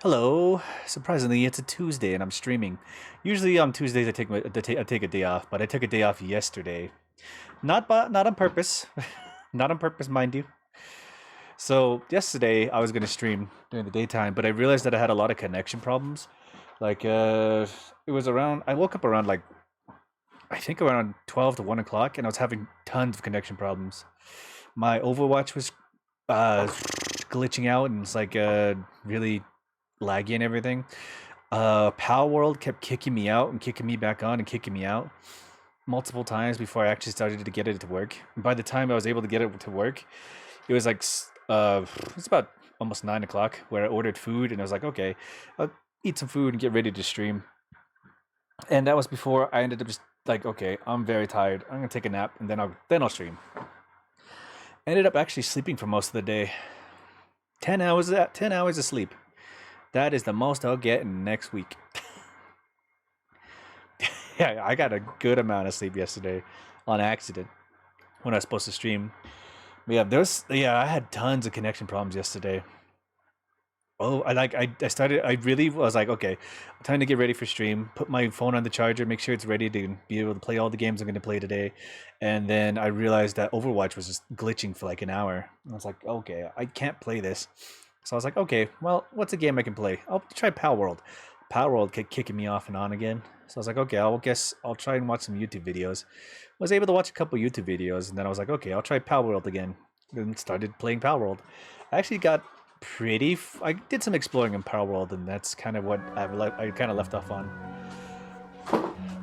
Hello. Surprisingly, it's a Tuesday and I'm streaming. Usually on Tuesdays I take a day off, but I took a day off yesterday. Not on purpose. Not on purpose, mind you. So yesterday I was gonna stream during the daytime, but I realized that I had a lot of connection problems. Like it was around I woke up around like I think around 12 to 1 o'clock and I was having tons of connection problems. My Overwatch was uh glitching out and it's like really laggy and everything. Power World kept kicking me out and kicking me back on and kicking me out multiple times before I actually started to get it to work. And by the time I was able to get it to work, it was like it's about almost 9 o'clock where I ordered food and I was like, okay, I'll eat some food and get ready to stream. And that was before I ended up just like, okay, I'm very tired. I'm gonna take a nap and then I'll stream. Ended up actually sleeping for most of the day. 10 hours of sleep. That is the most I'll get in next week. Yeah, I got a good amount of sleep yesterday on accident when I was supposed to stream. But I had tons of connection problems yesterday. Oh, I started I really was like, okay, time to get ready for stream. Put my phone on the charger, make sure it's ready to be able to play all the games I'm going to play today. And then I realized that Overwatch was just glitching for like an hour. I was like, okay, I can't play this. So I was like, okay, well, what's a game I can play? I'll try Power World. Power World kept kicking me off and on again. So I was like, okay, I guess I'll try and watch some YouTube videos. Was able to watch a couple YouTube videos, and then I was like, okay, I'll try Power World again. Then started playing Power World. I actually got pretty. I did some exploring in Power World, and that's kind of what I kind of left off on.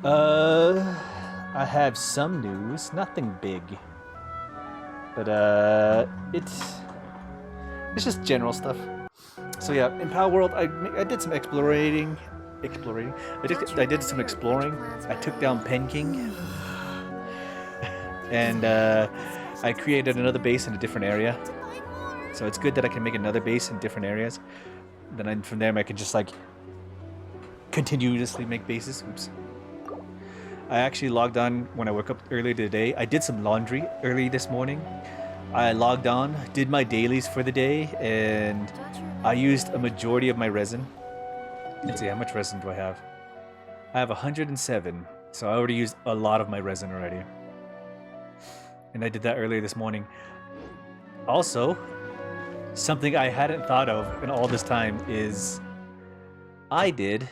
I have some news, nothing big, but it's just general stuff. So yeah, in Power World, I did some exploring. I did some exploring. I took down Pen King, and I created another base in a different area. So it's good that I can make another base in different areas. Then from there I can just like continuously make bases. Oops. I actually logged on when I woke up earlier today. I did some laundry early this morning. I logged on, did my dailies for the day, and I used a majority of my resin. Let's see, how much resin do I have? I have 107, so I already used a lot of my resin already. And I did that earlier this morning. Also, something I hadn't thought of in all this time is I did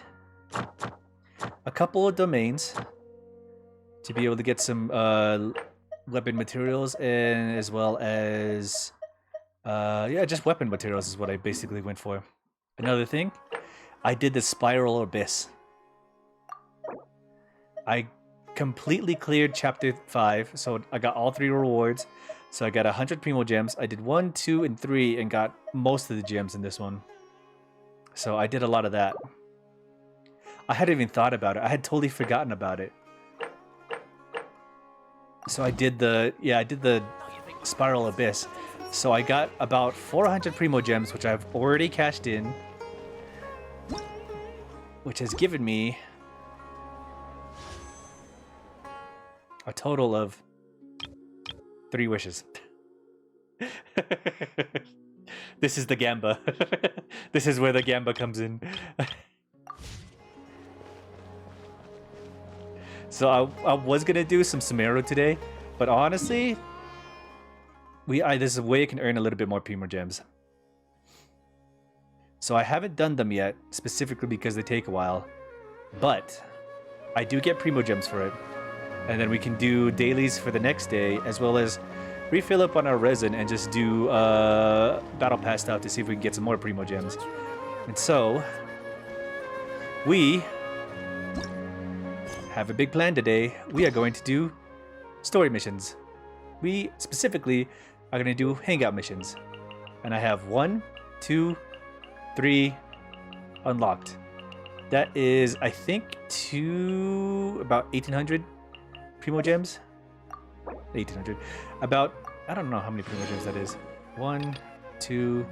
a couple of domains to be able to get some weapon materials, and as well as yeah, just weapon materials is what I basically went for. Another thing, I did the Spiral Abyss. I completely cleared chapter 5, so I got all 3 rewards. So I got 100 Primo Gems. I did 1, 2, and 3 and got most of the gems in this one. So I did a lot of that. I hadn't even thought about it. I had totally forgotten about it. So I did the Spiral Abyss. So I got about 400 Primo Gems, which I've already cashed in, which has given me a total of 3 wishes. This is the Gamba. This is where the Gamba comes in. So I was gonna do some Sumeru today, but honestly, this is a way I can earn a little bit more Primo Gems. So I haven't done them yet, specifically because they take a while, but I do get Primo Gems for it. And then we can do dailies for the next day, as well as refill up on our resin and just do Battle Pass stuff to see if we can get some more Primo Gems. And so, we have a big plan today. We are going to do story missions. We specifically are going to do hangout missions. And I have 1, 2, 3 unlocked. That is, I think, about 1,800 Primo Gems. 1,800. About, I don't know how many Primo Gems that is. 1, 2,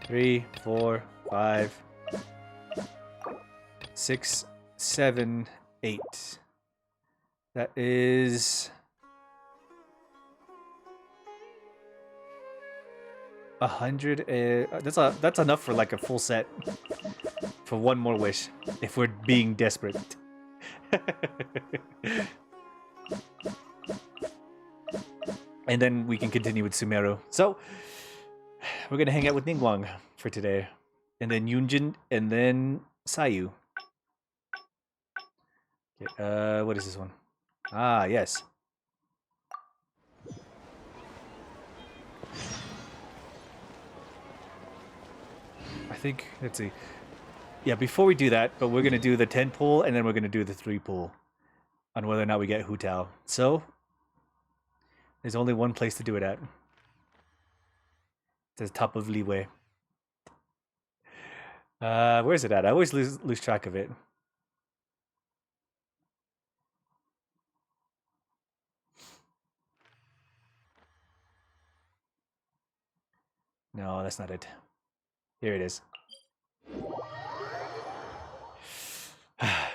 3, 4, 5, 6, 7, 8. That is 100. That's enough for like a full set. For one more wish, if we're being desperate. And then we can continue with Sumeru. So we're gonna hang out with Ningguang for today, and then Yunjin, and then Sayu. Okay, what is this one? Ah, yes. I think, let's see. Yeah, before we do that, but we're going to do the 10 pull, and then we're going to do the 3 pull on whether or not we get Hu Tao. So, there's only one place to do it at. It's the top of Leeway. Where's it at? I always lose track of it. No, that's not it. Here it is.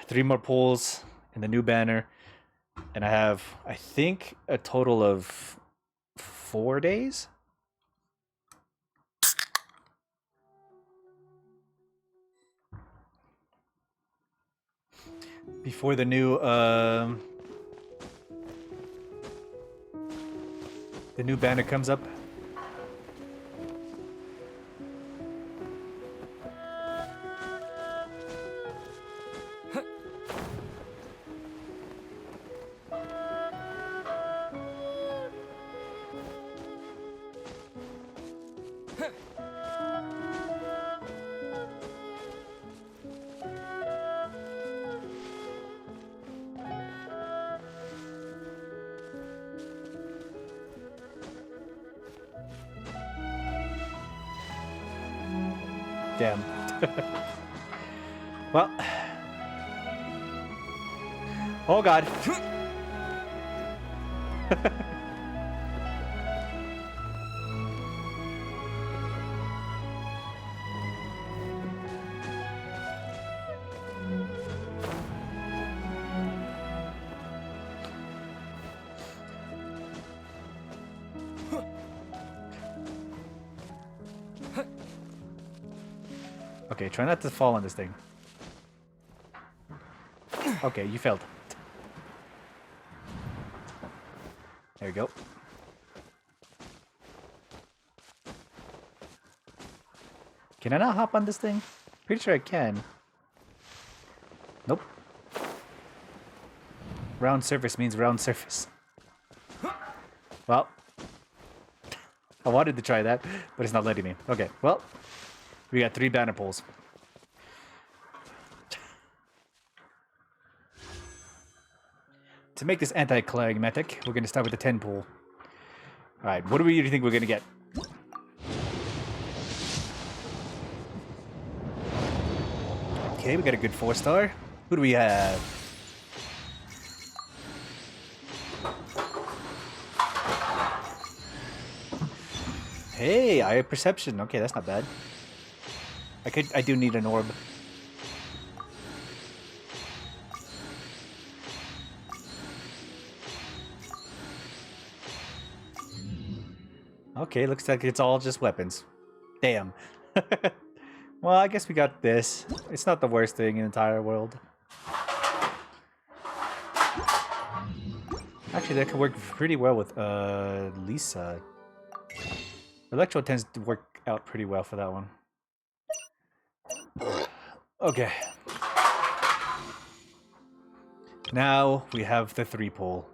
3 more pulls in the new banner. And I have, I think, a total of 4 days? Before the new banner comes up. Damn. Well. Oh god. Okay, try not to fall on this thing. Okay, you failed. There you go. Can I not hop on this thing? Pretty sure I can. Nope. Round surface means round surface. Well, I wanted to try that, but it's not letting me. Okay, well, we got 3 banner poles. To make this anticlimactic, we're going to start with the 10 pole. Alright, what do you think we're going to get? Okay, we got a good 4-star. Who do we have? Hey, I have perception. Okay, that's not bad. I do need an orb. Okay, looks like it's all just weapons. Damn. Well, I guess we got this. It's not the worst thing in the entire world. Actually, that could work pretty well with Lisa. Electro tends to work out pretty well for that one. Okay. Now we have the 3 pole.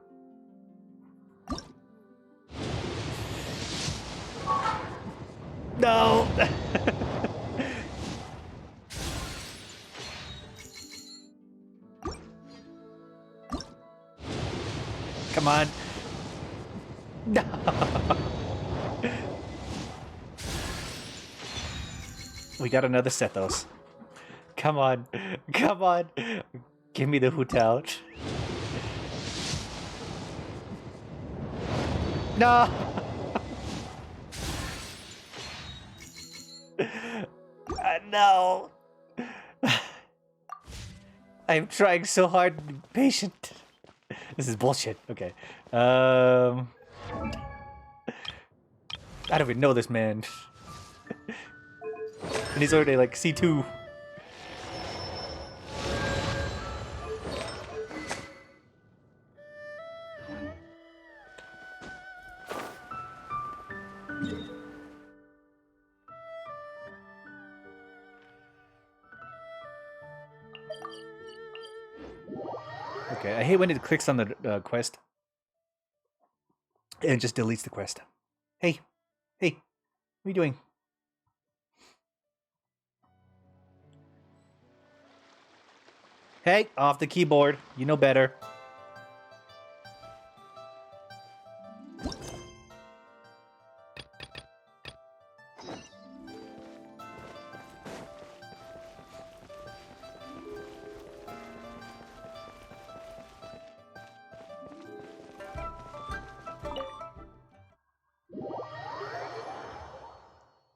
No! Come on. No! We got another Sethos. Come on. Come on. Give me the hoot out. No! No! I'm trying so hard to be patient. This is bullshit. Okay. I don't even know this man. And he's already like C2. Okay, I hate when it clicks on the quest and it just deletes the quest. Hey, what are you doing? Hey, off the keyboard. You know better.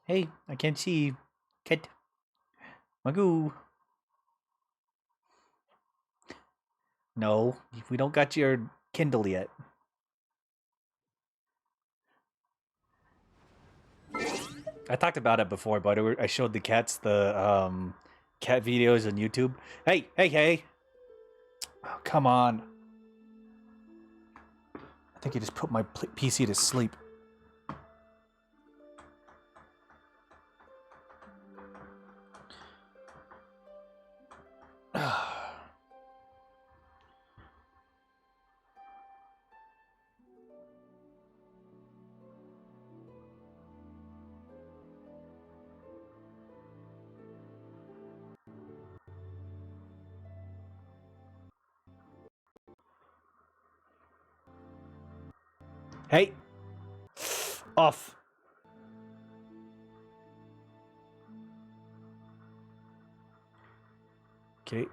Hey, I can't see. Cat. Magoo. No, we don't got your Kindle yet. I talked about it before, but I showed the cats the cat videos on YouTube. Hey! Oh, come on. I think you just put my PC to sleep. Hey! Off! Okay.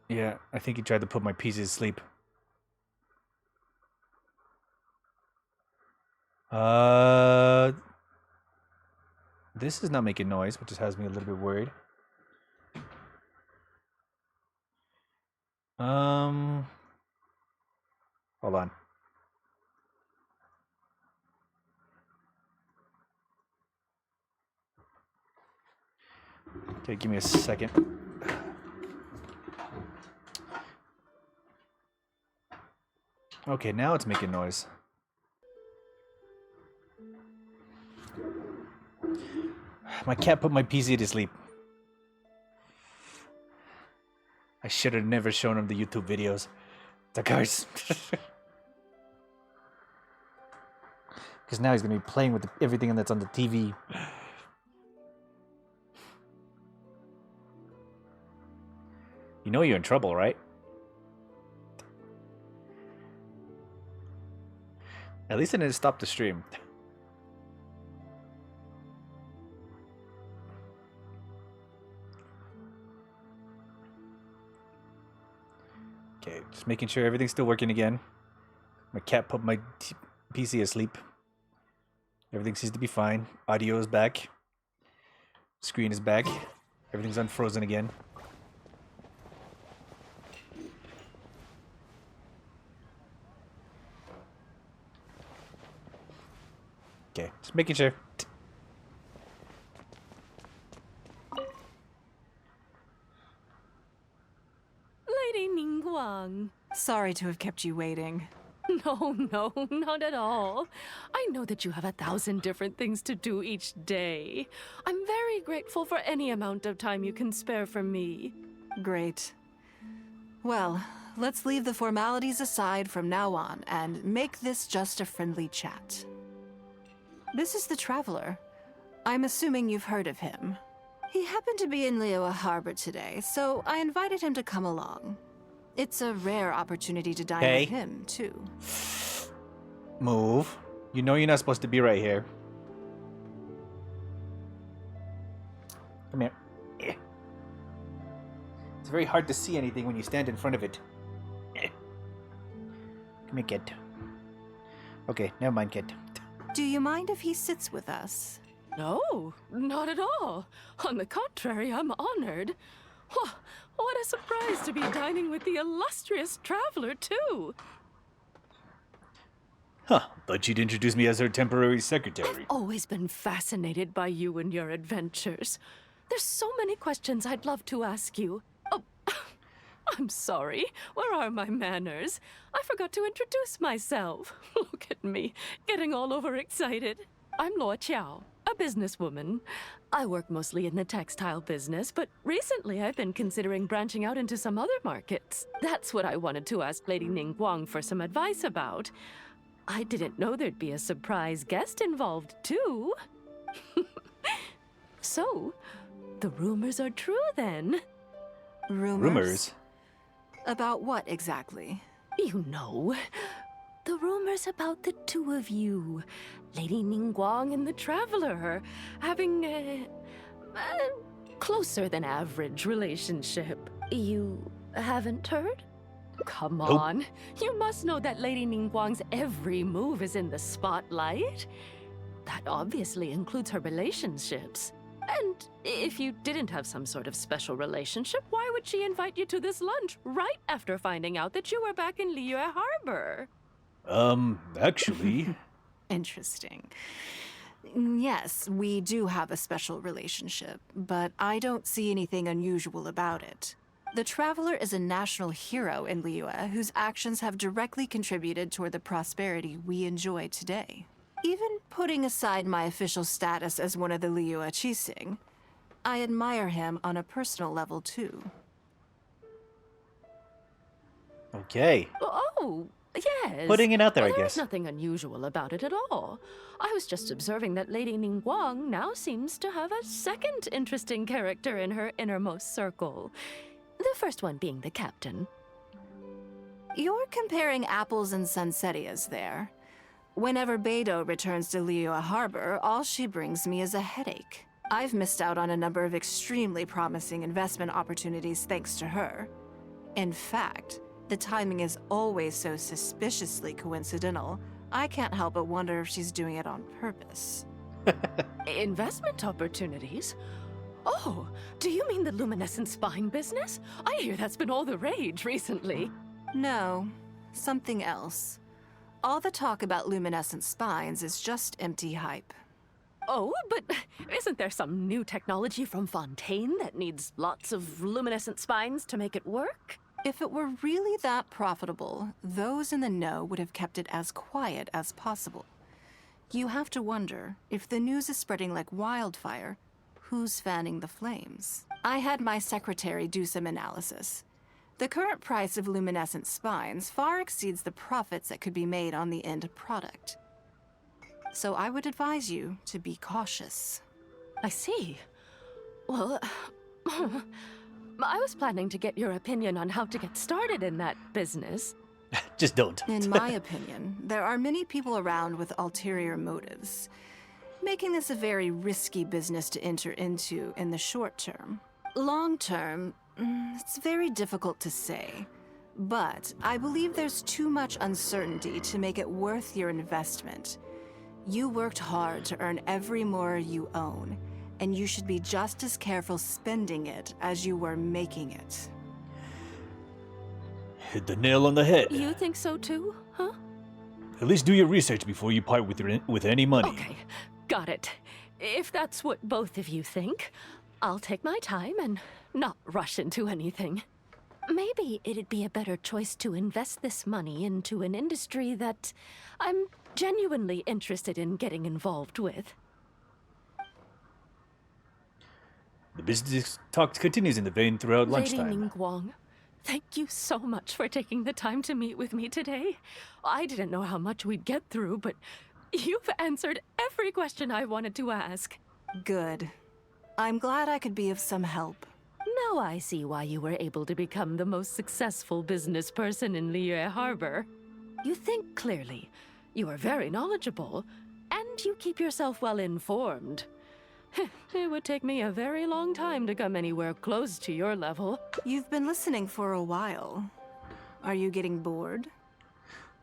Yeah, I think he tried to put my pieces to sleep. This is not making noise, which just has me a little bit worried. Hold on. Okay, give me a second. Okay, now it's making noise. My cat put my PC to sleep. I should have never shown him the YouTube videos. The guys. Because now he's going to be playing with everything that's on the TV. You know you're in trouble, right? At least I didn't stop the stream. Okay, just making sure everything's still working again. My cat put my PC asleep. Everything seems to be fine. Audio is back. Screen is back. Everything's unfrozen again. Okay, just making sure. Lady Ningguang. Sorry to have kept you waiting. No, not at all. I know that you have 1,000 different things to do each day. I'm very grateful for any amount of time you can spare for me. Great. Well, let's leave the formalities aside from now on and make this just a friendly chat. This is the Traveler. I'm assuming you've heard of him. He happened to be in Liyue Harbor today, so I invited him to come along. It's a rare opportunity to dine with him, too. Move. You know you're not supposed to be right here. Come here. It's very hard to see anything when you stand in front of it. Come here, kid. Okay, never mind, kid. Do you mind if he sits with us? No, not at all. On the contrary, I'm honored. What a surprise to be dining with the illustrious Traveler, too. Huh, thought you'd introduce me as her temporary secretary. I've always been fascinated by you and your adventures. There's so many questions I'd love to ask you. Oh, I'm sorry. Where are my manners? I forgot to introduce myself. Look at me, getting all overexcited. I'm Luo Qiao, a businesswoman. I work mostly in the textile business, but recently I've been considering branching out into some other markets. That's what I wanted to ask Lady Ningguang for some advice about. I didn't know there'd be a surprise guest involved, too. So, the rumors are true, then. Rumors? About what, exactly? You know. The rumors about the two of you, Lady Ningguang and the Traveler, having a closer than average relationship. You haven't heard? Come on. You must know that Lady Ningguang's every move is in the spotlight. That obviously includes her relationships. And if you didn't have some sort of special relationship, why would she invite you to this lunch right after finding out that you were back in Liyue Harbor? Actually... Interesting. Yes, we do have a special relationship, but I don't see anything unusual about it. The Traveler is a national hero in Liyue whose actions have directly contributed toward the prosperity we enjoy today. Even putting aside my official status as one of the Liyue Qixing, I admire him on a personal level too. Okay. Oh, yes. Putting it out there, I guess. There's nothing unusual about it at all. I was just observing that Lady Ningguang now seems to have a second interesting character in her innermost circle. The first one being the captain. You're comparing apples and sunsettias there. Whenever Beidou returns to Liyue Harbor, all she brings me is a headache. I've missed out on a number of extremely promising investment opportunities thanks to her. In fact, the timing is always so suspiciously coincidental, I can't help but wonder if she's doing it on purpose. Investment opportunities? Oh, do you mean the luminescent spine business? I hear that's been all the rage recently. No, something else. All the talk about luminescent spines is just empty hype. Oh, but isn't there some new technology from Fontaine that needs lots of luminescent spines to make it work? If it were really that profitable, those in the know would have kept it as quiet as possible. You have to wonder, if the news is spreading like wildfire, who's fanning the flames? I had my secretary do some analysis. The current price of luminescent spines far exceeds the profits that could be made on the end product. So I would advise you to be cautious. I see. Well, I was planning to get your opinion on how to get started in that business. Just don't. In my opinion, there are many people around with ulterior motives, making this a very risky business to enter into in the short term. Long term, it's very difficult to say. But I believe there's too much uncertainty to make it worth your investment. You worked hard to earn every more you own, and you should be just as careful spending it as you were making it. Hit the nail on the head. You think so too, huh? At least do your research before you part with any money. Okay, got it. If that's what both of you think, I'll take my time and not rush into anything. Maybe it'd be a better choice to invest this money into an industry that I'm genuinely interested in getting involved with. The business talk continues in the vein throughout lunchtime. Lady Ningguang, thank you so much for taking the time to meet with me today. I didn't know how much we'd get through, but you've answered every question I wanted to ask. Good. I'm glad I could be of some help. Now I see why you were able to become the most successful business person in Liyue Harbor. You think clearly, you are very knowledgeable, and you keep yourself well informed. It would take me a very long time to come anywhere close to your level. You've been listening for a while. Are you getting bored?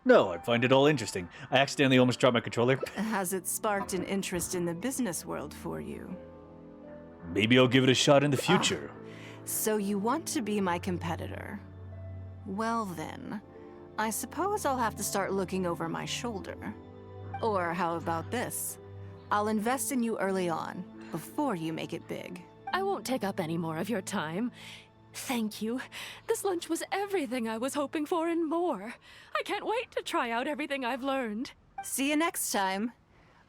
No, I find it all interesting. I accidentally almost dropped my controller. Has it sparked an interest in the business world for you? Maybe I'll give it a shot in the future. So you want to be my competitor? Well then, I suppose I'll have to start looking over my shoulder. Or how about this? I'll invest in you early on, before you make it big. I won't take up any more of your time. Thank you. This lunch was everything I was hoping for and more. I can't wait to try out everything I've learned. See you next time.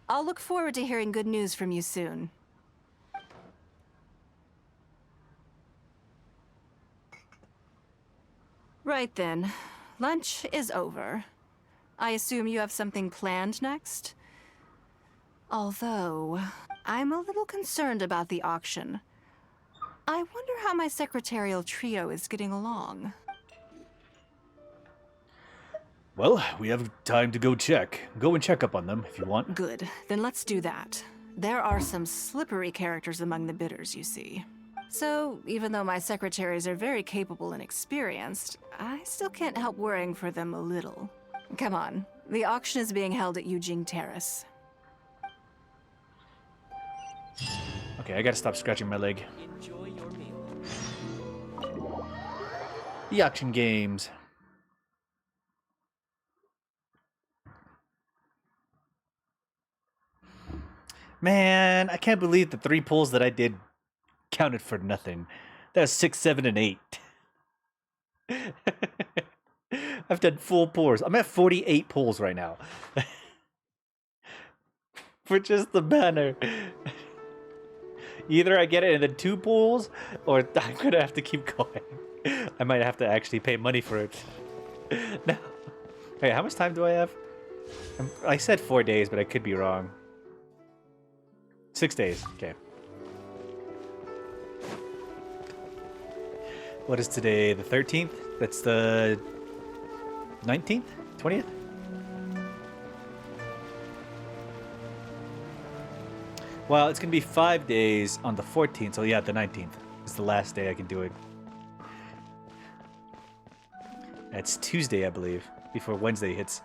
I'll look forward to hearing good news from you soon. Right then. Lunch is over. I assume you have something planned next? Although, I'm a little concerned about the auction. I wonder how my secretarial trio is getting along. Well, we have time to go check. Go and check up on them if you want. Good. Then let's do that. There are some slippery characters among the bidders, you see. So, even though my secretaries are very capable and experienced, I still can't help worrying for them a little. Come on. The auction is being held at Yujing Terrace. Okay, I gotta stop scratching my leg. Enjoy your meal. The auction games. Man, I can't believe the 3 pulls that I did counted for nothing. That's 6, 7, and 8. I've done full pulls. I'm at 48 pulls right now. For just the banner. Either I get it in the 2 pulls, or I'm gonna have to keep going. I might have to actually pay money for it. No. Hey, how much time do I have? I said 4 days, but I could be wrong. 6 days. Okay. What is today? The 13th? That's the 19th? 20th? Well, it's gonna be 5 days on the 14th, so yeah, the 19th is the last day I can do it. That's Tuesday, I believe, before Wednesday hits.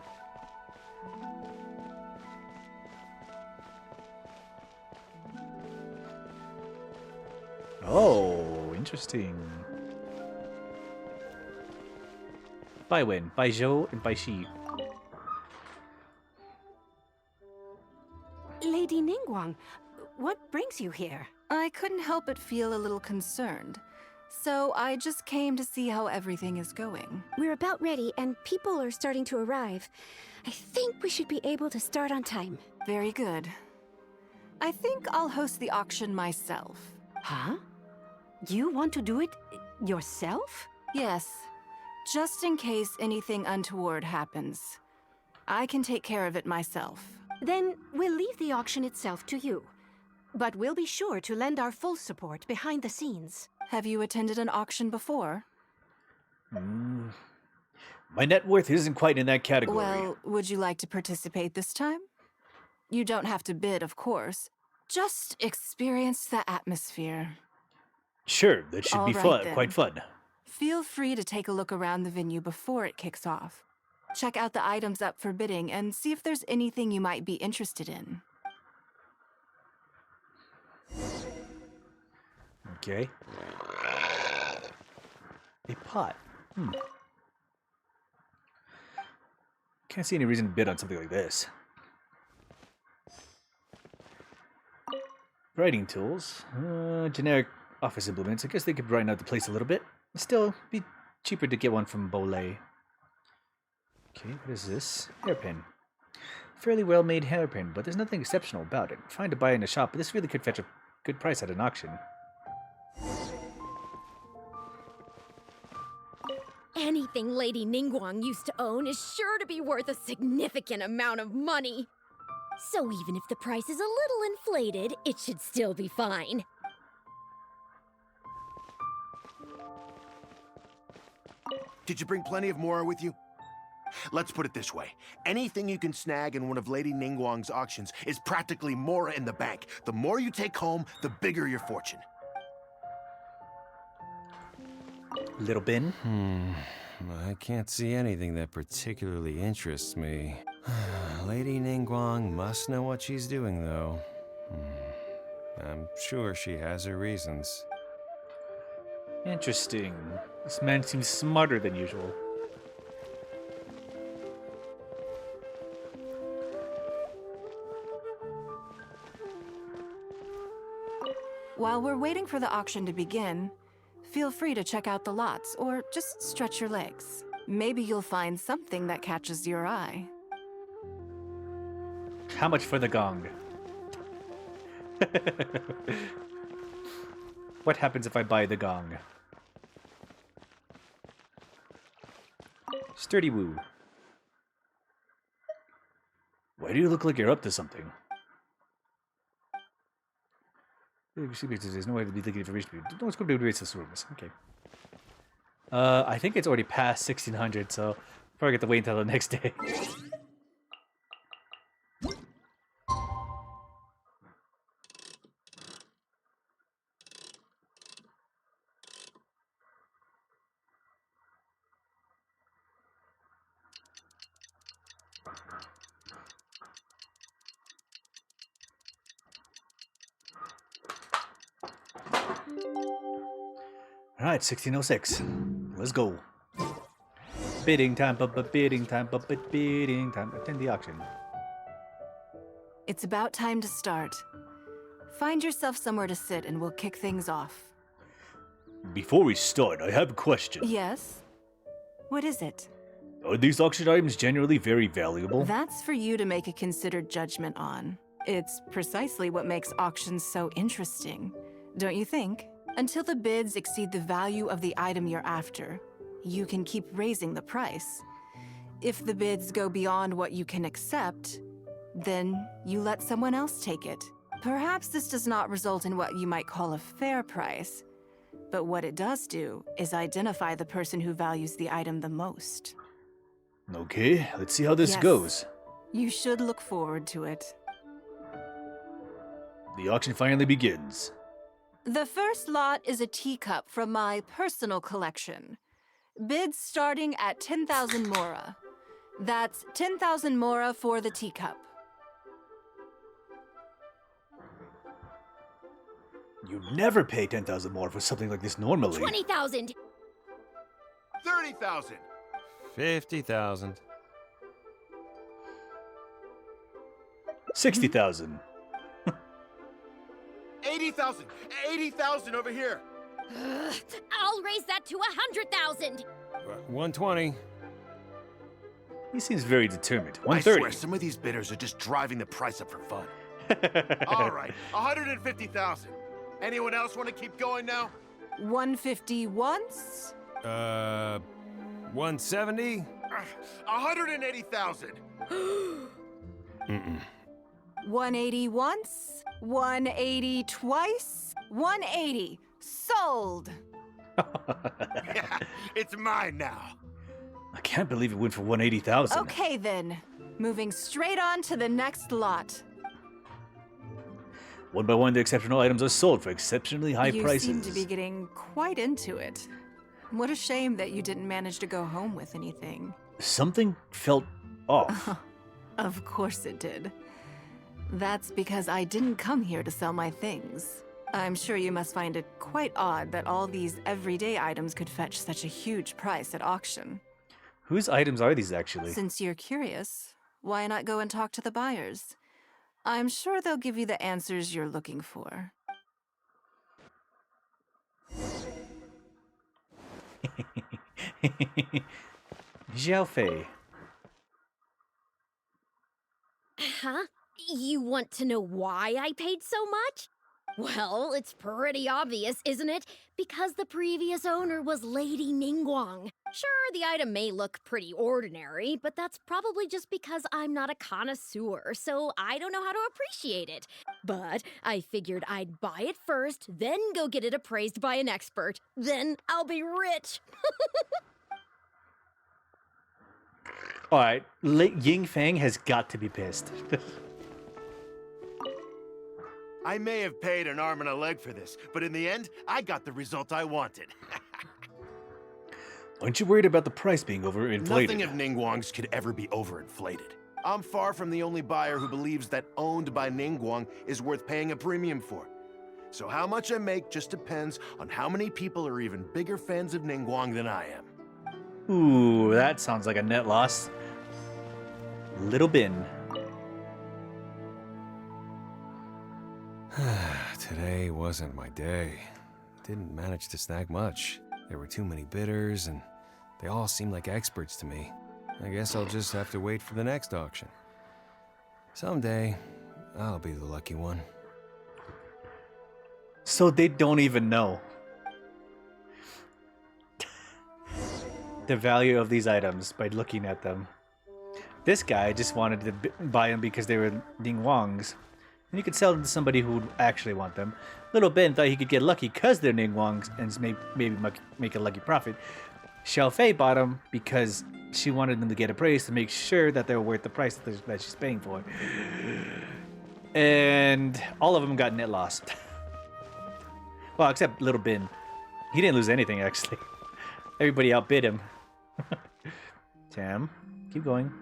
Oh, interesting. By when? By Zhou and by Xi. Lady Ningguang, what brings you here? I couldn't help but feel a little concerned. So I just came to see how everything is going. We're about ready, and people are starting to arrive. I think we should be able to start on time. Very good. I think I'll host the auction myself. Huh? You want to do it yourself? Yes, just in case anything untoward happens. I can take care of it myself. Then we'll leave the auction itself to you. But we'll be sure to lend our full support behind the scenes. Have you attended an auction before? My net worth isn't quite in that category. Well, would you like to participate this time? You don't have to bid, of course. Just experience the atmosphere. Sure, that should All be right, fun, then. quite fun. Feel free to take a look around the venue before it kicks off. Check out the items up for bidding and see if there's anything you might be interested in. Okay. A pot. Can't see any reason to bid on something like this. Writing tools. Generic office implements. I guess they could brighten up the place a little bit. Still, be cheaper to get one from Bolay. Okay, what is this? Hairpin. Fairly well-made hairpin, but there's nothing exceptional about it. Fine to buy in a shop, but this really could fetch a good price at an auction. Anything Lady Ningguang used to own is sure to be worth a significant amount of money. So even if the price is a little inflated, it should still be fine. Did you bring plenty of Mora with you? Let's put it this way. Anything you can snag in one of Lady Ningguang's auctions is practically Mora in the bank. The more you take home, the bigger your fortune. Little bin. I can't see anything that particularly interests me. Lady Ningguang must know what she's doing, though. I'm sure she has her reasons. Interesting. This man seems smarter than usual. While we're waiting for the auction to begin, feel free to check out the lots or just stretch your legs. Maybe you'll find something that catches your eye. How much for the gong? What happens if I buy the gong? Sturdy woo. Why do you look like you're up to something? There's no way to be looking for rich people. No one's going to be racist service. Okay. I think it's already past 1600, so probably get to wait until the next day. Alright, 1606. Let's go. Bidding time, bidding time, bidding time. Attend the auction. It's about time to start. Find yourself somewhere to sit and we'll kick things off. Before we start, I have a question. Yes? What is it? Are these auction items generally very valuable? That's for you to make a considered judgment on. It's precisely what makes auctions so interesting, don't you think? Until the bids exceed the value of the item you're after, you can keep raising the price. If the bids go beyond what you can accept, then you let someone else take it. Perhaps this does not result in what you might call a fair price, but what it does do is identify the person who values the item the most. Okay, let's see how this Yes. goes. You should look forward to it. The auction finally begins. The first lot is a teacup from my personal collection. Bids starting at 10,000 mora. That's 10,000 mora for the teacup. You never pay 10,000 more for something like this normally. 20,000! 30,000. 50,000. 60,000. 80,000. 80,000 over here. I'll raise that to 100,000! 120. He seems very determined. I swear, 130. some of these bidders are just driving the price up for fun. All right, 150,000. Anyone else want to keep going now? 150 once. 170? 180,000. Mm-mm. 180 once. 180 twice. 180. Sold. It's mine now. I can't believe it went for 180,000. Okay then. Moving straight on to the next lot. One by one, the exceptional items are sold for exceptionally high You prices. seem to be getting quite into it. What a shame that you didn't manage to go home with anything. Something felt off. Of course it did. That's because I didn't come here to sell my things. I'm sure you must find it quite odd that all these everyday items could fetch such a huge price at auction. Whose items are these actually? Since you're curious, why not go and talk to the buyers? I'm sure they'll give you the answers you're looking for. Xiaofei. Huh? You want to know why I paid so much? Well, it's pretty obvious, isn't it? Because the previous owner was Lady Ningguang. Sure, the item may look pretty ordinary, but that's probably just because I'm not a connoisseur, so I don't know how to appreciate it. But I figured I'd buy it first, then go get it appraised by an expert. Then I'll be rich. Alright, Ying Fang has got to be pissed. I may have paid an arm and a leg for this, but in the end, I got the result I wanted. Aren't you worried about the price being overinflated? Nothing of Ningguang's could ever be overinflated. I'm far from the only buyer who believes that owned by Ningguang is worth paying a premium for. So how much I make just depends on how many people are even bigger fans of Ningguang than I am. Ooh, that sounds like a net loss. Little Bin. Today wasn't my day. Didn't manage to snag much. There were too many bidders, and they all seemed like experts to me. I guess I'll just have to wait for the next auction. Someday, I'll be the lucky one. So they don't even know the value of these items by looking at them. This guy just wanted to buy them because they were Ning Wang's. And you could sell them to somebody who would actually want them. Little Ben thought he could get lucky because they're Ning Wang's and maybe make a lucky profit. Xiaofei bought them because she wanted them to get appraised to make sure that they're worth the price that she's paying for. And all of them got net loss. Well, except Little Ben. He didn't lose anything, actually. Everybody outbid him. Tam, keep going.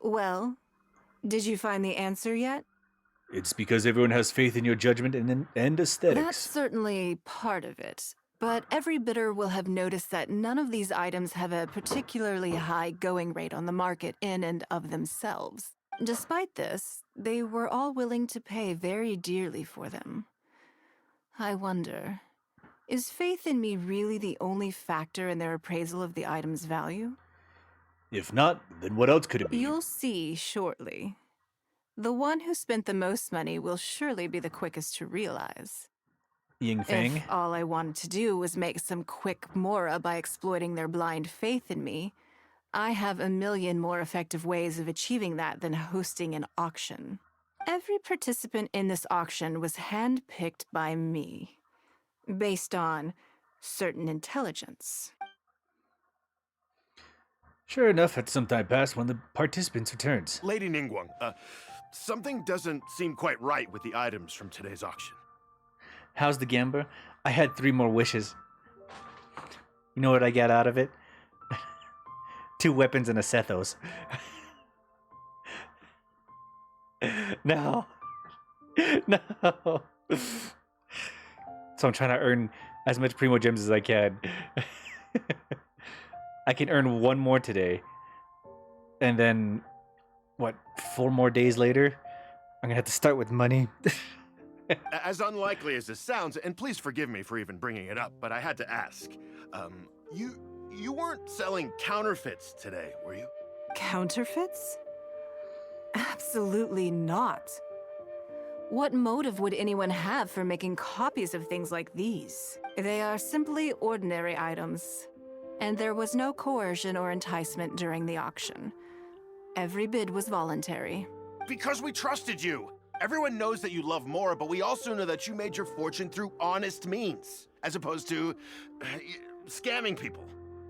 Well, did you find the answer yet? It's because everyone has faith in your judgment and aesthetics. That's certainly part of it. But every bidder will have noticed that none of these items have a particularly high going rate on the market in and of themselves. Despite this, they were all willing to pay very dearly for them. I wonder, is faith in me really the only factor in their appraisal of the item's value? If not, then what else could it be? You'll see shortly. The one who spent the most money will surely be the quickest to realize. Ying Fang? If all I wanted to do was make some quick mora by exploiting their blind faith in me, I have a million more effective ways of achieving that than hosting an auction. Every participant in this auction was handpicked by me, based on certain intelligence. Sure enough, at some time passed when the participants returns. Lady Ningguang, Something doesn't seem quite right with the items from today's auction. How's the Gamba? I had 3 more wishes. You know what I got out of it? 2 weapons and a Sethos. No. No. So I'm trying to earn as much Primo Gems as I can. I can earn 1 more today. And then, what, 4 more days later? I'm gonna have to start with money. As unlikely as this sounds, and please forgive me for even bringing it up, but I had to ask. You weren't selling counterfeits today, were you? Counterfeits? Absolutely not. What motive would anyone have for making copies of things like these? They are simply ordinary items, and there was no coercion or enticement during the auction. Every bid was voluntary. Because we trusted you. Everyone knows that you love Mora, but we also know that you made your fortune through honest means, as opposed to scamming people.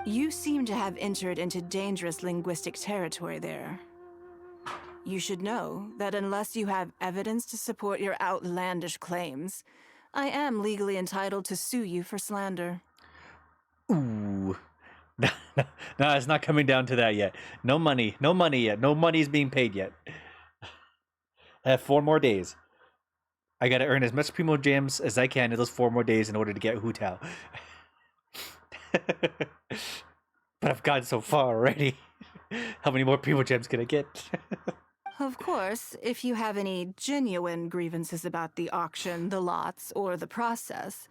You seem to have entered into dangerous linguistic territory there. You should know that unless you have evidence to support your outlandish claims, I am legally entitled to sue you for slander. Ooh. No, it's not coming down to that yet. No money yet. No money is being paid yet. I have 4 more days. I gotta earn as much Primo Gems as I can in those 4 more days in order to get Hu Tao. But I've gotten so far already. How many more Primo Gems can I get? Of course, if you have any genuine grievances about the auction, the lots, or the process,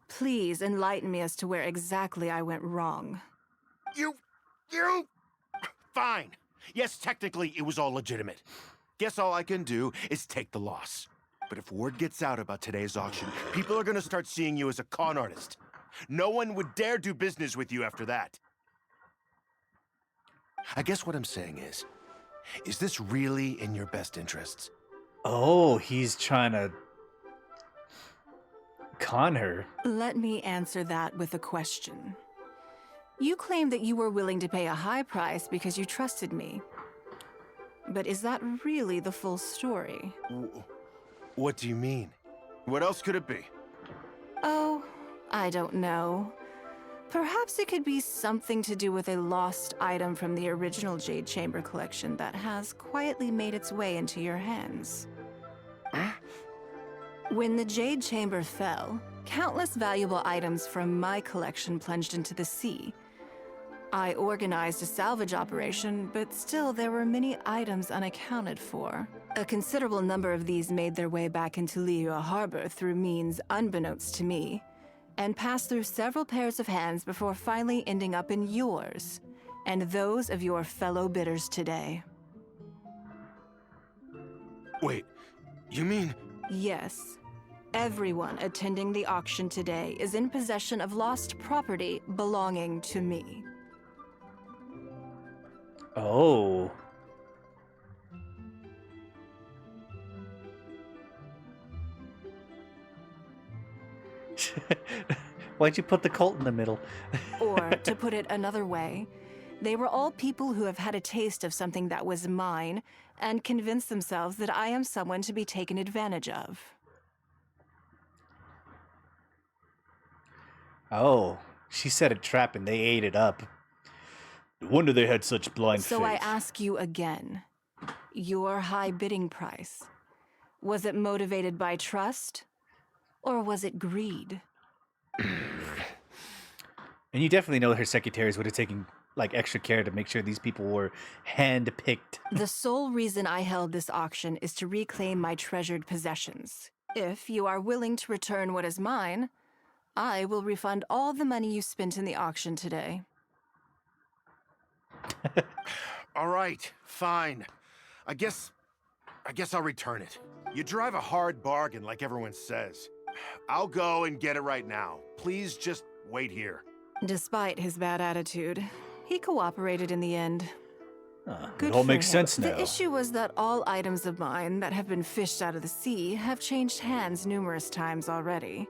please enlighten me as to where exactly I went wrong. You... Fine. Yes, technically, it was all legitimate. Guess all I can do is take the loss. But if word gets out about today's auction, people are gonna start seeing you as a con artist. No one would dare do business with you after that. I guess what I'm saying is this really in your best interests? Oh, he's trying to con her. Let me answer that with a question. You claim that you were willing to pay a high price because you trusted me. But is that really the full story? What do you mean? What else could it be? Oh, I don't know. Perhaps it could be something to do with a lost item from the original Jade Chamber collection that has quietly made its way into your hands. When the Jade Chamber fell, countless valuable items from my collection plunged into the sea. I organized a salvage operation, but still there were many items unaccounted for. A considerable number of these made their way back into Liyue Harbor through means unbeknownst to me, and passed through several pairs of hands before finally ending up in yours, and those of your fellow bidders today. Wait, you mean... Yes. Everyone attending the auction today is in possession of lost property belonging to me. Oh. Why'd you put the cult in the middle? Or, to put it another way, they were all people who have had a taste of something that was mine and convinced themselves that I am someone to be taken advantage of. Oh, she set a trap and they ate it up. No wonder they had such blind So faith. I ask you again, your high bidding price, was it motivated by trust, or was it greed? And you definitely know her secretaries would have taken like extra care to make sure these people were hand-picked. The sole reason I held this auction is to reclaim my treasured possessions. If you are willing to return what is mine, I will refund all the money you spent in the auction today. All right, fine. I guess I'll return it. You drive a hard bargain like everyone says. I'll go and get it right now. Please just wait here. Despite his bad attitude, he cooperated in the end. Good It all for makes him. sense now. The issue was that all items of mine that have been fished out of the sea have changed hands numerous times already.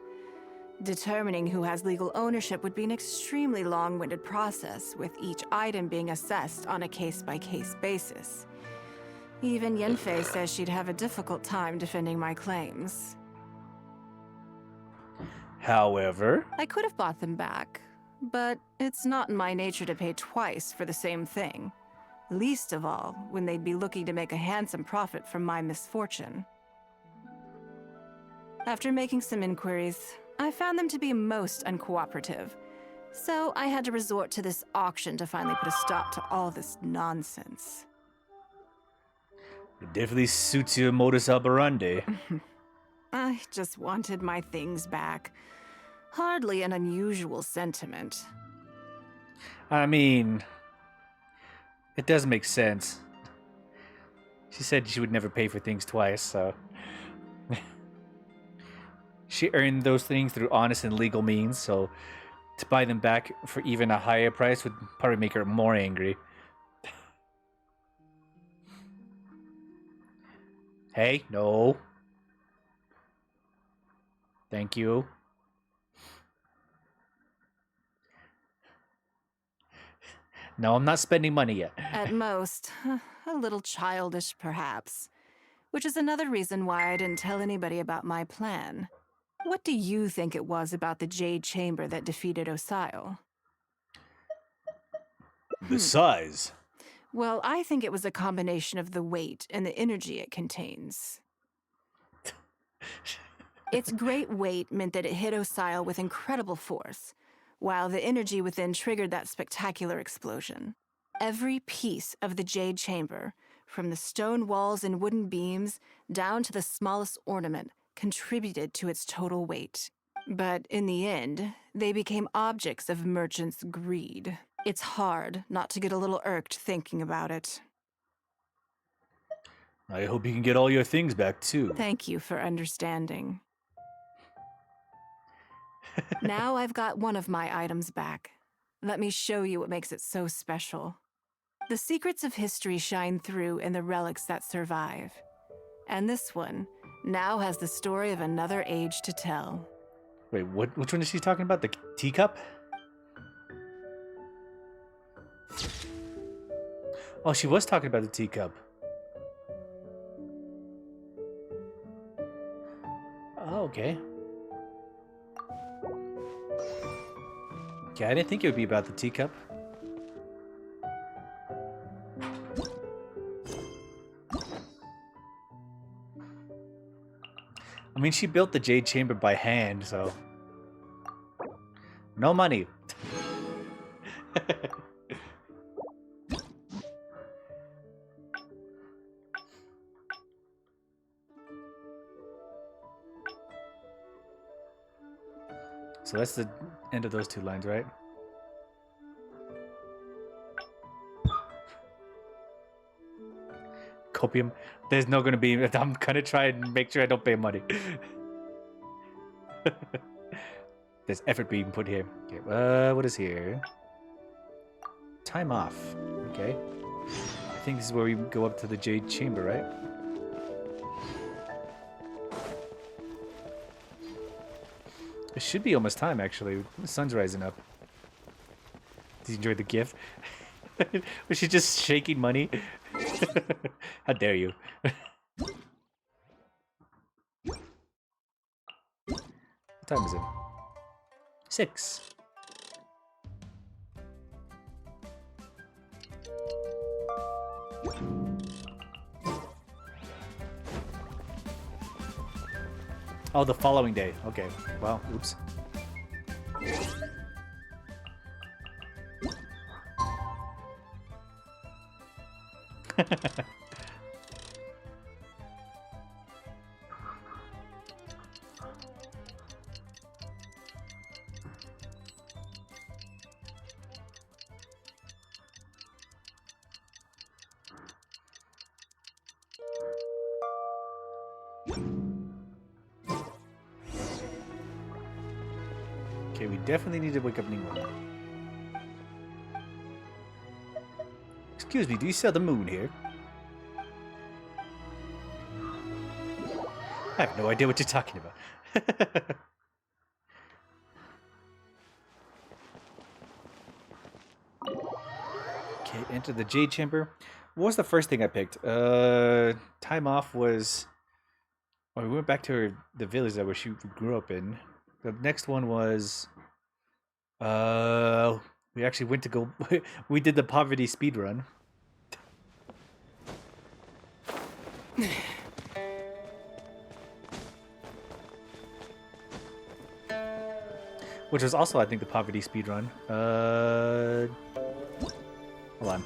Determining who has legal ownership would be an extremely long-winded process, with each item being assessed on a case-by-case basis. Even Yenfei says she'd have a difficult time defending my claims. However, I could have bought them back, but it's not in my nature to pay twice for the same thing. Least of all, when they'd be looking to make a handsome profit from my misfortune. After making some inquiries, I found them to be most uncooperative. So I had to resort to this auction to finally put a stop to all this nonsense. it definitely suits your modus operandi. I just wanted my things back. Hardly an unusual sentiment. I mean, it does make sense. She said she would never pay for things twice, so... She earned those things through honest and legal means, so to buy them back for even a higher price would probably make her more angry. Hey, no. Thank you. No, I'm not spending money yet. At most, a little childish perhaps. Which is another reason why I didn't tell anybody about my plan. What do you think it was about the Jade Chamber that defeated Osile? The size. Well, I think it was a combination of the weight and the energy it contains. Its great weight meant that it hit Osile with incredible force, while the energy within triggered that spectacular explosion. Every piece of the Jade Chamber, from the stone walls and wooden beams down to the smallest ornament, contributed to its total weight. But in the end, they became objects of merchants' greed. It's hard not to get a little irked thinking about it. I hope you can get all your things back, too. Thank you for understanding. Now I've got one of my items back. Let me show you what makes it so special. The secrets of history shine through in the relics that survive. And this one now has the story of another age to tell. Wait, which one is she talking about? The teacup? Oh, she was talking about the teacup. Oh, okay. Okay, I didn't think it would be about the teacup. I mean, she built the Jade Chamber by hand, so... No money. So that's the end of those two lines, right? Copium. There's no gonna be... I'm gonna try and make sure I don't pay money. There's effort being put here. Okay, what is here? Time off. Okay. I think this is where we go up to the Jade Chamber, right? It should be almost time, actually. The sun's rising up. Did you enjoy the gift? Was she just shaking money? How dare you? What time is it? 6. Oh, the following day. Okay. Well, oops. Okay, we definitely need to wake up Ningguang. Excuse me, do you sell the moon here? I have no idea what you're talking about. Okay, enter the Jade Chamber. What was the first thing I picked? Time off was... Oh, we went back to the village that she grew up in. The next one was... We actually went to go... we did the poverty speed run. Which was also, I think, the poverty speed run. Hold on.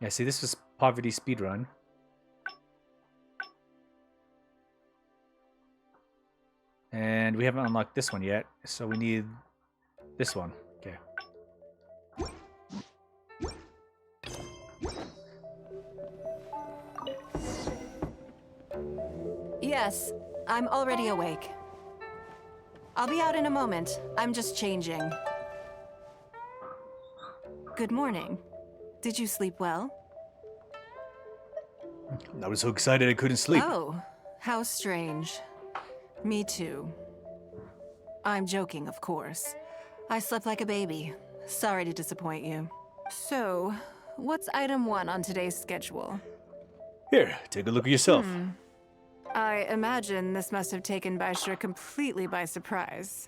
Yeah, see, this was poverty speed run. And we haven't unlocked this one yet, so we need this one. Okay. Yes, I'm already awake. I'll be out in a moment. I'm just changing. Good morning. Did you sleep well? I was so excited I couldn't sleep. Oh, how strange. Me too. I'm joking, of course. I slept like a baby. Sorry to disappoint you. So, what's item 1 on today's schedule? Here, take a look at yourself. I imagine this must have taken Baisha completely by surprise.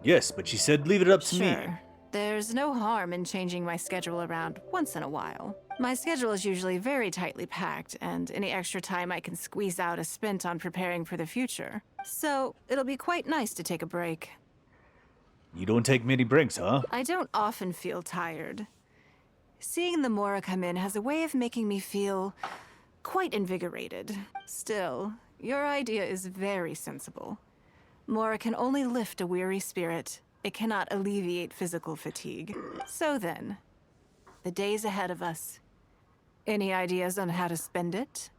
Yes, but she said leave it up to me. Sure. There's no harm in changing my schedule around once in a while. My schedule is usually very tightly packed, and any extra time I can squeeze out is spent on preparing for the future. So, it'll be quite nice to take a break. You don't take many breaks, huh? I don't often feel tired. Seeing the Mora come in has a way of making me feel quite invigorated. Still, your idea is very sensible. Mora can only lift a weary spirit. It cannot alleviate physical fatigue. So then, the days ahead of us. Any ideas on how to spend it?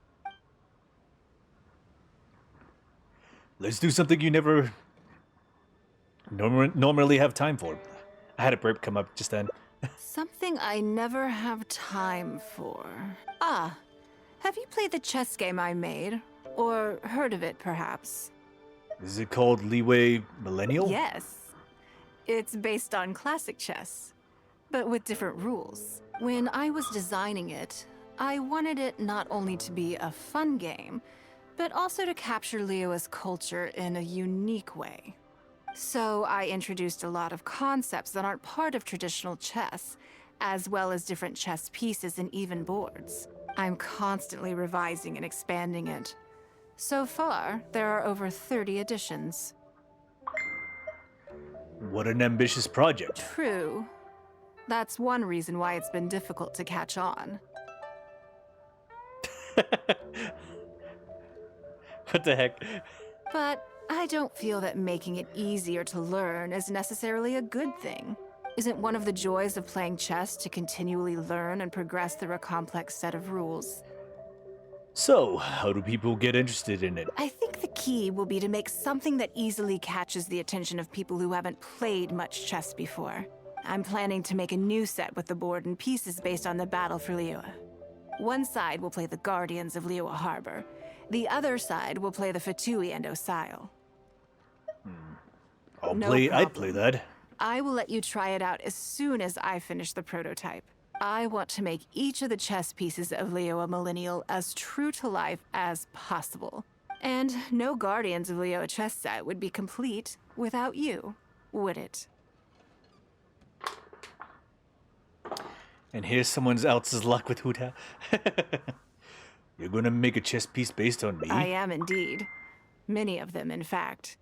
Let's do something you never normally have time for. I had a burp come up just then. Something I never have time for. Ah, have you played the chess game I made? Or heard of it, perhaps? Is it called Leeway Millennial? Yes. It's based on classic chess, but with different rules. When I was designing it, I wanted it not only to be a fun game, but also to capture Liyue's culture in a unique way. So I introduced a lot of concepts that aren't part of traditional chess, as well as different chess pieces and even boards. I'm constantly revising and expanding it. So far, there are over 30 editions. What an ambitious project. True. That's one reason why it's been difficult to catch on. What the heck? But I don't feel that making it easier to learn is necessarily a good thing. Isn't one of the joys of playing chess to continually learn and progress through a complex set of rules? So, how do people get interested in it? I think the key will be to make something that easily catches the attention of people who haven't played much chess before. I'm planning to make a new set with the board and pieces based on the battle for Liyue. One side will play the Guardians of Liyue Harbor. The other side will play the Fatui and Osile. I'd play that. I will let you try it out as soon as I finish the prototype. I want to make each of the chess pieces of Liyue Millennial as true to life as possible. And no Guardians of Liyue chess set would be complete without you, would it? And here's someone else's luck with Huta. You're gonna make a chess piece based on me? I am indeed. Many of them, in fact.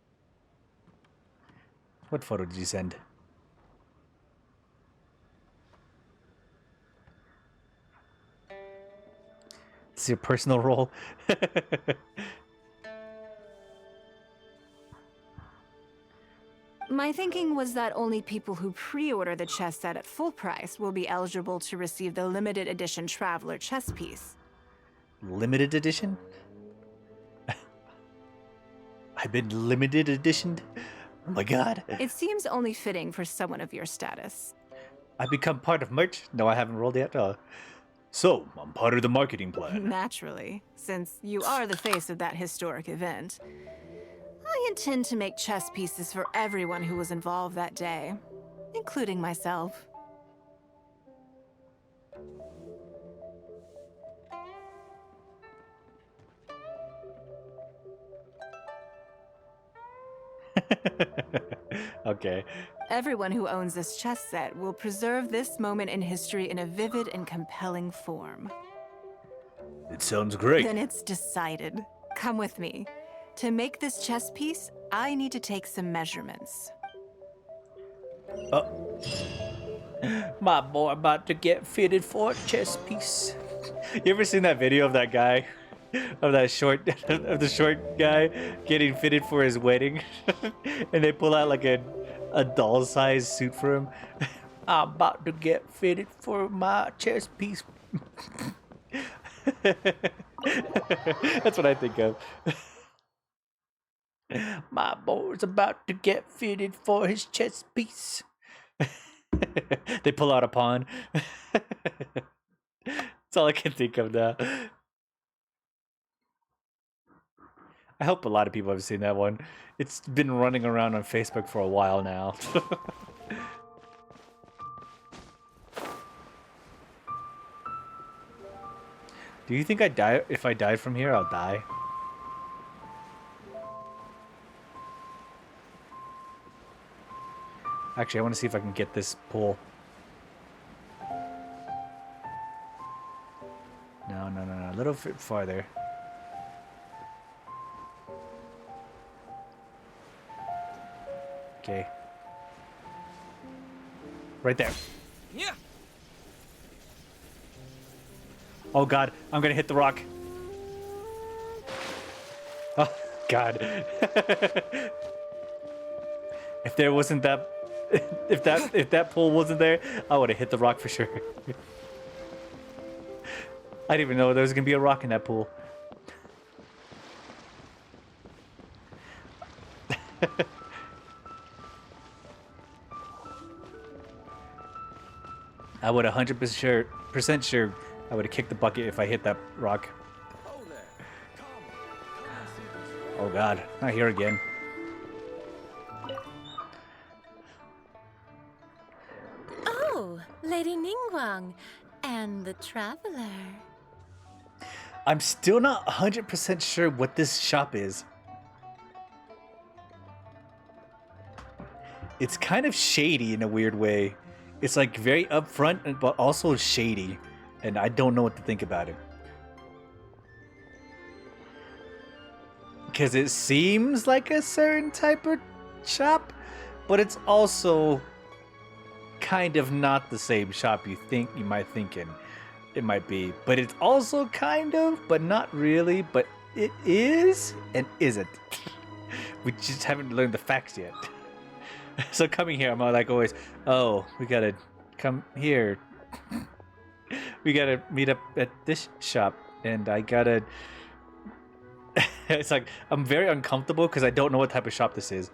What photo did you send? It's your personal role. My thinking was that only people who pre-order the chess set at full price will be eligible to receive the limited edition Traveler chess piece. Limited edition? I've been limited editioned? Oh my god. It seems only fitting for someone of your status. I become part of merch? No, I haven't rolled yet. So, I'm part of the marketing plan. Naturally, since you are the face of that historic event. I intend to make chess pieces for everyone who was involved that day, including myself. Okay. Everyone who owns this chess set will preserve this moment in history in a vivid and compelling form. It sounds great. Then it's decided. Come with me. To make this chess piece, I need to take some measurements. Oh. My boy about to get fitted for a chess piece. You ever seen that video of that guy? Of that short, of the short guy getting fitted for his wedding? And they pull out like a doll-sized suit for him. I'm about to get fitted for my chess piece. That's what I think of. My boy's about to get fitted for his chess piece. They pull out a pawn. That's all I can think of now. I hope a lot of people have seen that one. It's been running around on Facebook for a while now. Do you think I die? If I died from here, I'll die? Actually, I want to see if I can get this pull. No, no, no, no. A little bit farther. Okay. Right there. Yeah. Oh god, I'm gonna hit the rock. Oh god. If there wasn't that, if that pole wasn't there, I would have hit the rock for sure. I didn't even know there was gonna be a rock in that pool. I would 100% sure I would have kicked the bucket if I hit that rock. Oh there. Come and see this. Oh god, not here again. Oh, Lady Ningguang and the Traveler. I'm still not 100% sure what this shop is. It's kind of shady in a weird way. It's like very upfront, but also shady. And I don't know what to think about it. Because it seems like a certain type of shop, but it's also kind of not the same shop you might think it might be. But it's also kind of, but not really. But it is and isn't. We just haven't learned the facts yet. So coming here, I'm like always, oh, we gotta come here. We gotta meet up at this shop, and I gotta. It's like I'm very uncomfortable because I don't know what type of shop this is.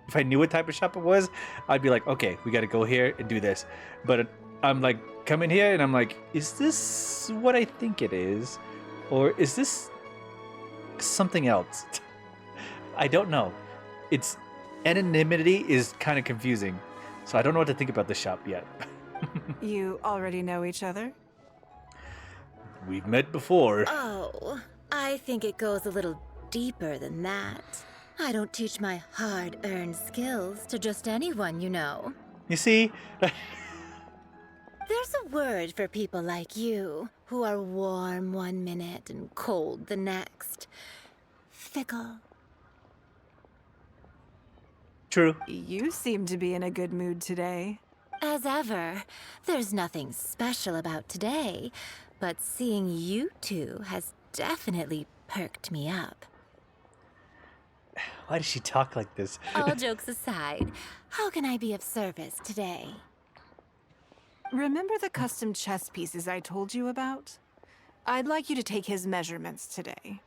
If I knew what type of shop it was, I'd be like, okay, we gotta go here and do this. But I'm like coming here, and I'm like, is this what I think it is, or is this something else? I don't know. Its anonymity is kind of confusing, so I don't know what to think about the shop yet. You already know each other? We've met before. Oh, I think it goes a little deeper than that. I don't teach my hard-earned skills to just anyone, you know. You see? There's a word for people like you, who are warm one minute and cold the next. Fickle. True. You seem to be in a good mood today. As ever, there's nothing special about today, but seeing you two has definitely perked me up. Why does she talk like this? All jokes aside, how can I be of service today? Remember the custom chess pieces I told you about? I'd like you to take his measurements today.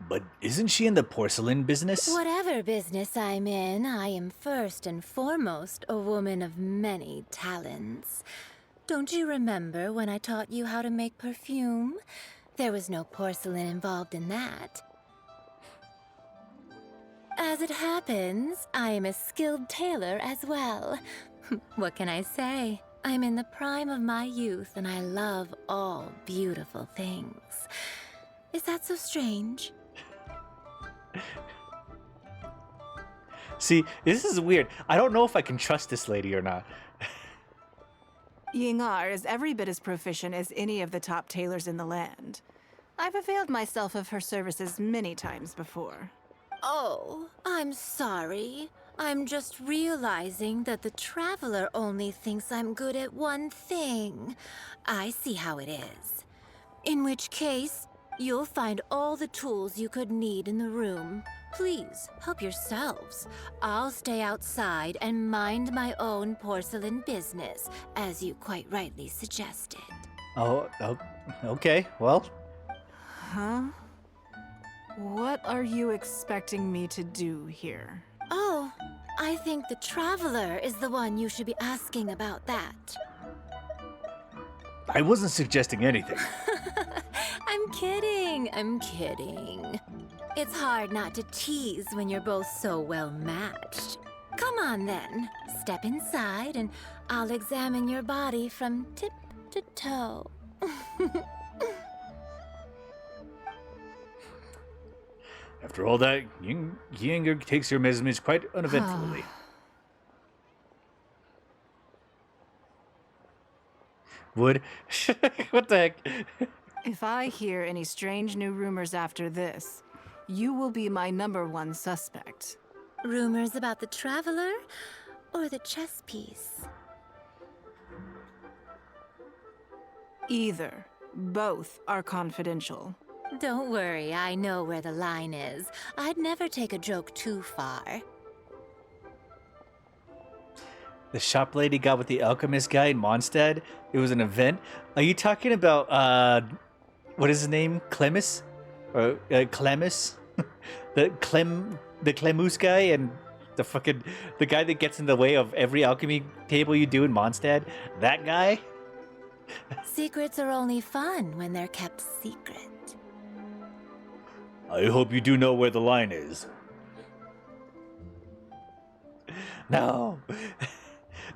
But isn't she in the porcelain business? Whatever business I'm in, I am first and foremost a woman of many talents. Don't you remember when I taught you how to make perfume? There was no porcelain involved in that. As it happens, I am a skilled tailor as well. What can I say? I'm in the prime of my youth and I love all beautiful things. Is that so strange? See, this is weird. I don't know if I can trust this lady or not. Yingar is every bit as proficient as any of the top tailors in the land. I've availed myself of her services many times before. Oh, I'm sorry. I'm just realizing that the traveler only thinks I'm good at one thing. I see how it is. In which case, you'll find all the tools you could need in the room. Please, help yourselves. I'll stay outside and mind my own porcelain business, as you quite rightly suggested. Oh, okay. Well, Huh? What are you expecting me to do here? Oh, I think the traveler is the one you should be asking about that. I wasn't suggesting anything. I'm kidding. It's hard not to tease when you're both so well matched. Come on then, step inside and I'll examine your body from tip to toe. After all that, Yinger takes your measurements quite uneventfully. Would? What the heck? If I hear any strange new rumors after this, you will be my #1 suspect. Rumors about the traveler or the chess piece? Either. Both are confidential. Don't worry, I know where the line is. I'd never take a joke too far. The shop lady got with the alchemist guy in Mondstadt. It was an event. Are you talking about, what is his name? Clemus? Or, Clemus? the Clemus guy and the guy that gets in the way of every alchemy table you do in Mondstadt? That guy? Secrets are only fun when they're kept secret. I hope you do know where the line is. No.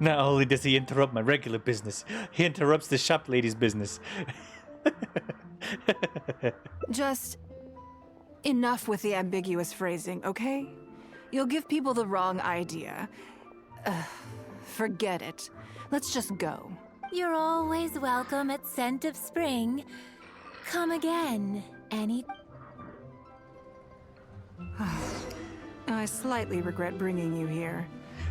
Not only does he interrupt my regular business, he interrupts the shop lady's business. Just enough with the ambiguous phrasing, okay? You'll give people the wrong idea. Forget it. Let's just go. You're always welcome at Scent of Spring. Come again, any... I slightly regret bringing you here.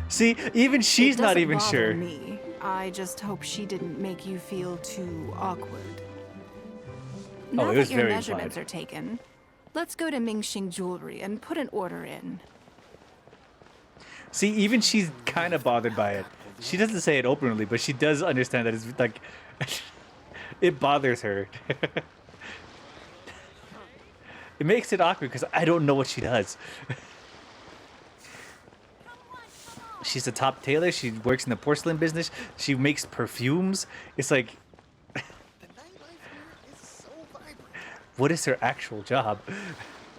See, even she's It not doesn't even bother sure. Me. I just hope she didn't make you feel too awkward. Now it was that your very measurements implied. are taken, let's go to Mingxing Jewelry and put an order in. See, even she's kind of bothered by it. She doesn't say it openly, but she does understand that it's like... it bothers her. It makes it awkward because I don't know what she does. She's a top tailor. She works in the porcelain business. She makes perfumes. It's like... what is her actual job?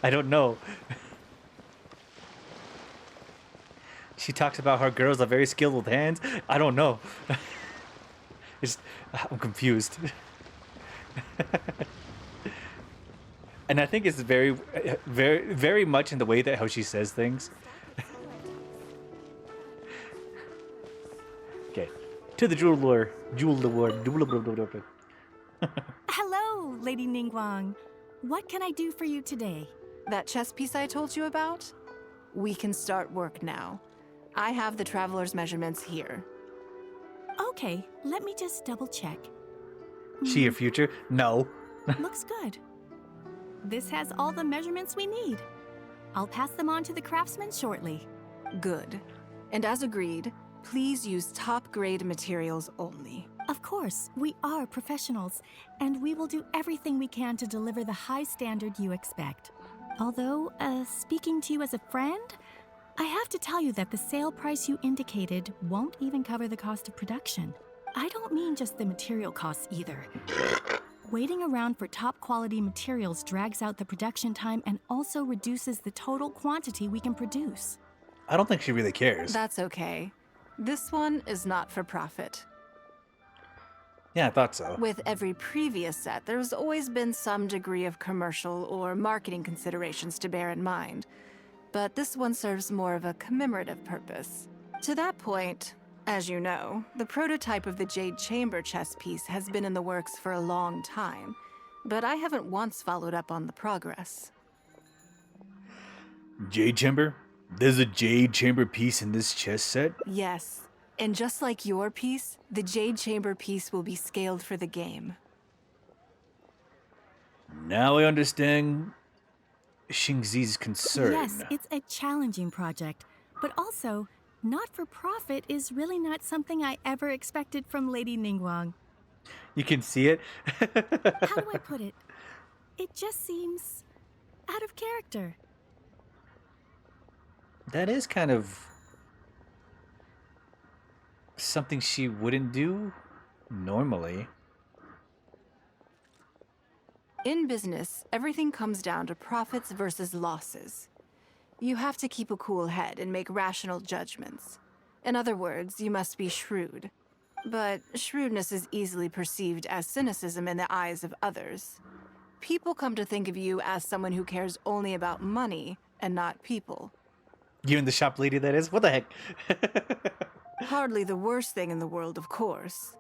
I don't know. She talks about how girls are very skilled with hands. I don't know. I'm confused. And I think it's very, very much in the way that how she says things. Okay, to the jeweler. Hello, Lady Ningguang. What can I do for you today? That chess piece I told you about? We can start work now. I have the traveler's measurements here. Okay, let me just double check. She your future? No. Looks good. This has all the measurements we need. I'll pass them on to the craftsman shortly. Good. And as agreed, please use top-grade materials only. Of course, we are professionals, and we will do everything we can to deliver the high standard you expect. Although, speaking to you as a friend, I have to tell you that the sale price you indicated won't even cover the cost of production. I don't mean just the material costs either. Waiting around for top quality materials drags out the production time and also reduces the total quantity we can produce. I don't think she really cares. That's okay. This one is not for profit. Yeah, I thought so. With every previous set, there's always been some degree of commercial or marketing considerations to bear in mind. But this one serves more of a commemorative purpose. To that point, as you know, the prototype of the Jade Chamber chess piece has been in the works for a long time, but I haven't once followed up on the progress. Jade Chamber? There's a Jade Chamber piece in this chess set? Yes, and just like your piece, the Jade Chamber piece will be scaled for the game. Now I understand Xingzi's concern. Yes, it's a challenging project, but also, not for profit is really not something I ever expected from Lady Ningguang. You can see it. How do I put it? It just seems out of character. That is kind of something she wouldn't do normally. In business, everything comes down to profits versus losses. You have to keep a cool head and make rational judgments. In other words, you must be shrewd. But shrewdness is easily perceived as cynicism in the eyes of others. People come to think of you as someone who cares only about money and not people. You and the shop lady, that is? What the heck? Hardly the worst thing in the world, of course.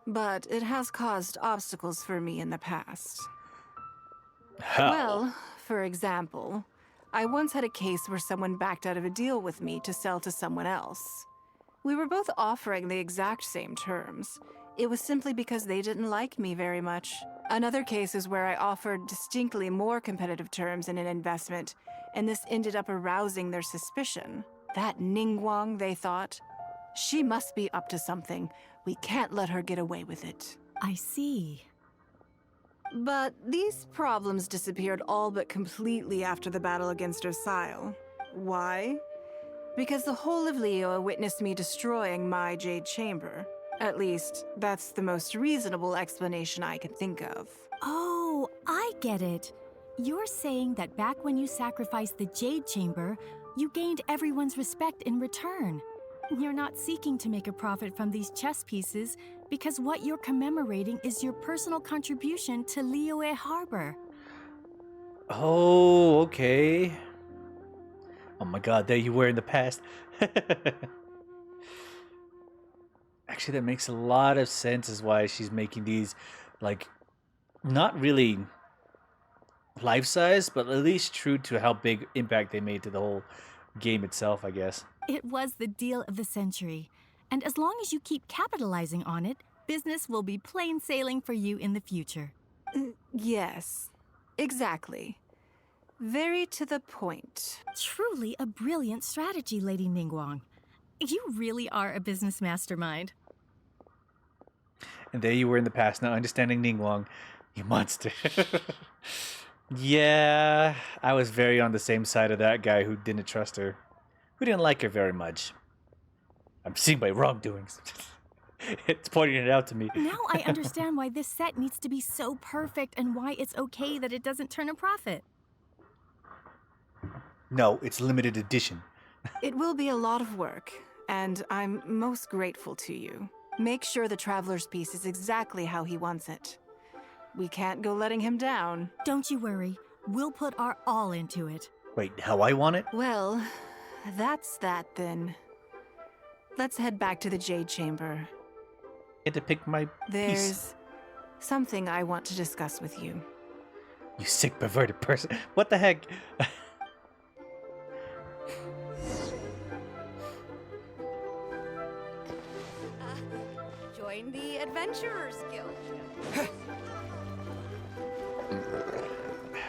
But it has caused obstacles for me in the past. How? Well, for example, I once had a case where someone backed out of a deal with me to sell to someone else. We were both offering the exact same terms. It was simply because they didn't like me very much. Another case is where I offered distinctly more competitive terms in an investment, and this ended up arousing their suspicion. That Ningguang, they thought. She must be up to something. We can't let her get away with it. I see. But these problems disappeared all but completely after the battle against Osile. Why? Because the whole of Liyue witnessed me destroying my Jade Chamber. At least, that's the most reasonable explanation I can think of. Oh, I get it. You're saying that back when you sacrificed the Jade Chamber, you gained everyone's respect in return. You're not seeking to make a profit from these chess pieces because what you're commemorating is your personal contribution to Liyue Harbor. Oh, okay. Oh my god, there you were in the past. Actually, that makes a lot of sense as why she's making these, like, not really life-size, but at least true to how big impact they made to the whole game itself, I guess. It was the deal of the century. And as long as you keep capitalizing on it, business will be plain sailing for you in the future. Yes, exactly. Very to the point. Truly a brilliant strategy, Lady Ningguang. You really are a business mastermind. And there you were in the past, now understanding Ningguang. You monster. Yeah, I was very on the same side of that guy who didn't trust her. Who didn't like her very much. I'm seeing my wrongdoings. It's pointing it out to me. Now I understand why this set needs to be so perfect and why it's okay that it doesn't turn a profit. No, it's limited edition. It will be a lot of work, and I'm most grateful to you. Make sure the Traveler's piece is exactly how he wants it. We can't go letting him down. Don't you worry. We'll put our all into it. Wait, how I want it? Well, that's that then. Let's head back to the Jade Chamber. Get to pick my There's piece. something I want to discuss with you. You sick, perverted person. What the heck? Join the Adventurers Guild.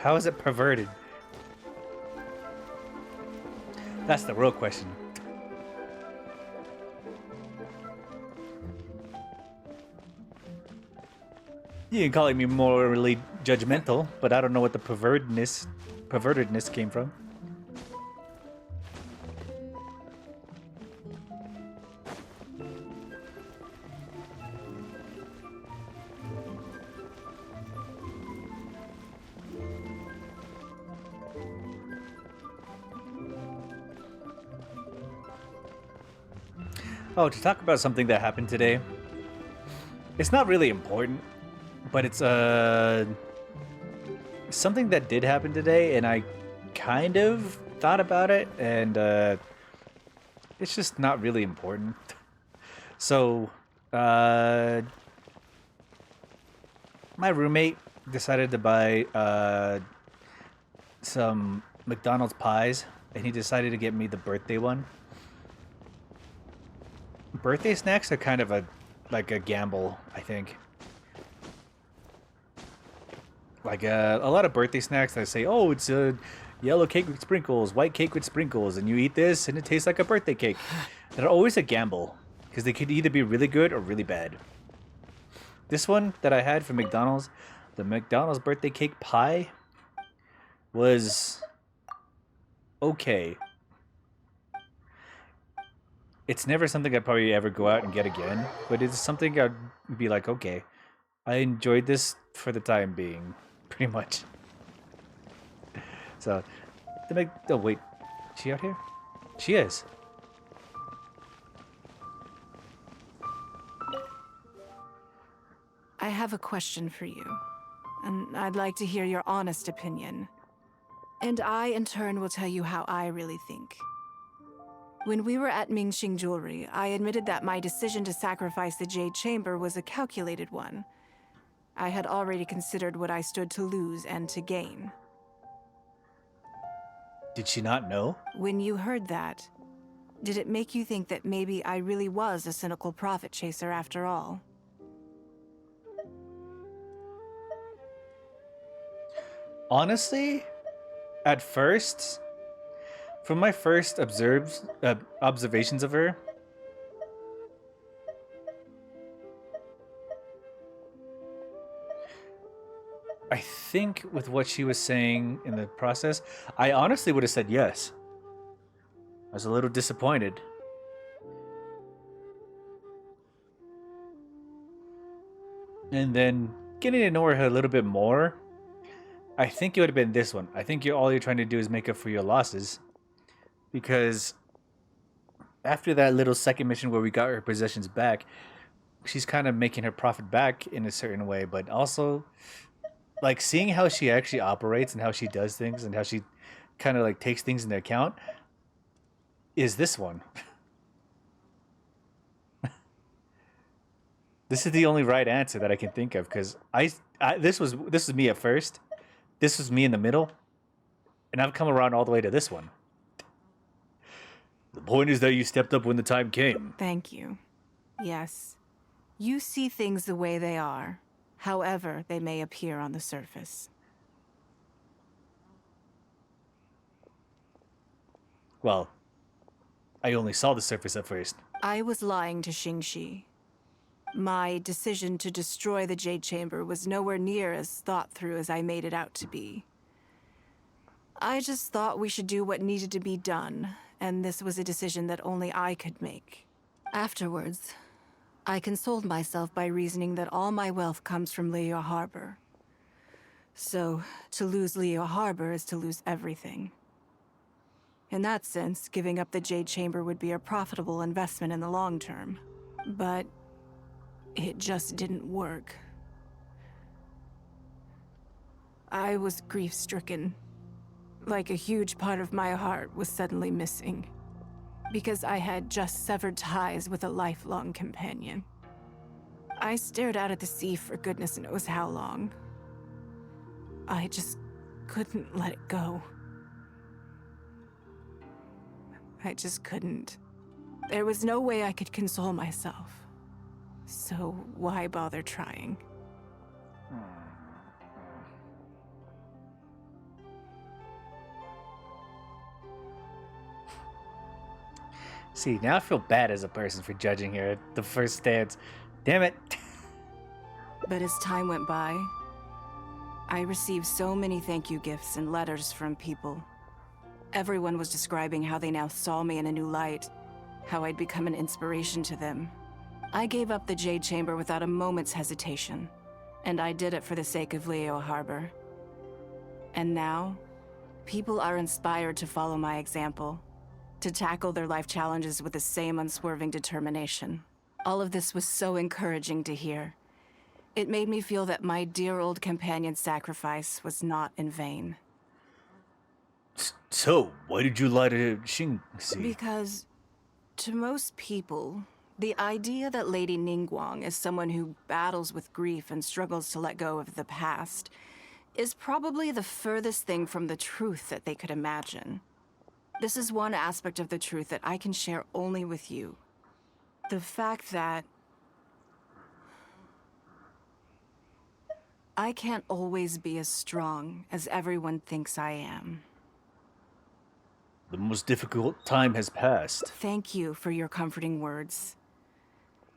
How is it perverted? That's the real question. You can call me morally judgmental, but I don't know what the pervertedness came from. Oh, to talk about something that happened today. It's not really important, but it's something that did happen today, and I kind of thought about it, and it's just not really important. So, my roommate decided to buy some McDonald's pies, and he decided to get me the birthday one. Birthday snacks are kind of like a gamble, I think. Like a lot of birthday snacks that say, oh, it's a yellow cake with sprinkles, white cake with sprinkles, and you eat this and it tastes like a birthday cake. They're always a gamble because they could either be really good or really bad. This one that I had from McDonald's, the McDonald's birthday cake pie, was okay. It's never something I'd probably ever go out and get again, but it's something I'd be like, okay, I enjoyed this for the time being, pretty much. So, oh wait, is she out here? She is. I have a question for you, and I'd like to hear your honest opinion. And I, in turn, will tell you how I really think. When we were at Mingxing Jewelry, I admitted that my decision to sacrifice the Jade Chamber was a calculated one. I had already considered what I stood to lose and to gain. Did she not know? When you heard that, did it make you think that maybe I really was a cynical profit chaser after all? Honestly, at first, from my first observations of her, I think with what she was saying in the process, I honestly would have said yes. I was a little disappointed. And then getting to know her a little bit more, I think it would have been this one. I think all you're trying to do is make up for your losses. Because after that little second mission where we got her possessions back, she's kind of making her profit back in a certain way. But also, like, seeing how she actually operates and how she does things and how she kind of, like, takes things into account is this one. This is the only right answer that I can think of, because this was me at first. This was me in the middle, and I've come around all the way to this one. The point is that you stepped up when the time came. Thank you. Yes. You see things the way they are, however they may appear on the surface. Well, I only saw the surface at first. I was lying to Xingxi. My decision to destroy the Jade Chamber was nowhere near as thought through as I made it out to be. I just thought we should do what needed to be done, and this was a decision that only I could make. Afterwards, I consoled myself by reasoning that all my wealth comes from Liyue Harbor. So, to lose Liyue Harbor is to lose everything. In that sense, giving up the Jade Chamber would be a profitable investment in the long term. But it just didn't work. I was grief-stricken. Like a huge part of my heart was suddenly missing. Because I had just severed ties with a lifelong companion. I stared out at the sea for goodness knows how long. I just couldn't let it go. I just couldn't. There was no way I could console myself. So why bother trying? See, now I feel bad as a person for judging her at the first stance. Damn it. But as time went by, I received so many thank you gifts and letters from people. Everyone was describing how they now saw me in a new light, how I'd become an inspiration to them. I gave up the Jade Chamber without a moment's hesitation, and I did it for the sake of Liyue Harbor. And now, people are inspired to follow my example. to tackle their life challenges with the same unswerving determination. All of this was so encouraging to hear. It made me feel that my dear old companion's sacrifice was not in vain. So, why did you lie to Xingxi? Because, to most people, the idea that Lady Ningguang is someone who battles with grief and struggles to let go of the past is probably the furthest thing from the truth that they could imagine. This is one aspect of the truth that I can share only with you. The fact that I can't always be as strong as everyone thinks I am. The most difficult time has passed. Thank you for your comforting words.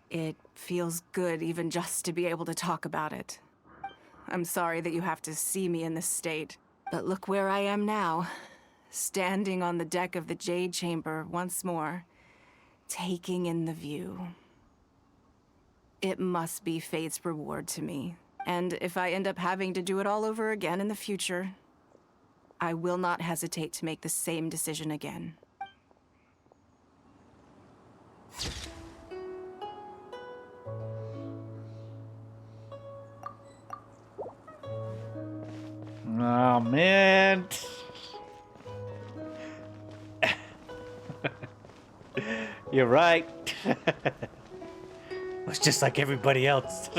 It feels good even just to be able to talk about it. I'm sorry that you have to see me in this state, but look where I am now, standing on the deck of the Jade Chamber once more, taking in the view. It must be fate's reward to me, and if I end up having to do it all over again in the future, I will not hesitate to make the same decision again. Oh, man. You're right. It's just like everybody else.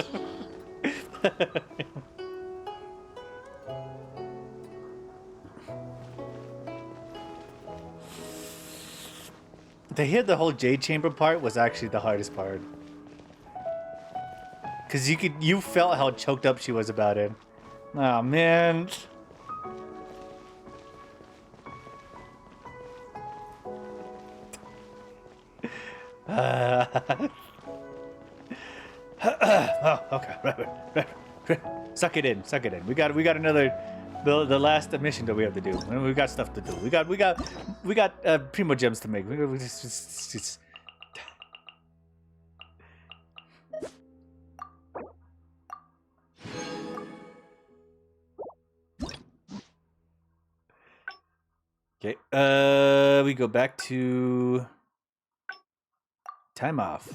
To hear the whole Jade Chamber part was actually the hardest part. Cause you felt how choked up she was about it. Oh man. Oh, okay. Right. Suck it in. We got another the last mission that we have to do. We got stuff to do. We got primo gems to make. We just... Okay. We go back to time off.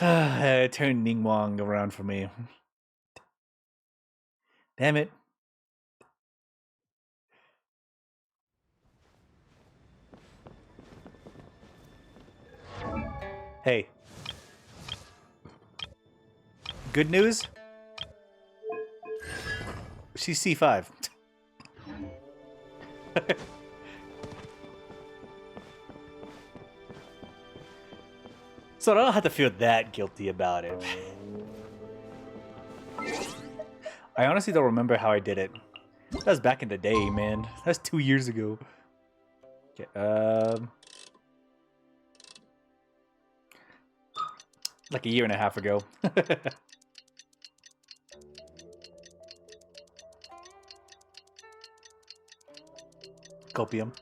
It turned Ningguang around for me. Damn it. Hey. Good news? She's C5. So I don't have to feel that guilty about it. I honestly don't remember how I did it. That was back in the day, man. That's 2 years ago. Okay, like a year and a half ago. Copium.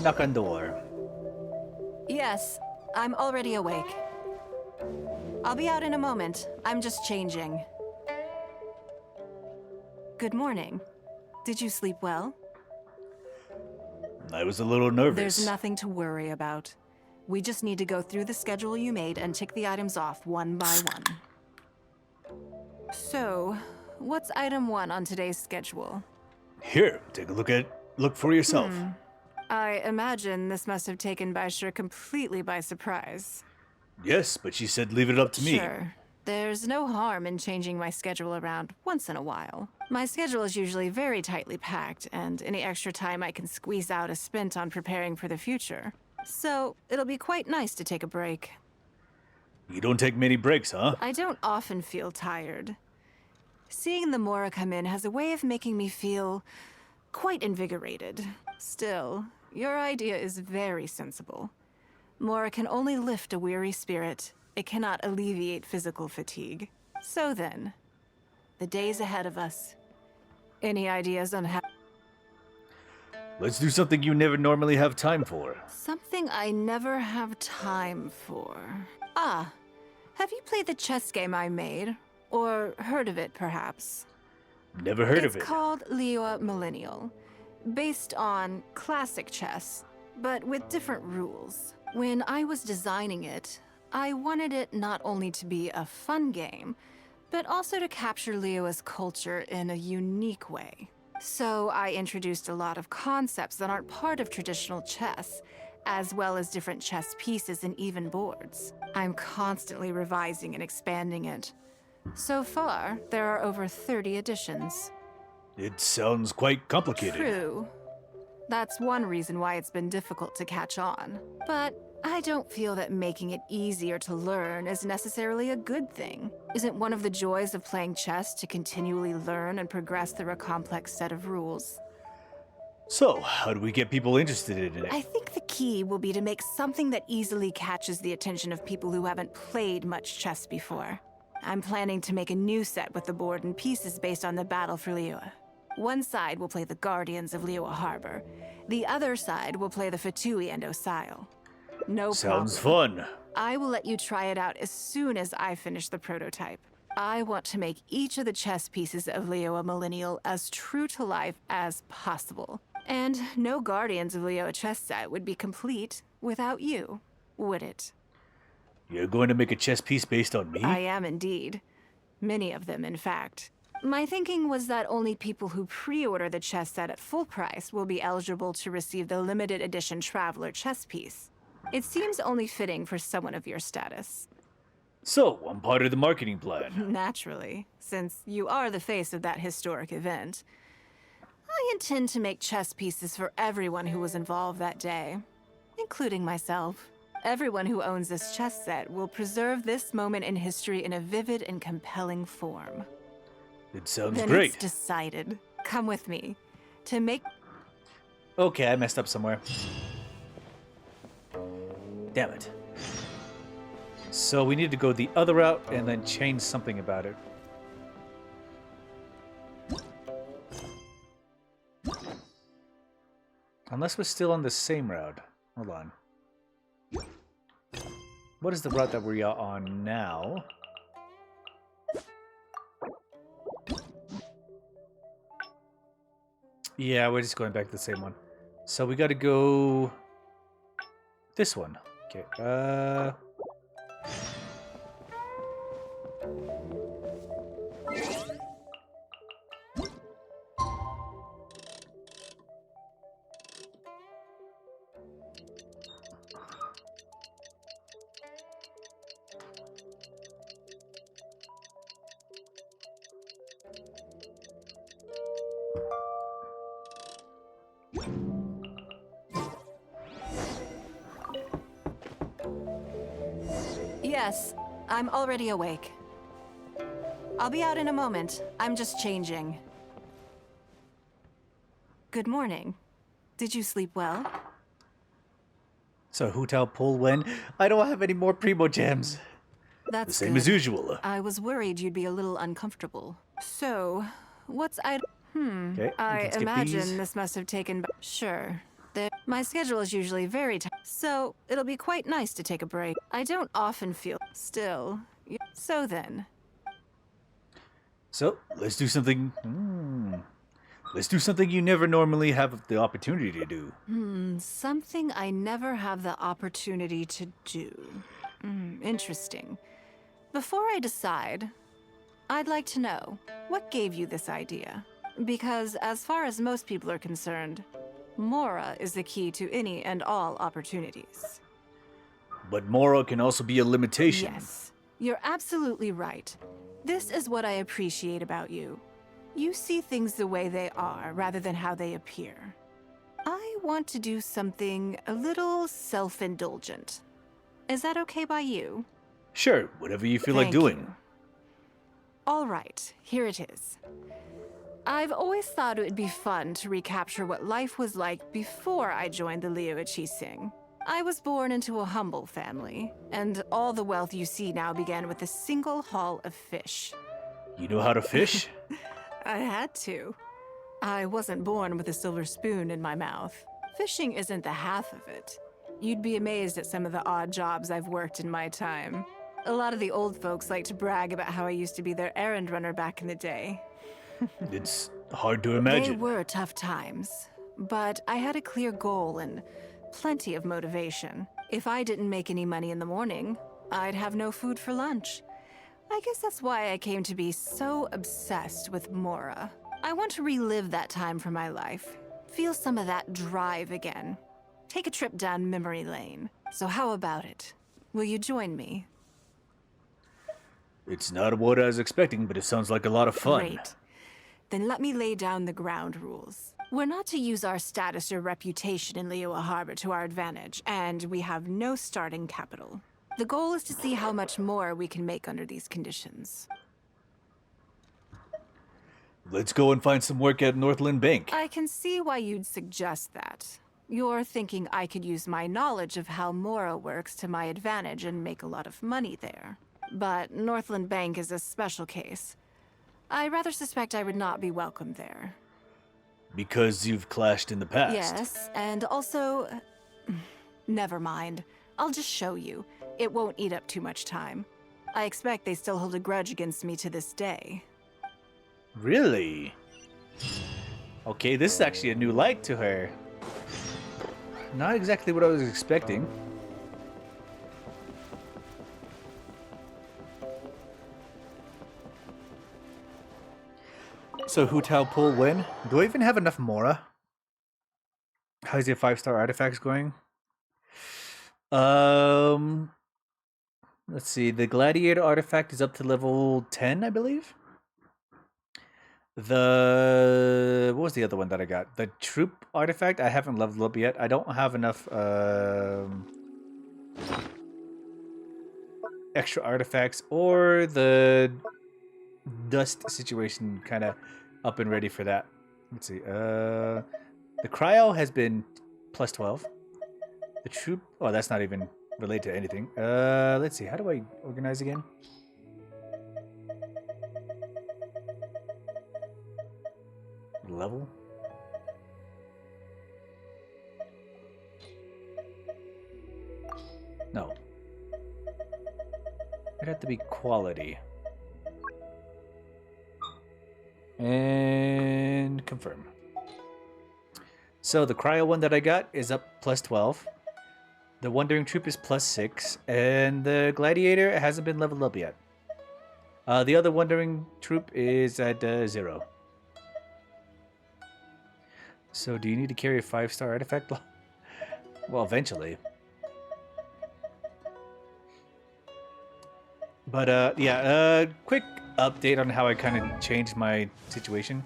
Knock on door. Yes, I'm already awake. I'll be out in a moment. I'm just changing. Good morning. Did you sleep well? I was a little nervous. There's nothing to worry about. We just need to go through the schedule you made and tick the items off one by one. So, what's item 1 on today's schedule? Here, take a look for yourself. I imagine this must have taken Baisha completely by surprise. Yes, but she said leave it up to me. Sure. There's no harm in changing my schedule around once in a while. My schedule is usually very tightly packed, and any extra time I can squeeze out is spent on preparing for the future. So, it'll be quite nice to take a break. You don't take many breaks, huh? I don't often feel tired. Seeing the Mora come in has a way of making me feel quite invigorated. Still, your idea is very sensible. Mora can only lift a weary spirit. It cannot alleviate physical fatigue. So then, the days ahead of us. Any ideas on how... Let's do something you never normally have time for. Something I never have time for. Ah, have you played the chess game I made? Or heard of it, perhaps? Never heard of it. It's called Liyue Millennial, based on classic chess, but with different rules. When I was designing it, I wanted it not only to be a fun game, but also to capture Liyue's culture in a unique way. So I introduced a lot of concepts that aren't part of traditional chess, as well as different chess pieces and even boards. I'm constantly revising and expanding it. So far, there are over 30 editions. It sounds quite complicated. True. That's one reason why it's been difficult to catch on. But I don't feel that making it easier to learn is necessarily a good thing. Isn't one of the joys of playing chess to continually learn and progress through a complex set of rules? So, how do we get people interested in it? I think the key will be to make something that easily catches the attention of people who haven't played much chess before. I'm planning to make a new set with the board and pieces based on the battle for Liyue. One side will play the Guardians of Liyue Harbor. The other side will play the Fatui and Osile. No Sounds problem. fun. I will let you try it out as soon as I finish the prototype. I want to make each of the chess pieces of Liyue Millennial as true to life as possible. And no Guardians of Liyue chess set would be complete without you, would it? You're going to make a chess piece based on me? I am indeed. Many of them, in fact. My thinking was that only people who pre-order the chess set at full price will be eligible to receive the limited edition Traveler chess piece. It seems only fitting for someone of your status. So, I'm part of the marketing plan. Naturally, since you are the face of that historic event. I intend to make chess pieces for everyone who was involved that day, including myself. Everyone who owns this chess set will preserve this moment in history in a vivid and compelling form. It sounds Then great. it's decided. Come with me. To make... Okay, I messed up somewhere. Damn it. So we need to go the other route and then change something about it. Unless we're still on the same route. Hold on. What is the route that we are on now? Yeah, we're just going back to the same one. So we gotta go... this one. Okay, Yes, I'm already awake. I'll be out in a moment. I'm just changing. Good morning. Did you sleep well? So Hu Tao pull when? I don't have any more Primo Gems. That's The same good. as usual. I was worried you'd be a little uncomfortable. So, what's Okay, I we can skip imagine these. this must have taken... Sure. My schedule is usually very tight, so it'll be quite nice to take a break. I don't often feel... Still. So then. So, let's do something... Let's do something you never normally have the opportunity to do. Something I never have the opportunity to do. Interesting. Before I decide, I'd like to know, what gave you this idea? Because as far as most people are concerned, Mora is the key to any and all opportunities. But Mora can also be a limitation. Yes, you're absolutely right. This is what I appreciate about you. You see things the way they are, rather than how they appear. I want to do something a little self-indulgent. Is that okay by you? Sure, whatever you feel like Thank doing. you. All right, here it is. I've always thought it would be fun to recapture what life was like before I joined the Liyue Qixing. I was born into a humble family, and all the wealth you see now began with a single haul of fish. You know how to fish? I had to. I wasn't born with a silver spoon in my mouth. Fishing isn't the half of it. You'd be amazed at some of the odd jobs I've worked in my time. A lot of the old folks like to brag about how I used to be their errand runner back in the day. It's hard to They imagine. were tough times, but I had a clear goal and plenty of motivation. If I didn't make any money in the morning, I'd have no food for lunch. I guess that's why I came to be so obsessed with Mora. I want to relive that time for my life. Feel some of that drive again. Take a trip down memory lane. So how about it? Will you join me? It's not what I was expecting, but it sounds like a lot of fun. Great. Then let me lay down the ground rules. We're not to use our status or reputation in Liyue Harbor to our advantage, and we have no starting capital. The goal is to see how much more we can make under these conditions. Let's go and find some work at Northland Bank. I can see why you'd suggest that. You're thinking I could use my knowledge of how Mora works to my advantage and make a lot of money there. But Northland Bank is a special case. I rather suspect I would not be welcome there. Because you've clashed in the past. Yes, and also... Never mind. I'll just show you. It won't eat up too much time. I expect they still hold a grudge against me to this day. Really? Okay, this is actually a new light to her. Not exactly what I was expecting. So Hu Tao pull when? Do I even have enough Mora? How's your 5-star artifacts going? Let's see. The Gladiator artifact is up to level 10, I believe. What was the other one that I got? The Troop artifact, I haven't leveled up yet. I don't have enough extra artifacts or the dust situation kind of up and ready for that. Let's see. The Cryo has been plus 12. The Troop, oh, that's not even related to anything. Let's see. How do I organize again? Level? No. It'd have to be quality. And confirm. So the Cryo one that I got is up plus 12. The Wandering Troop is plus 6. And the Gladiator hasn't been leveled up yet. The other Wandering Troop is at 0. So do you need to carry a 5-star artifact? Well, eventually. But yeah, quick update on how I kind of changed my situation.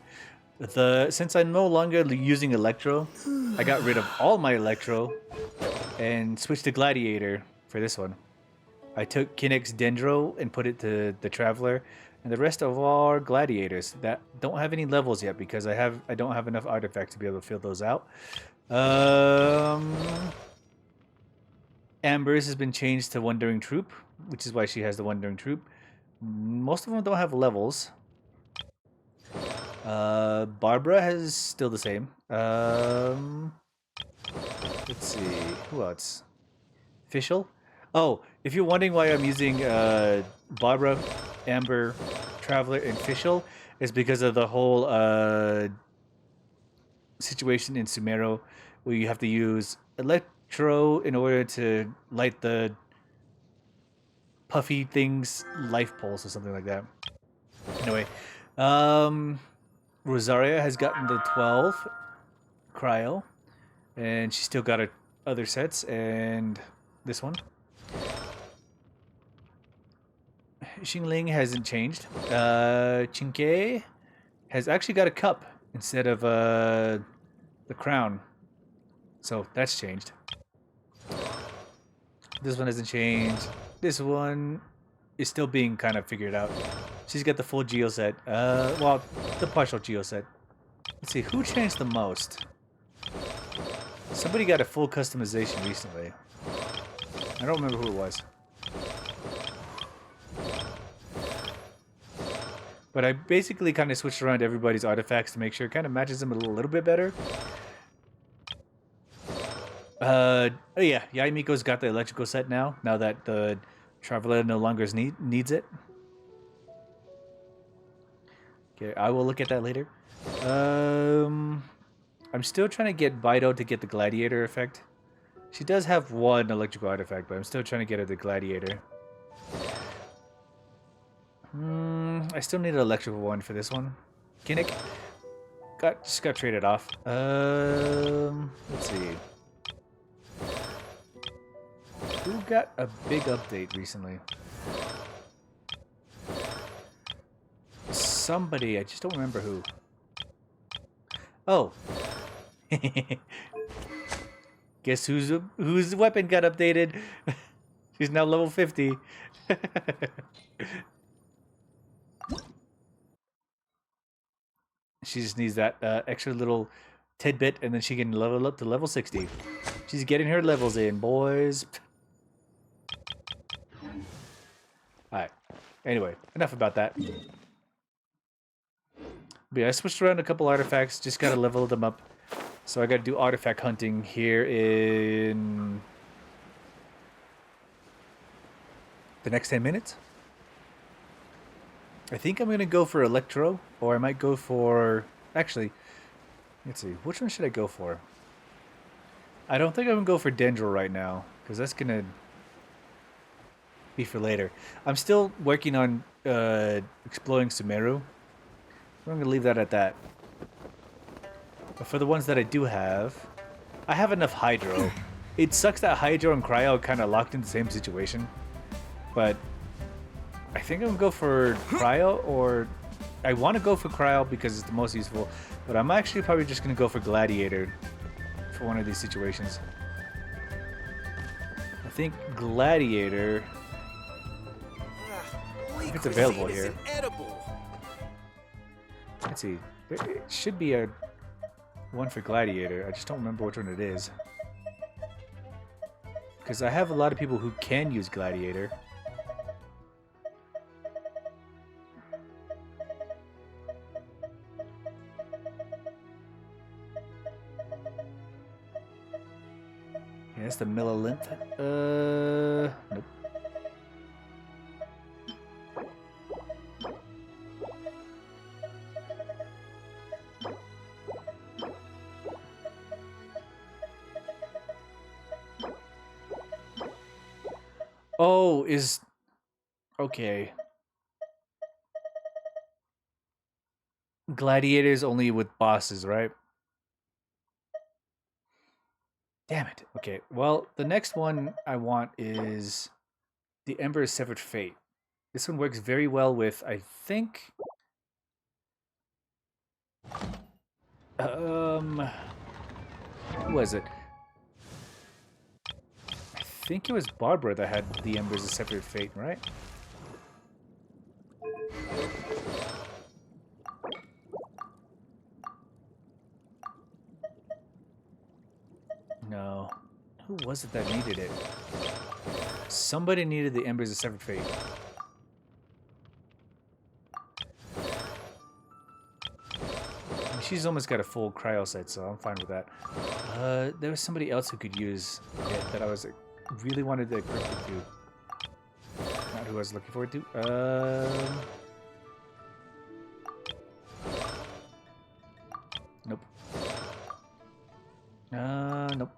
Since I'm no longer using Electro, I got rid of all my Electro and switched to Gladiator for this one. I took Kinect's Dendro and put it to the Traveler, and the rest of our Gladiators that don't have any levels yet because I don't have enough artifacts to be able to fill those out. Amber's has been changed to Wandering Troop, which is why she has the Wandering Troop. Most of them don't have levels. Barbara has still the same. Let's see, who else? Fischl? Oh, if you're wondering why I'm using Barbara, Amber, Traveler, and Fischl, it's because of the whole situation in Sumeru where you have to use Electro in order to light the puffy things, life pulse or something like that. Anyway, Rosaria has gotten the 12 Cryo, and she still got her other sets, and this one. Xingling hasn't changed. Chinke has actually got a cup instead of the crown, so that's changed. This one hasn't changed. This one is still being kind of figured out. She's got the full Geo set. Well, the partial Geo set. Let's see, who changed the most? Somebody got a full customization recently. I don't remember who it was. But I basically kind of switched around everybody's artifacts to make sure it kind of matches them a little bit better. Oh yeah, Yaimiko's got the electrical set now that the Traveler no longer needs it. Okay, I will look at that later. I'm still trying to get Bido to get the Gladiator effect. She does have one electrical artifact, but I'm still trying to get her the Gladiator. I still need an electrical one for this one. Kinnick just got traded off. Let's see. Who got a big update recently? Somebody, I just don't remember who. Oh. Guess whose weapon got updated? She's now level 50. She just needs that extra little tidbit, and then she can level up to level 60. She's getting her levels in, boys. Alright. Anyway, enough about that. But yeah, I switched around a couple artifacts, just gotta level them up. So I gotta do artifact hunting here in the next 10 minutes. I think I'm gonna go for Electro, or I might go for... Actually, let's see, which one should I go for? I don't think I'm gonna go for Dendro right now, because that's gonna be for later. I'm still working on exploring Sumeru. I'm gonna leave that at that. But for the ones that I do have, I have enough Hydro. It sucks that Hydro and Cryo are kind of locked in the same situation. But I think I'm gonna go for Cryo, or I want to go for Cryo because it's the most useful. But I'm actually probably just gonna go for Gladiator for one of these situations. I think Gladiator, if it's available here. Let's see. There should be a one for Gladiator. I just don't remember which one it is. Because I have a lot of people who can use Gladiator. Yeah, that's the Millilinth. Nope. Oh, is... Okay. Gladiators only with bosses, right? Damn it. Okay, well, the next one I want is the Emperor's Severed Fate. This one works very well with, I think... Who was it? I think it was Barbara that had the Embers of Severed Fate, right? No. Who was it that needed it? Somebody needed the Embers of Severed Fate. She's almost got a full cryo set, so I'm fine with that. There was somebody else who could use it that I was really wanted to equip it to. Not who I was looking forward to. Nope. Nope.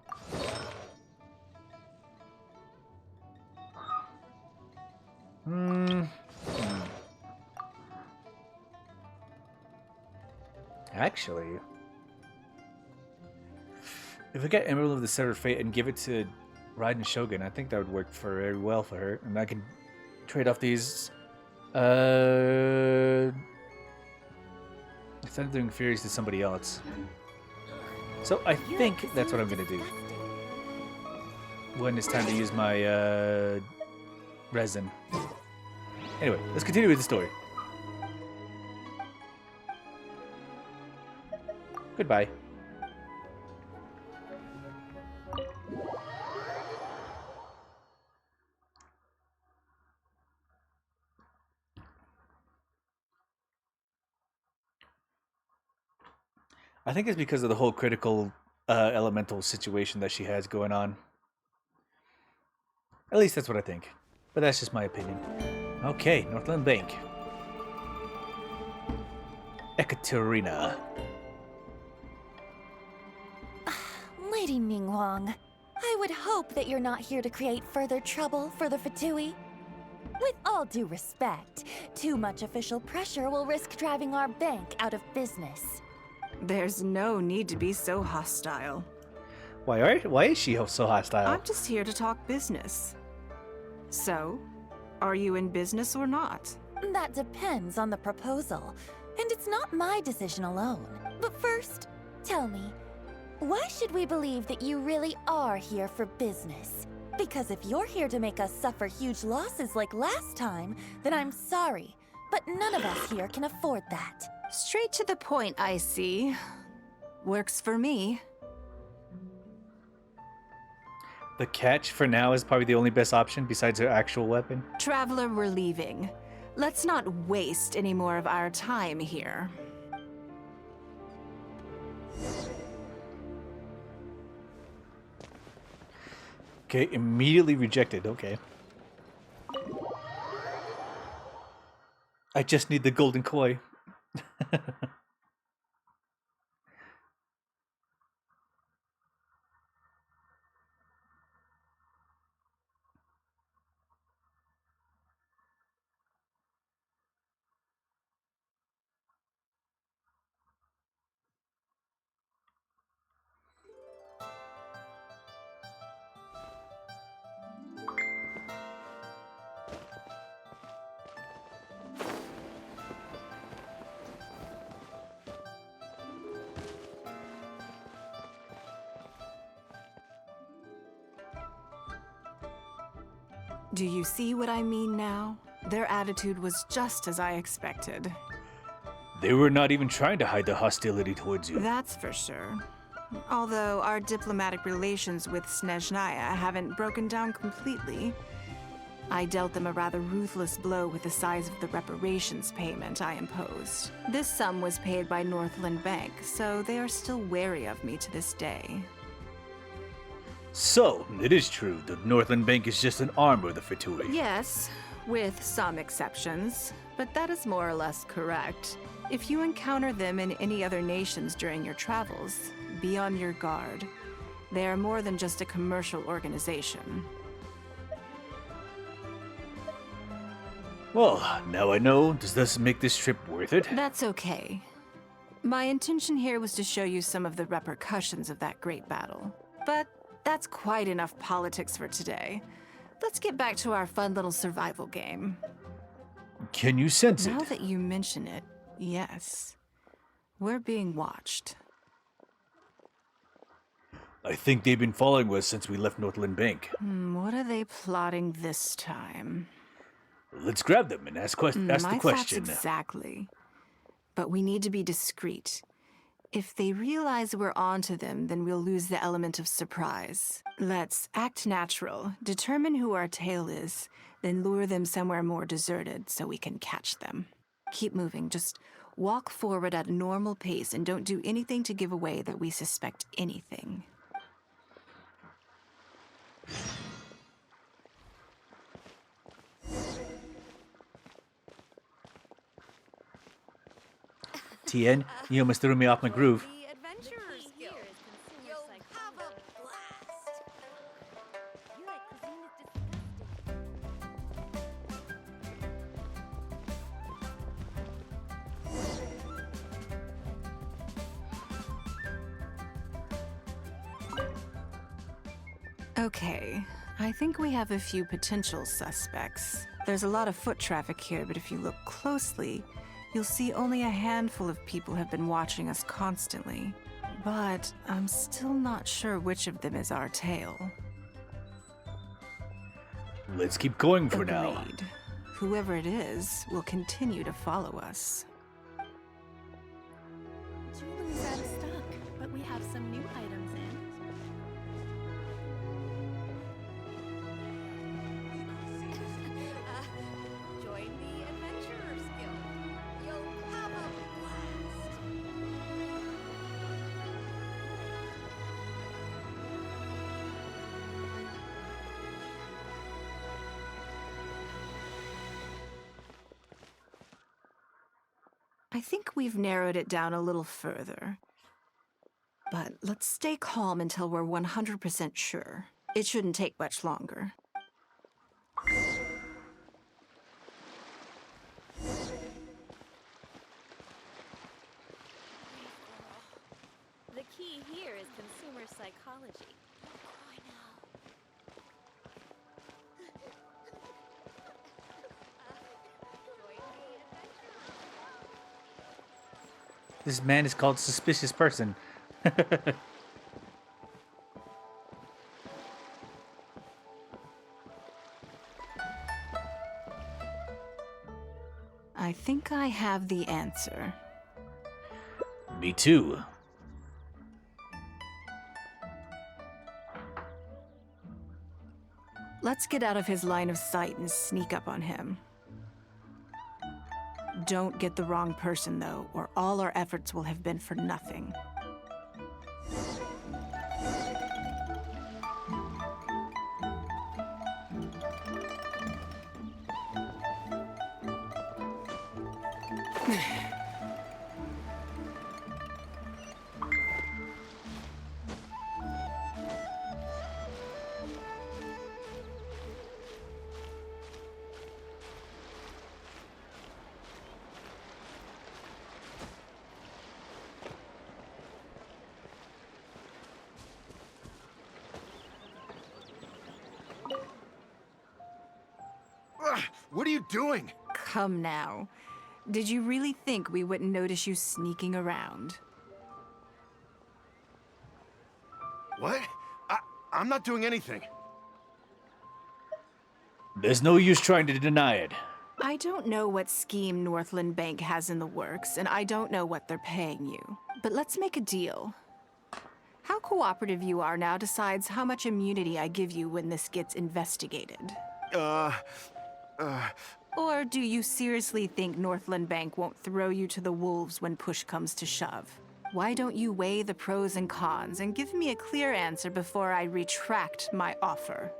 Actually, if I get Emerald of the Severed Fate and give it to Raiden Shogun, I think that would work very well for her, and I can trade off these Thundering Furies to somebody else. So I think that's what I'm gonna do when it's time to use my resin. Anyway, let's continue with the story. Goodbye. I think it's because of the whole critical elemental situation that she has going on. At least that's what I think. But that's just my opinion. Okay, Northland Bank. Ekaterina. Lady Ningguang, I would hope that you're not here to create further trouble for the Fatui. With all due respect, too much official pressure will risk driving our bank out of business. There's no need to be so hostile. Why is she so hostile? I'm just here to talk business. So, are you in business or not? That depends on the proposal, and it's not my decision alone. But first, tell me, why should we believe that you really are here for business? Because if you're here to make us suffer huge losses like last time, then I'm sorry, but none of us here can afford that. Straight to the point, I see. Works for me. The catch for now is probably the only best option besides her actual weapon. Traveler, we're leaving. Let's not waste any more of our time here. Okay, immediately rejected. Okay. I just need the golden koi. Do you see what I mean now? Their attitude was just as I expected. They were not even trying to hide the hostility towards you. That's for sure. Although our diplomatic relations with Snezhnaya haven't broken down completely. I dealt them a rather ruthless blow with the size of the reparations payment I imposed. This sum was paid by Northland Bank, so they are still wary of me to this day. So, it is true, the Northland Bank is just an arm of the Fatui. Yes, with some exceptions, but that is more or less correct. If you encounter them in any other nations during your travels, be on your guard. They are more than just a commercial organization. Well, now I know. Does this make this trip worth it? That's okay. My intention here was to show you some of the repercussions of that great battle. But that's quite enough politics for today. Let's get back to our fun little survival game. Can you sense Now it? that you mention it, yes. We're being watched. I think they've been following us since we left Northland Bank. What are they plotting this time? Let's grab them and ask the My question. thoughts exactly. But we need to be discreet. If they realize we're onto them, then we'll lose the element of surprise. Let's act natural, determine who our tail is, then lure them somewhere more deserted so we can catch them. Keep moving, just walk forward at a normal pace and don't do anything to give away that we suspect anything. Tien, you almost threw me off my groove. Okay, I think we have a few potential suspects. There's a lot of foot traffic here, but if you look closely, you'll see only a handful of people have been watching us constantly. But I'm still not sure which of them is our tail. Let's keep going for now. Agreed. Whoever it is will continue to follow us. Jewelry's out of stock, but we have some new items in. Join the Adventurers Guild. You'll have a blast. I think we've narrowed it down a little further. But let's stay calm until we're 100% sure. It shouldn't take much longer. The key here is consumer psychology. I know. This man is called Suspicious Person. I think I have the answer. Me too. Let's get out of his line of sight and sneak up on him. Don't get the wrong person, though, or all our efforts will have been for nothing. What are you doing? Come now. Did you really think we wouldn't notice you sneaking around? What? I'm not doing anything. There's no use trying to deny it. I don't know what scheme Northland Bank has in the works, and I don't know what they're paying you. But let's make a deal. How cooperative you are now decides how much immunity I give you when this gets investigated. Or do you seriously think Northland Bank won't throw you to the wolves when push comes to shove? Why don't you weigh the pros and cons and give me a clear answer before I retract my offer?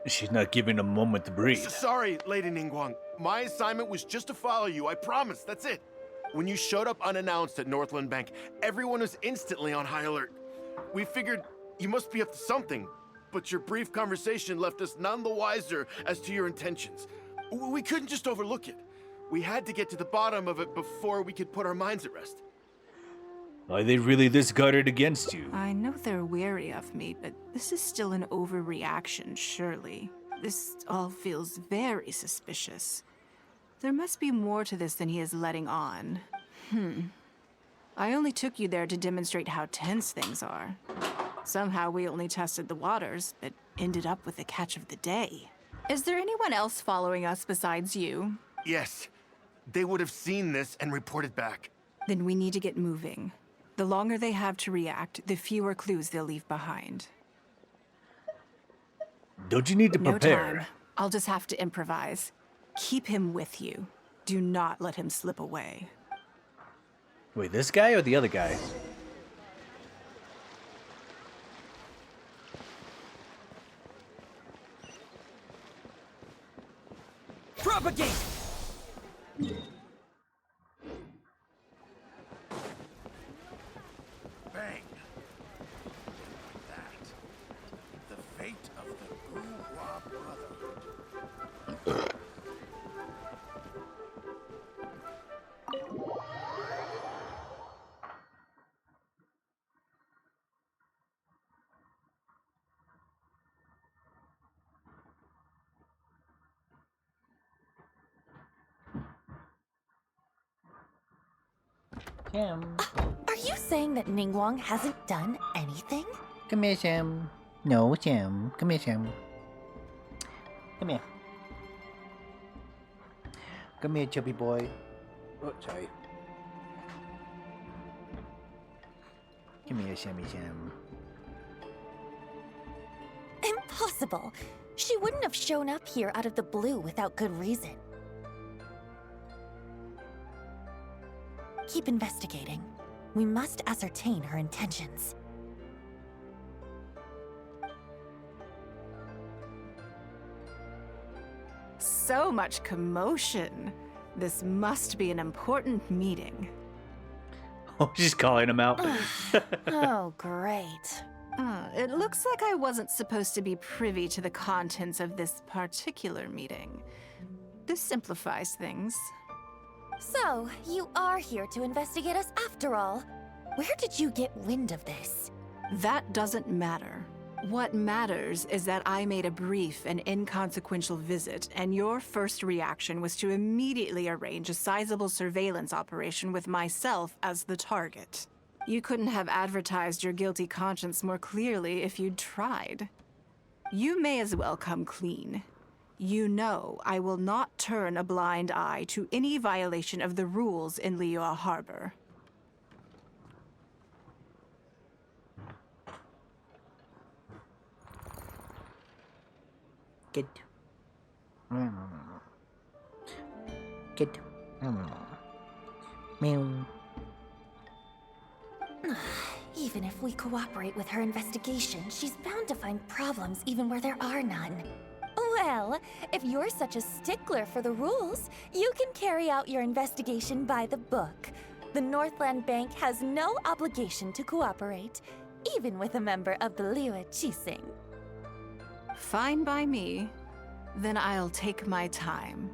She's not giving a moment to breathe. Sorry, Lady Ningguang. My assignment was just to follow you, I promise, that's it. When you showed up unannounced at Northland Bank, everyone was instantly on high alert. We figured you must be up to something, but your brief conversation left us none the wiser as to your intentions. We couldn't just overlook it. We had to get to the bottom of it before we could put our minds at rest. Are they really this guarded against you? I know they're wary of me, but this is still an overreaction, surely. This all feels very suspicious. There must be more to this than he is letting on. I only took you there to demonstrate how tense things are. Somehow we only tested the waters, but ended up with the catch of the day. Is there anyone else following us besides you? Yes. They would have seen this and reported back. Then we need to get moving. The longer they have to react, the fewer clues they'll leave behind. Don't you need to No prepare? time. I'll just have to improvise. Keep him with you. Do not let him slip away. Wait, this guy or the other guy? Propagate! Bang! That. The fate of the Bourgeois Brotherhood. Sam. Are you saying that Ningguang hasn't done anything? Come here, Sam. No, Sam. Come here, Sam. Come here. Come here, chubby boy. Oh, sorry. Come here, Sammy Sam. Impossible. She wouldn't have shown up here out of the blue without good reason. Keep investigating. We must ascertain her intentions. So much commotion. This must be an important meeting. Oh, she's calling him out. Oh, great. It looks like I wasn't supposed to be privy to the contents of this particular meeting. This simplifies things. So, you are here to investigate us after all. Where did you get wind of this? That doesn't matter. What matters is that I made a brief and inconsequential visit, and your first reaction was to immediately arrange a sizable surveillance operation with myself as the target. You couldn't have advertised your guilty conscience more clearly if you'd tried. You may as well come clean. You know I will not turn a blind eye to any violation of the rules in Liyue Harbor. Good. Good. Meow. Even if we cooperate with her investigation, she's bound to find problems even where there are none. Well, if you're such a stickler for the rules, you can carry out your investigation by the book. The Northland Bank has no obligation to cooperate, even with a member of the Liyue Qixing. Fine by me. Then I'll take my time.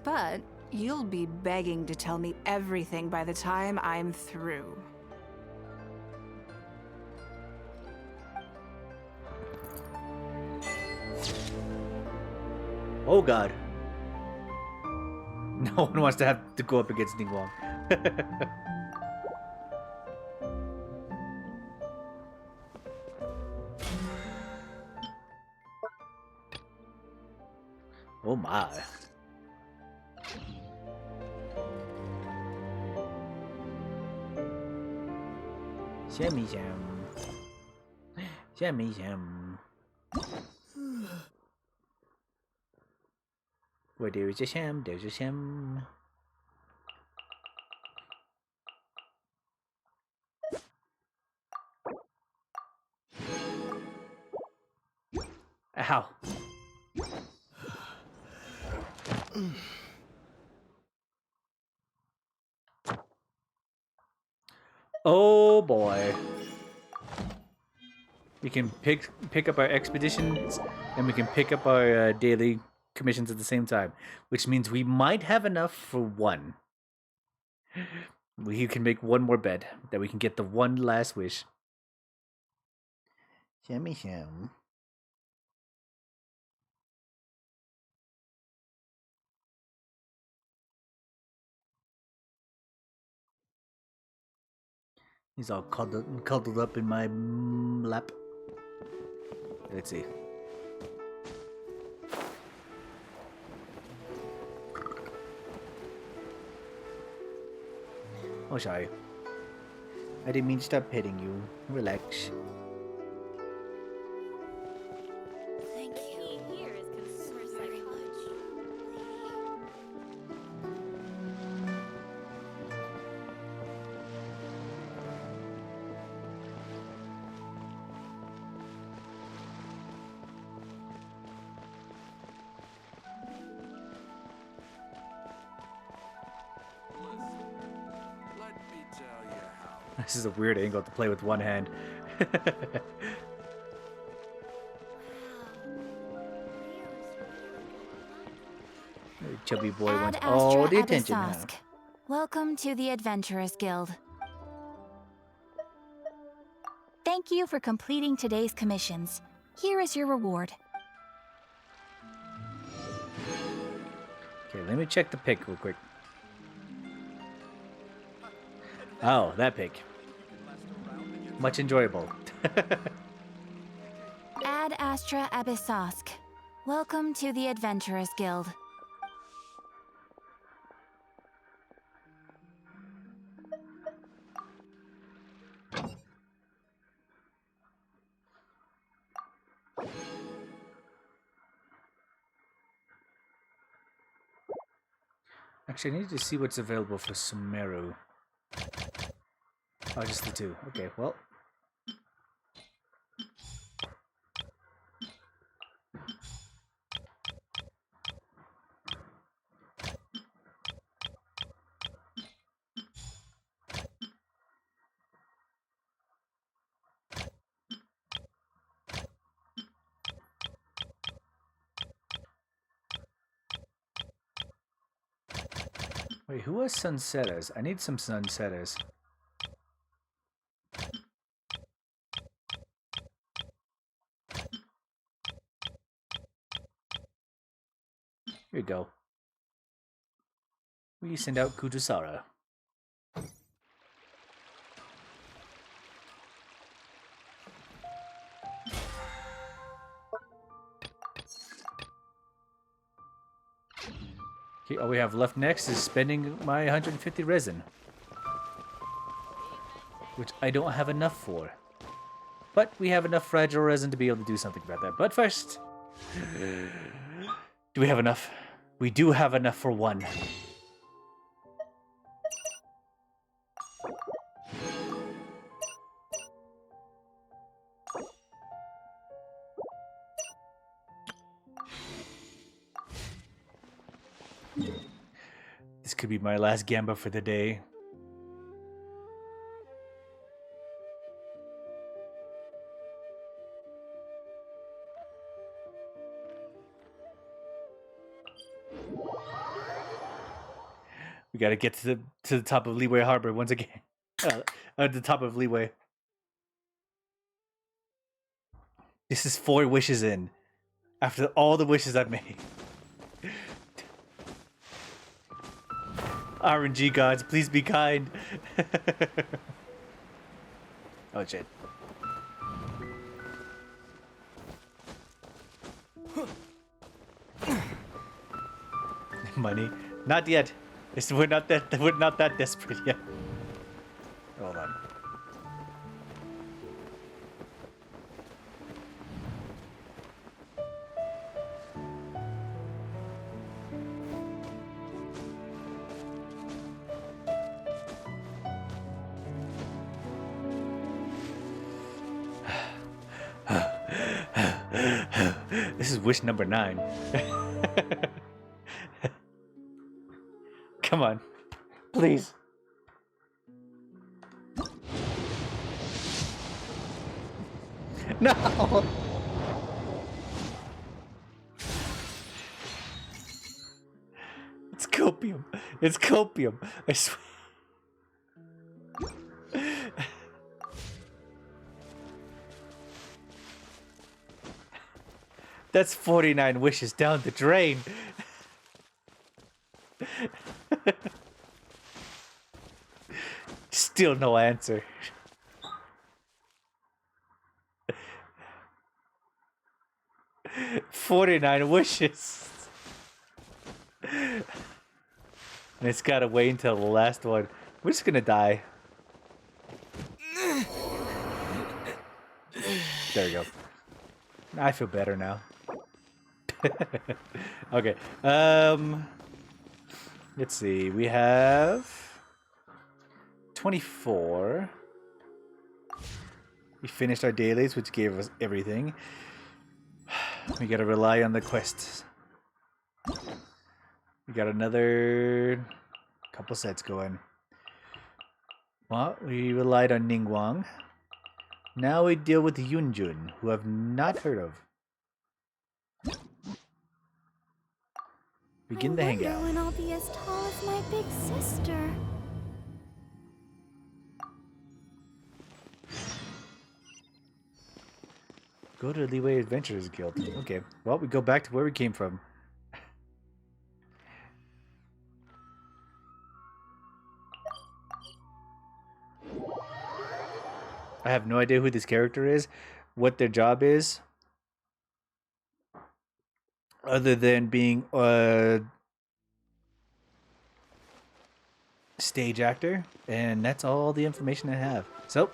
But you'll be begging to tell me everything by the time I'm through. Oh god. No one wants to have to go up against Ningguang. Oh my. Where there's a sham, there's a sham. Ow. Oh boy. We can pick up our expeditions and we can pick up our daily commissions at the same time, which means we might have enough for one. We can make one more bet that we can get the one last wish. Shammy sham. He's all cuddled up in my lap. Let's see. Oh, sorry. I didn't mean to stop petting you. Relax. Thank you. Here is concerned very much. Let me tell you how. This is a weird angle to play with one hand. Chubby boy wants all the attention now. Welcome to the Adventurers Guild. Thank you for completing today's commissions. Here is your reward. Okay, let me check the pic real quick. Oh, that pic. Much enjoyable. Ad Astra Abyssosk. Welcome to the Adventurers Guild. Actually, I need to see what's available for Sumeru. Oh, just the two. Okay, well. Wait, who has sunsetters? I need some sunsetters. Here you go. Will you send out Kujusara? Okay, all we have left next is spending my 150 resin. Which I don't have enough for. But we have enough fragile resin to be able to do something about that. But first... Do we have enough? We do have enough for one. This could be my last Gamba for the day. We gotta get to the top of Leeway Harbor once again. At the top of Leeway. This is 4 wishes in. After all the wishes I've made. RNG gods, please be kind. Oh shit. Money? Not yet. We're not that desperate yet. Hold on. This is wish number 9. Come on. Please. No! It's copium. It's copium. I swear. That's 49 wishes down the drain. Still no answer. $49 wishes. And it's gotta wait until the last one. We're just gonna die. There we go. I feel better now. Okay. Let's see. We have 24. We finished our dailies, which gave us everything. We gotta rely on the quests. We got another couple sets going. Well, we relied on Ningguang. Now we deal with Yunjun, who I've not heard of. Begin the hangout. When I'll be as tall as my big sister. Go to the Leeway Adventurers Guild. Okay, well, we go back to where we came from. I have no idea who this character is, what their job is, other than being a stage actor, and that's all the information I have. So,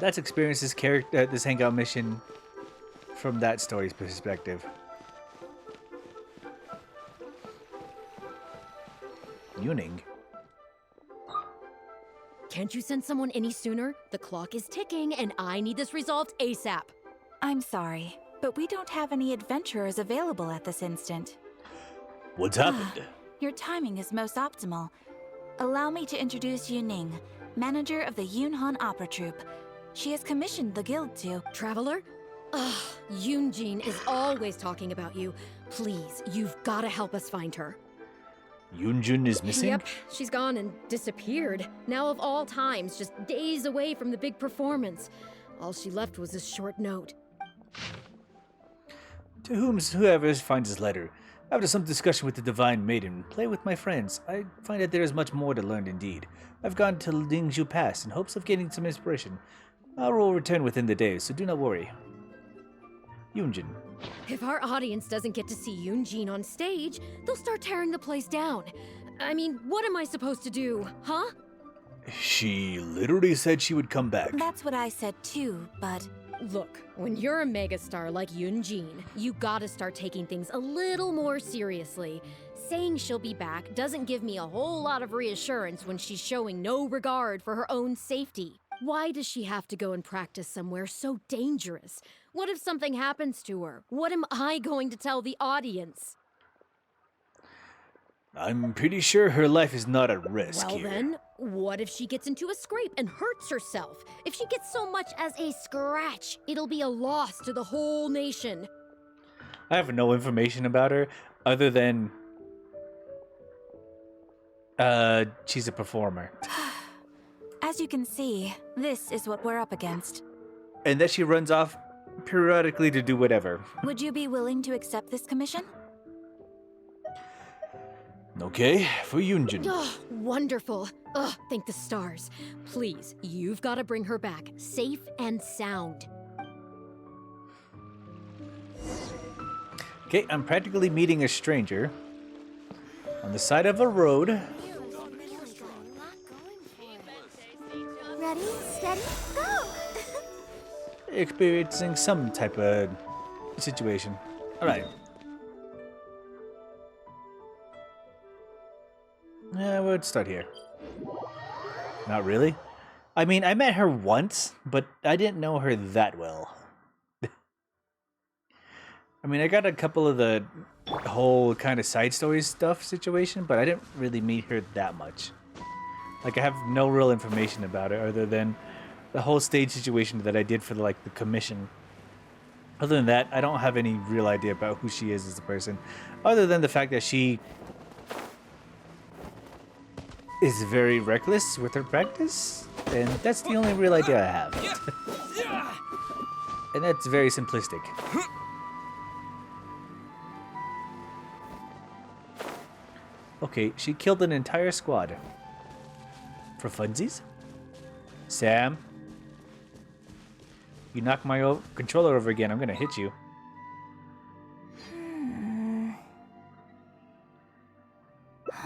let's experience this character, this hangout mission from that story's perspective. Yuning. Can't you send someone any sooner? The clock is ticking, and I need this resolved ASAP. I'm sorry, but we don't have any adventurers available at this instant. What's happened? Your timing is most optimal. Allow me to introduce Yuning, manager of the Yunhan Opera Troupe. She has commissioned the guild to... Traveler? Ugh, Yunjin is always talking about you. Please, you've got to help us find her. Yunjun is missing? Yep, she's gone and disappeared. Now of all times, just days away from the big performance. All she left was a short note. To whoever finds this letter, after some discussion with the Divine Maiden, play with my friends, I find that there is much more to learn indeed. I've gone to Lingzhu Pass in hopes of getting some inspiration. I will return within the day, so do not worry. Yunjin. If our audience doesn't get to see Yoonjin on stage, they'll start tearing the place down. I mean, what am I supposed to do, huh? She literally said she would come back. That's what I said too, but Look, when you're a megastar like Yoonjin, you gotta start taking things a little more seriously. Saying she'll be back doesn't give me a whole lot of reassurance when she's showing no regard for her own safety. Why does she have to go and practice somewhere so dangerous? What if something happens to her? What am I going to tell the audience? I'm pretty sure her life is not at risk Well here. then, what if she gets into a scrape and hurts herself? If she gets so much as a scratch, it'll be a loss to the whole nation. I have no information about her other than she's a performer. as you can see, this is what we're up against. And that she runs off periodically to do whatever. Would you be willing to accept this commission? Okay, for Yunjin. Oh, wonderful. Ugh, thank the stars. Please, you've got to bring her back, safe and sound. Okay, I'm practically meeting a stranger on the side of a road. Ready, steady, go! Experiencing some type of situation. Alright. Yeah, we'll start here. Not really. I mean, I met her once, but I didn't know her that well. I mean, I got a couple of the whole kind of side story stuff situation, but I didn't really meet her that much. Like, I have no real information about her other than the whole stage situation that I did for the commission. Other than that, I don't have any real idea about who she is as a person, other than the fact that she is very reckless with her practice, and that's the only real idea I have. And that's very simplistic. Okay, she killed an entire squad. For funsies? Sam? You knock my controller over again, I'm gonna hit you.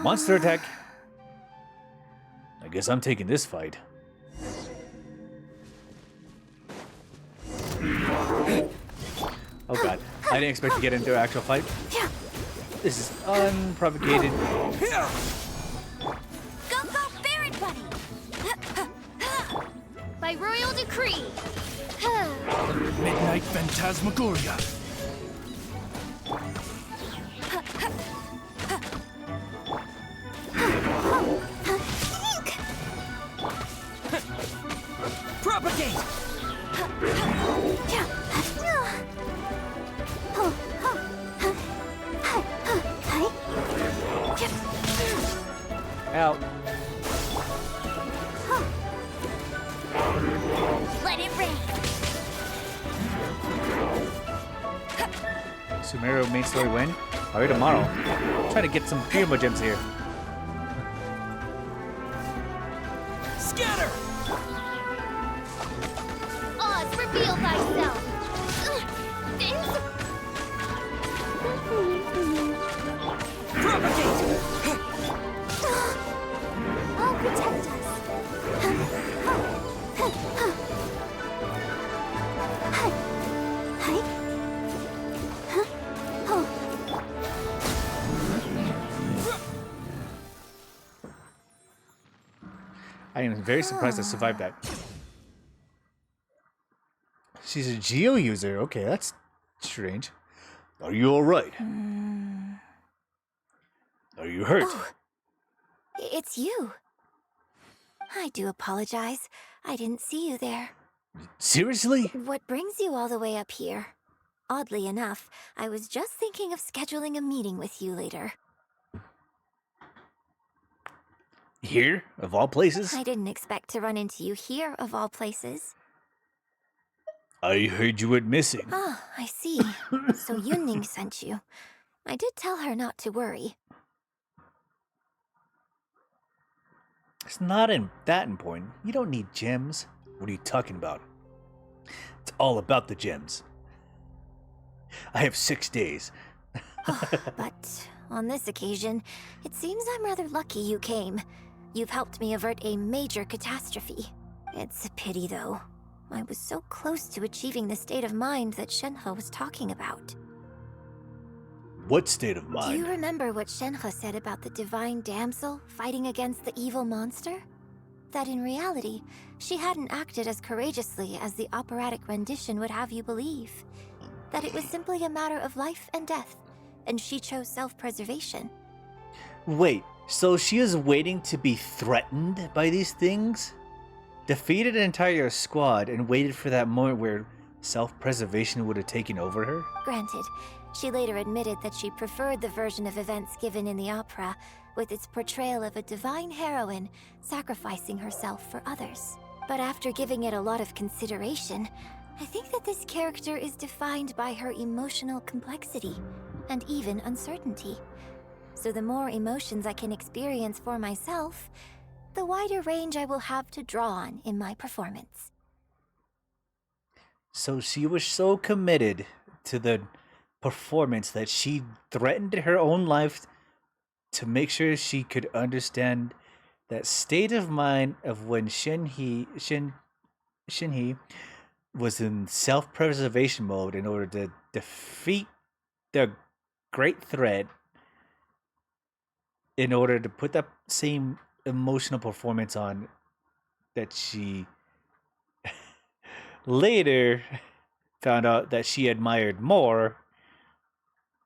Monster attack! I guess I'm taking this fight. Oh god, I didn't expect to get into an actual fight. This is unprovocated. Go, Barrett Buddy! By royal decree. Midnight Phantasmagoria. Propagate! Out. Let it rain! Sumeru main story win? Alright, tomorrow. Try to get some Pyramid gems here. Scatter! Oz, reveal thyself. Propagate! I'll protect us. I am very surprised I survived that. She's a Geo user. Okay, that's strange. Are you alright? Are you hurt? Oh, it's you. I do apologize. I didn't see you there. Seriously? What brings you all the way up here? Oddly enough, I was just thinking of scheduling a meeting with you later. Here, of all places? I didn't expect to run into you here, of all places. I heard you went missing. Ah, I see. So Yunning sent you. I did tell her not to worry. It's not that important. You don't need gems. What are you talking about? It's all about the gems. I have 6 days. But on this occasion, it seems I'm rather lucky you came. You've helped me avert a major catastrophe. It's a pity, though. I was so close to achieving the state of mind that Shenhe was talking about. What state of Do mind? you remember what Shenhe said about the divine damsel fighting against the evil monster? That in reality, she hadn't acted as courageously as the operatic rendition would have you believe. That it was simply a matter of life and death, and she chose self-preservation. Wait, so she is waiting to be threatened by these things? Defeated an entire squad and waited for that moment where self-preservation would have taken over her? Granted, she later admitted that she preferred the version of events given in the opera, with its portrayal of a divine heroine sacrificing herself for others. But after giving it a lot of consideration, I think that this character is defined by her emotional complexity and even uncertainty. So the more emotions I can experience for myself, the wider range I will have to draw on in my performance. So she was so committed to the performance that she threatened her own life to make sure she could understand that state of mind of when Shinhee was in self-preservation mode in order to defeat the great threat, in order to put that same emotional performance on that she later found out that she admired more,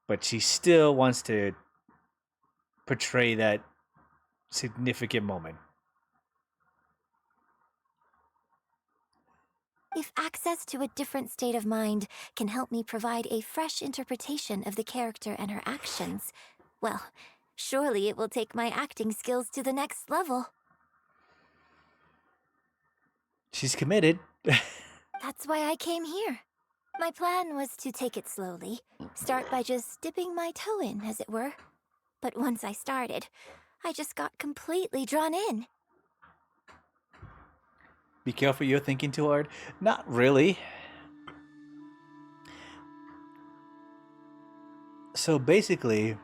but she still wants to portray that significant moment. If access to a different state of mind can help me provide a fresh interpretation of the character and her actions, well, surely it will take my acting skills to the next level. She's committed. That's why I came here. My plan was to take it slowly, start by just dipping my toe in, as it were. But once I started, I just got completely drawn in. Be careful, you're thinking too hard. Not really. So basically,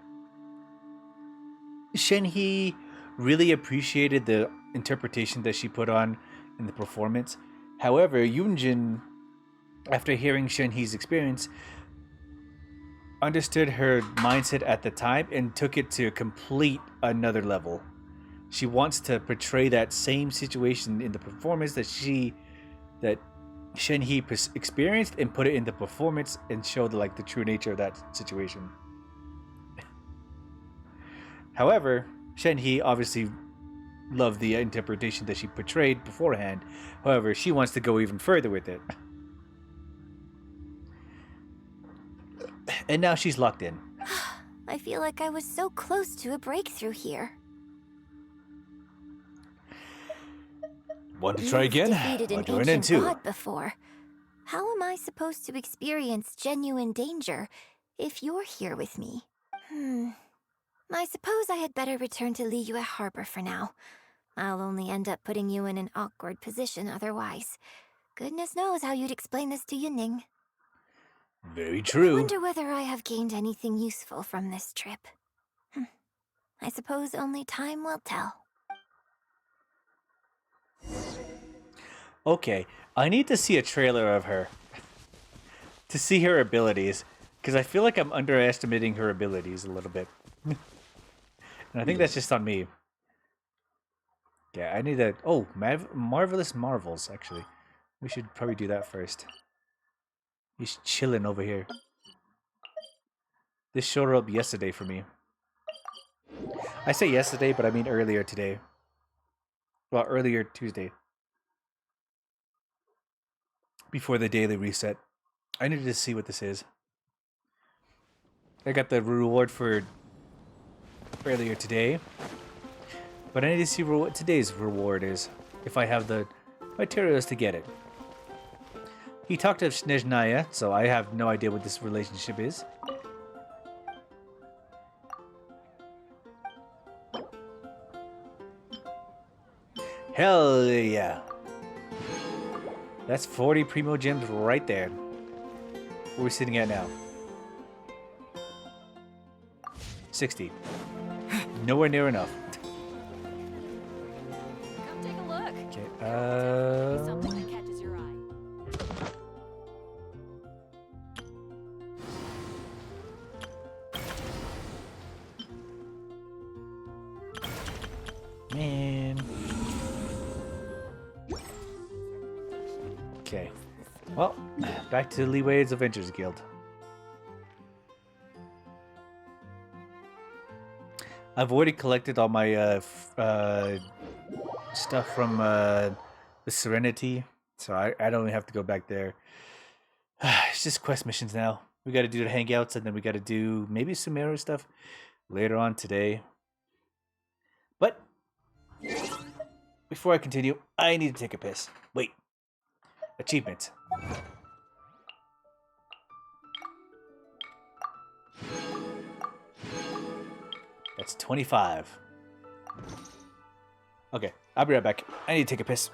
Shenhee really appreciated the interpretation that she put on in the performance. However, Yoonjin, after hearing Shenhee's experience, understood her mindset at the time and took it to a complete another level. She wants to portray that same situation in the performance that Shenhee experienced and put it in the performance and show the true nature of that situation. However, Shenhee obviously loved the interpretation that she portrayed beforehand. However, she wants to go even further with it. And now she's locked in. I feel like I was so close to a breakthrough here. Want to try again? Defeated an I'll join in ancient too. god before. How am I supposed to experience genuine danger if you're here with me? I suppose I had better return to Liyue Harbor for now. I'll only end up putting you in an awkward position otherwise. Goodness knows how you'd explain this to Yunning. Very I true. wonder whether I have gained anything useful from this trip. I suppose only time will tell. Okay, I need to see a trailer of her to see her abilities, because I feel like I'm underestimating her abilities a little bit. And I think that's just on me. Yeah, I need that. Oh, Marvelous Marvels, actually. We should probably do that first. He's chilling over here. This showed up yesterday for me. I say yesterday, but I mean earlier today. Well, earlier Tuesday. Before the daily reset. I needed to see what this is. I got the reward for earlier today. But I need to see what today's reward is, if I have the materials to get it. He talked of Snezhnaya, so I have no idea what this relationship is. Hell yeah. That's 40 Primo Gems right there. Where are we sitting at now? 60. Nowhere near enough. Come take a look. Okay, Something that catches your eye. Man. Okay. Well, back to Lee Wade's Adventures Guild. I've already collected all my stuff from the Serenity, so I don't even have to go back there. It's just quest missions now. We got to do the hangouts, and then we got to do maybe Sumeru stuff later on today. But before I continue, I need to take a piss. Wait. Achievements. That's 25. Okay, I'll be right back. I need to take a piss.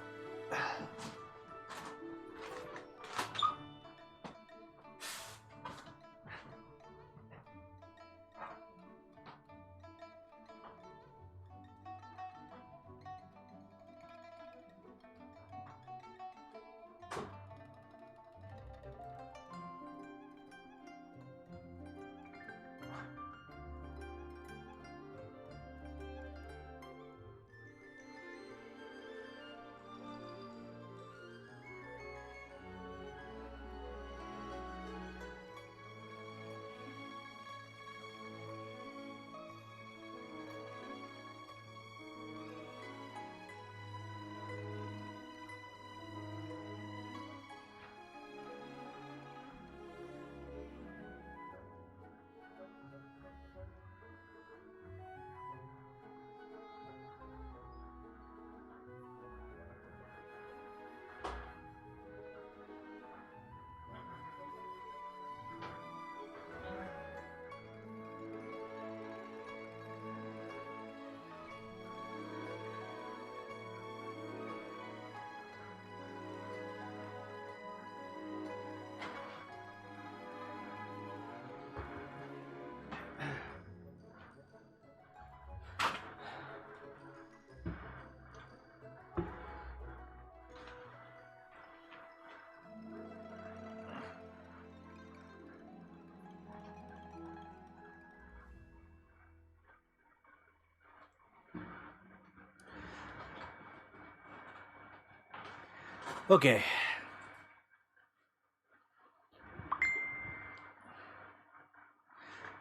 Okay.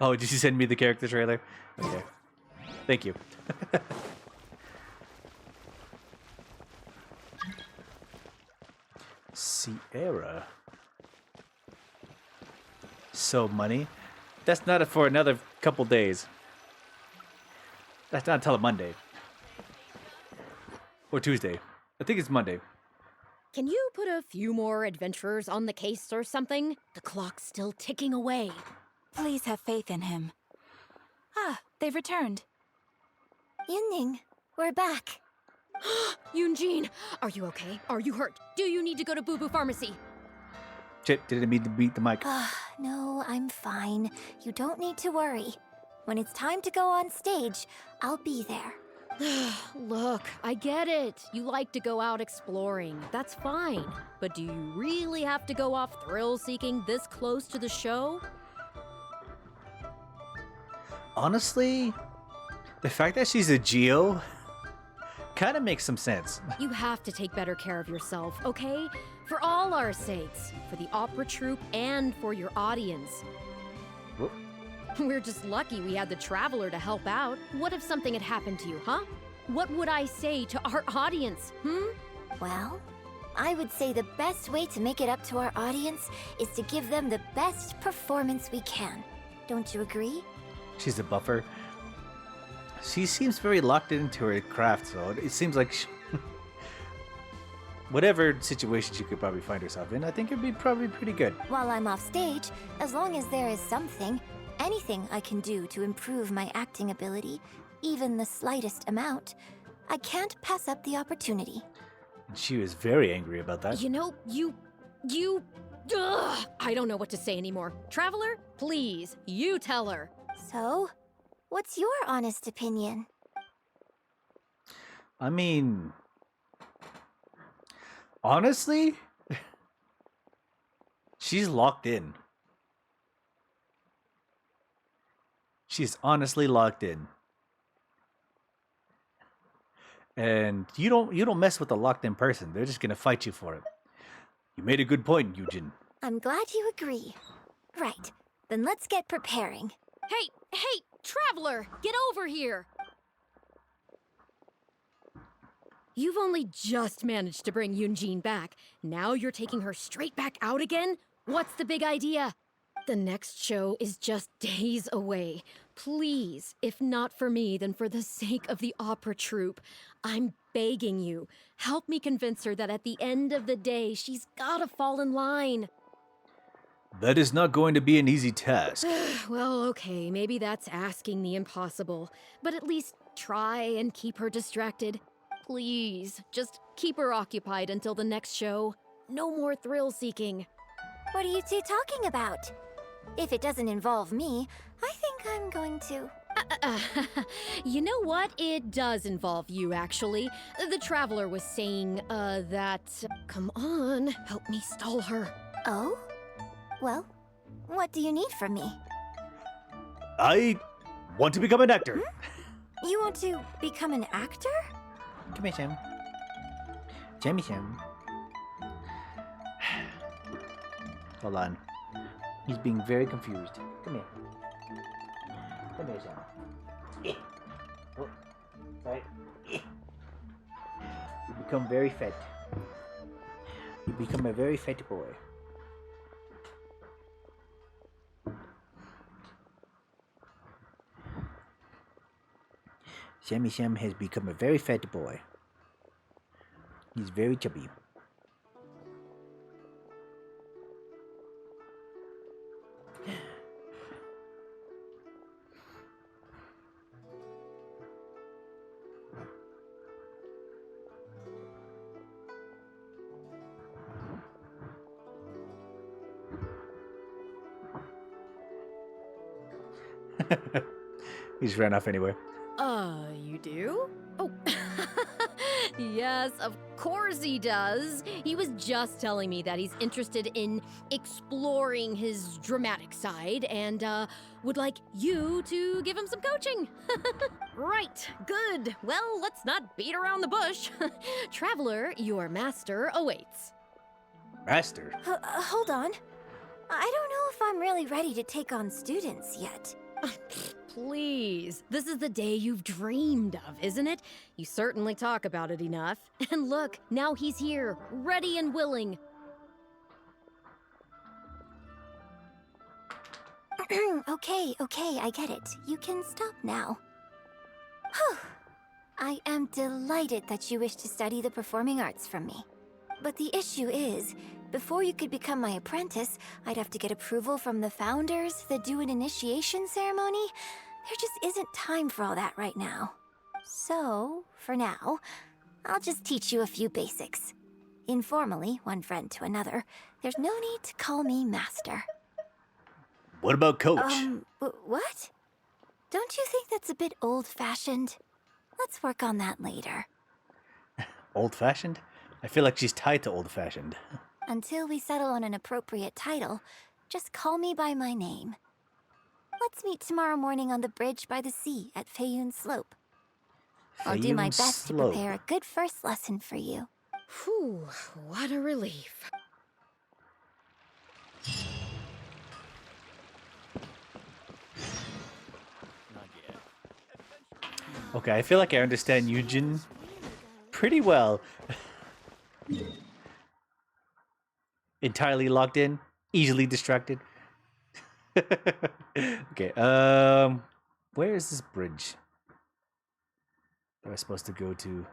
Oh, did you send me the character trailer? Okay. Thank you. Sierra. So money? That's not for another couple days. That's not until Monday. Or Tuesday. I think it's Monday. Can you put a few more adventurers on the case or something? The clock's still ticking away. Please have faith in him. Ah, they've returned. Yunning, we're back. Yunjin, are you okay? Are you hurt? Do you need to go to Boo Boo Pharmacy? Shit, didn't mean to beat the mic. No, I'm fine. You don't need to worry. When it's time to go on stage, I'll be there. Look, I get it. You like to go out exploring. That's fine. But do you really have to go off thrill-seeking this close to the show? Honestly, the fact that she's a Geo kind of makes some sense. You have to take better care of yourself, okay? For all our sakes. For the opera troupe and for your audience. Whoop. We're just lucky we had the Traveler to help out. What if something had happened to you, huh? What would I say to our audience, Well, I would say the best way to make it up to our audience is to give them the best performance we can. Don't you agree? She's a buffer. She seems very locked into her craft, so it seems like whatever situation she could probably find herself in, I think it'd be probably pretty good. While I'm off stage, as long as there is something, anything I can do to improve my acting ability, even the slightest amount, I can't pass up the opportunity. And she was very angry about that. You know, Ugh, I don't know what to say anymore. Traveler, please, you tell her. So, what's your honest opinion? I mean, honestly, she's locked in. She's honestly locked in. And you don't mess with a locked in person. They're just gonna fight you for it. You made a good point, Eugen. I'm glad you agree. Right, then let's get preparing. Hey, Traveler, get over here. You've only just managed to bring Yunjin back. Now you're taking her straight back out again? What's the big idea? The next show is just days away. Please, if not for me, then for the sake of the opera troupe, I'm begging you, help me convince her that at the end of the day, she's gotta fall in line. That is not going to be an easy task. Well, okay, maybe that's asking the impossible, but at least try and keep her distracted. Please, just keep her occupied until the next show. No more thrill-seeking. What are you two talking about? If it doesn't involve me, I think I'm going to... You know what? It does involve you, actually. The Traveler was saying, that... Come on, help me stall her. Oh? Well, what do you need from me? I want to become an actor. You want to become an actor? Come here, Sam. Sam. Hold on. He's being very confused. Come here. Come here, Sam. Oh, right. You become very fat. You become a very fat boy. Sammy Sam has become a very fat boy. He's very chubby. He just ran off anyway. You do? Oh, yes, of course he does. He was just telling me that he's interested in exploring his dramatic side and, would like you to give him some coaching. Right, good. Well, let's not beat around the bush. Traveler, your master awaits. Master? Hold on. I don't know if I'm really ready to take on students yet. Please, this is the day you've dreamed of, isn't it? You certainly talk about it enough. And look, now he's here, ready and willing. Okay, I get it. You can stop now. Whew. I am delighted that you wish to study the performing arts from me. But the issue is, before you could become my apprentice, I'd have to get approval from the founders, that do an initiation ceremony. There just isn't time for all that right now. So, for now, I'll just teach you a few basics. Informally, one friend to another, there's no need to call me master. What about coach? What? Don't you think that's a bit old-fashioned? Let's work on that later. Old-fashioned? I feel like she's tied to old-fashioned. Until we settle on an appropriate title, just call me by my name. Let's meet tomorrow morning on the bridge by the sea at Feiyun Slope. I'll do my best to prepare a good first lesson for you. Whew, what a relief. Okay, I feel like I understand Eugen pretty well. Entirely locked in, easily distracted. Okay, where is this bridge? that I was supposed to go to?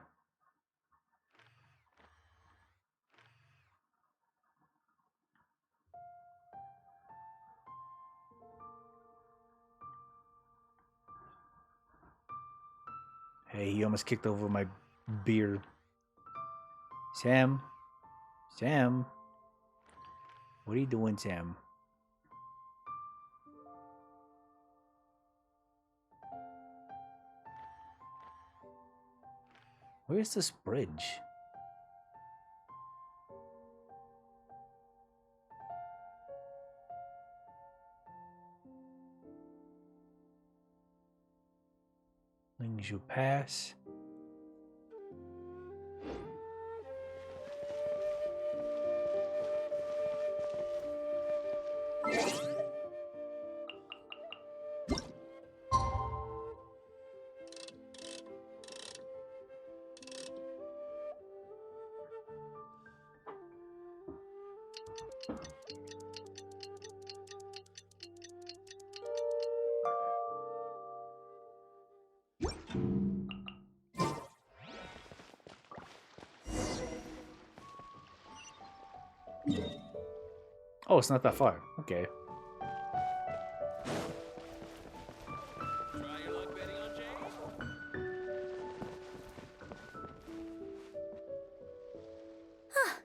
Hey, he almost kicked over my beer. Sam? Sam? What are you doing, Sam? Where's this bridge? Things you pass. Oh, it's not that far. Okay.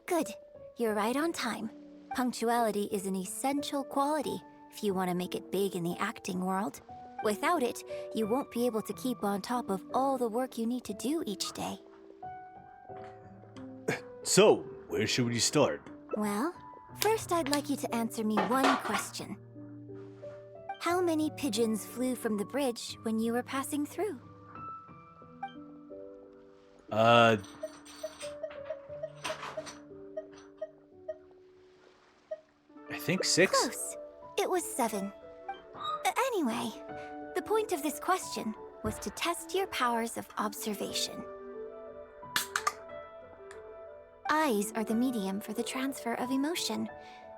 Good. You're right on time. Punctuality is an essential quality if you want to make it big in the acting world. Without it, you won't be able to keep on top of all the work you need to do each day. So, where should we start? Well, first I'd like you to answer me one question. How many pigeons flew from the bridge when you were passing through? I think 6. Close. It was 7. Anyway, the point of this question was to test your powers of observation. Eyes are the medium for the transfer of emotion.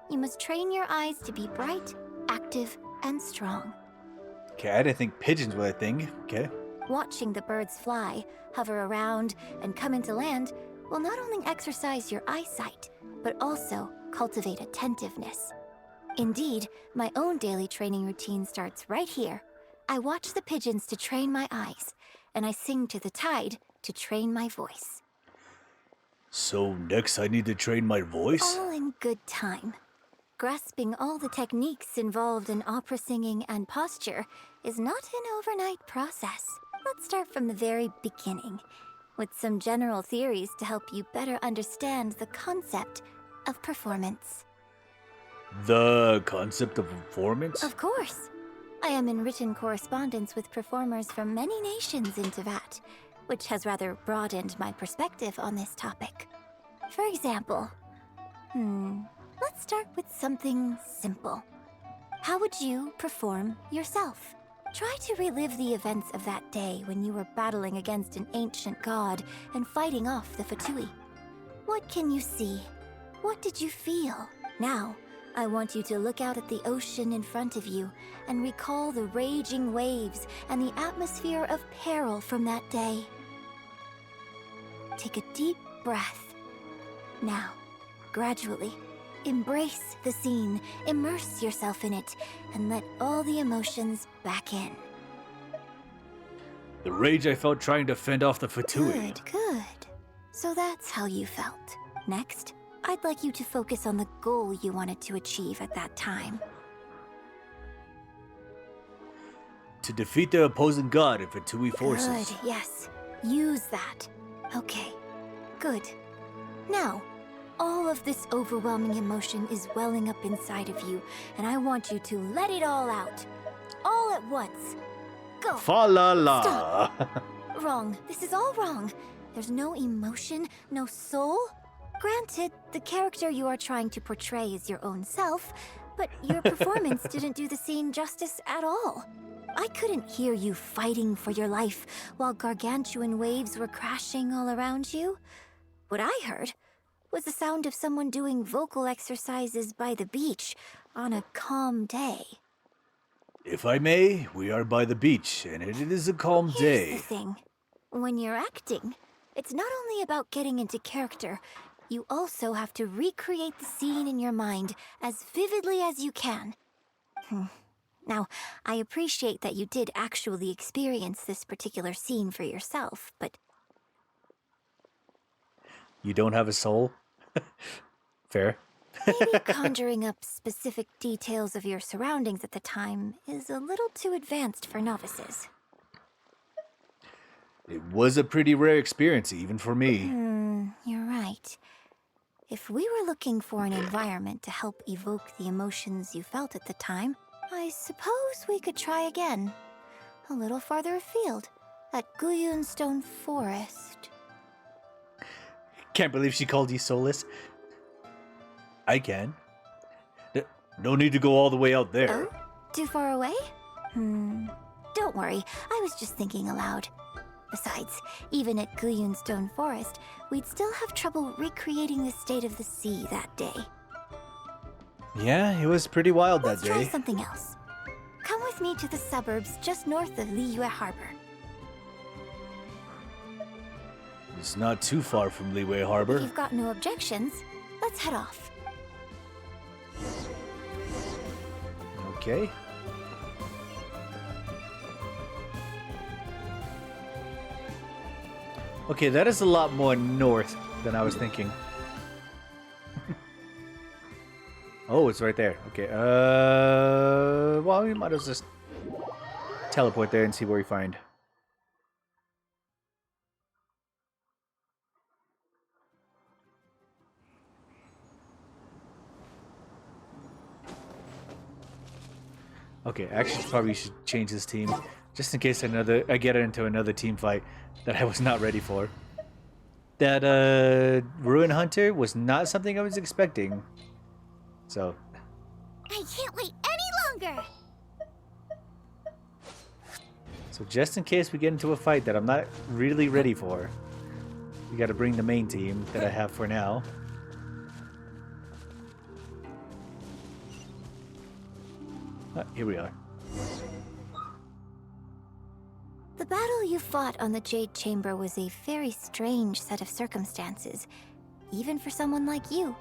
You must train your eyes to be bright, active, and strong. Okay, I didn't think pigeons were a thing. Okay. Watching the birds fly, hover around, and come into land will not only exercise your eyesight, but also cultivate attentiveness. Indeed, my own daily training routine starts right here. I watch the pigeons to train my eyes, and I sing to the tide to train my voice. So next I need to train my voice? All in good time. Grasping all the techniques involved in opera singing and posture is not an overnight process. Let's start from the very beginning, with some general theories to help you better understand the concept of performance. The concept of performance? Of course. I am in written correspondence with performers from many nations in Teyvat, which has rather broadened my perspective on this topic. For example, let's start with something simple. How would you perform yourself? Try to relive the events of that day when you were battling against an ancient god and fighting off the Fatui. What can you see? What did you feel? Now, I want you to look out at the ocean in front of you and recall the raging waves and the atmosphere of peril from that day. Take a deep breath. Now, gradually, embrace the scene, immerse yourself in it, and let all the emotions back in. The rage I felt trying to fend off the Fatui. Good, good. So that's how you felt. Next, I'd like you to focus on the goal you wanted to achieve at that time. To defeat the opposing god and Fatui forces. Good, yes. Use that. Okay, good. Now, all of this overwhelming emotion is welling up inside of you, and I want you to let it all out. All at once. Go. Fa la la. Stop. Wrong. This is all wrong. There's no emotion, no soul. Granted, the character you are trying to portray is your own self, but your performance didn't do the scene justice at all. I couldn't hear you fighting for your life while gargantuan waves were crashing all around you. What I heard was the sound of someone doing vocal exercises by the beach on a calm day. If I may, we are by the beach, and it is a calm day. Here's the thing. When you're acting, it's not only about getting into character, you also have to recreate the scene in your mind as vividly as you can. Now, I appreciate that you did actually experience this particular scene for yourself, but You don't have a soul? Fair. maybe conjuring up specific details of your surroundings at the time is a little too advanced for novices. It was a pretty rare experience, even for me. You're right. If we were looking for an environment to help evoke the emotions you felt at the time, I suppose we could try again. A little farther afield, at Guyun Stone Forest. Can't believe she called you soulless. I can. No need to go all the way out there. Oh? Too far away? Don't worry, I was just thinking aloud. Besides, even at Guyun Stone Forest, we'd still have trouble recreating the state of the sea that day. Yeah, it was pretty wild Let's that try day. something else. Come with me to the suburbs just north of Liyue Harbor. It's not too far from Liyue Harbor. If you've got no objections, let's head off. Okay. Okay, that is a lot more north than I was thinking. Oh, it's right there. Okay, well, we might as well just teleport there and see what we find. Okay, actually, probably should change this team, just in case I get into another team fight that I was not ready for. That Ruin Hunter was not something I was expecting. So. I can't wait any longer! So just in case we get into a fight that I'm not really ready for, we got to bring the main team that I have for now. Here we are. The battle you fought on the Jade Chamber was a very strange set of circumstances, even for someone like you.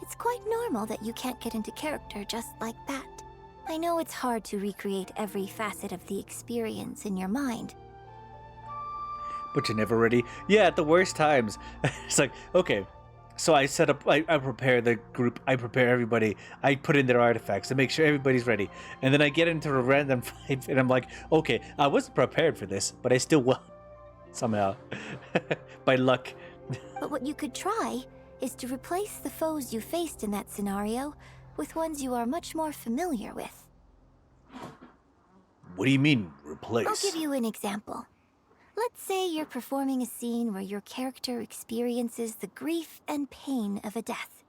It's quite normal that you can't get into character just like that. I know it's hard to recreate every facet of the experience in your mind. But you're never ready. Yeah, at the worst times. It's like, okay, so I set up, I prepare the group, I prepare everybody, I put in their artifacts to make sure everybody's ready. And then I get into a random fight and I'm like, okay, I wasn't prepared for this, but I still won. Somehow. By luck. But what you could try is to replace the foes you faced in that scenario with ones you are much more familiar with. What do you mean, replace? I'll give you an example. Let's say you're performing a scene where your character experiences the grief and pain of a death.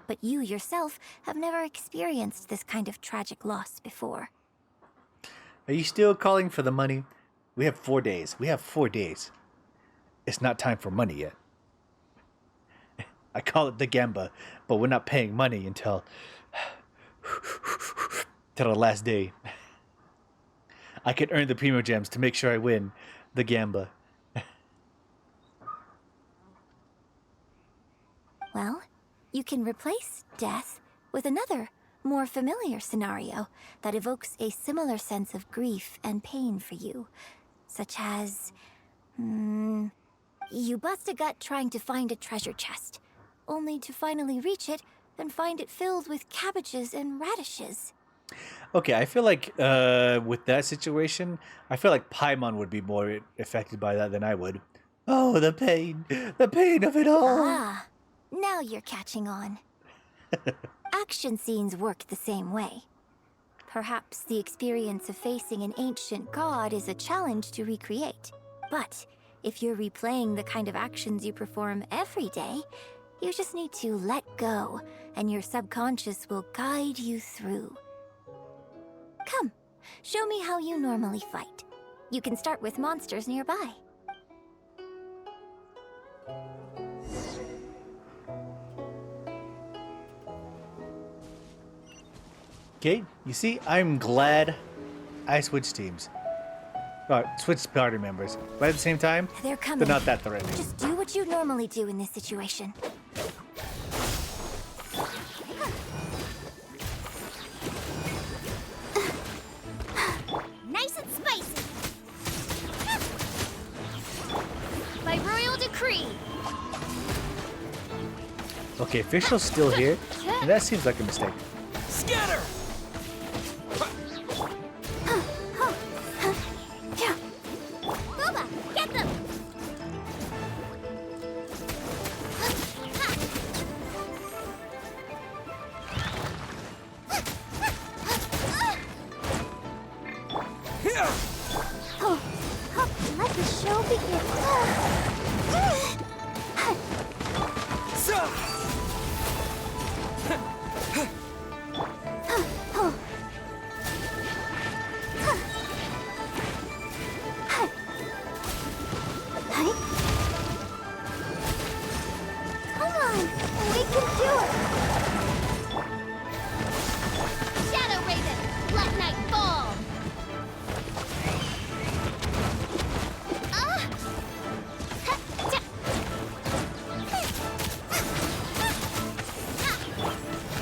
But you yourself have never experienced this kind of tragic loss before. Are you still calling for the money? We have 4 days. We have 4 days. It's not time for money yet. I call it the Gamba, but we're not paying money until the last day. I can earn the Primo Gems to make sure I win the Gamba. Well, you can replace death with another, more familiar scenario that evokes a similar sense of grief and pain for you. Such as, you bust a gut trying to find a treasure chest, only to finally reach it and find it filled with cabbages and radishes. Okay, I feel like with that situation, I feel like Paimon would be more affected by that than I would. Oh, the pain of it all. Ah, now you're catching on. Action scenes work the same way. Perhaps the experience of facing an ancient god is a challenge to recreate. But if you're replaying the kind of actions you perform every day, you just need to let go, and your subconscious will guide you through. Come, show me how you normally fight. You can start with monsters nearby. Okay, you see, I'm glad I switched teams. Switch party members, but at the same time, They're coming. they're not that threatening. Just do what you normally do in this situation. Nice and spicy. By royal decree. Okay, official's still here, and that seems like a mistake. Scatter! Booba, get them! Let the show begin. Come on, we can do it. Shadow Raven, let night fall.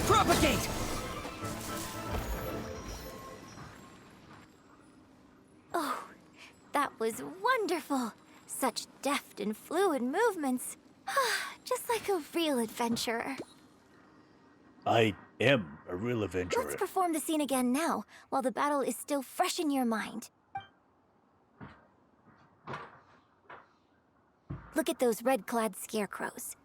Propagate! Oh, that was wonderful. Such deft and fluid movements. Just like a real adventurer. I am a real adventurer. Let's perform the scene again now, while the battle is still fresh in your mind. Look at those red-clad scarecrows.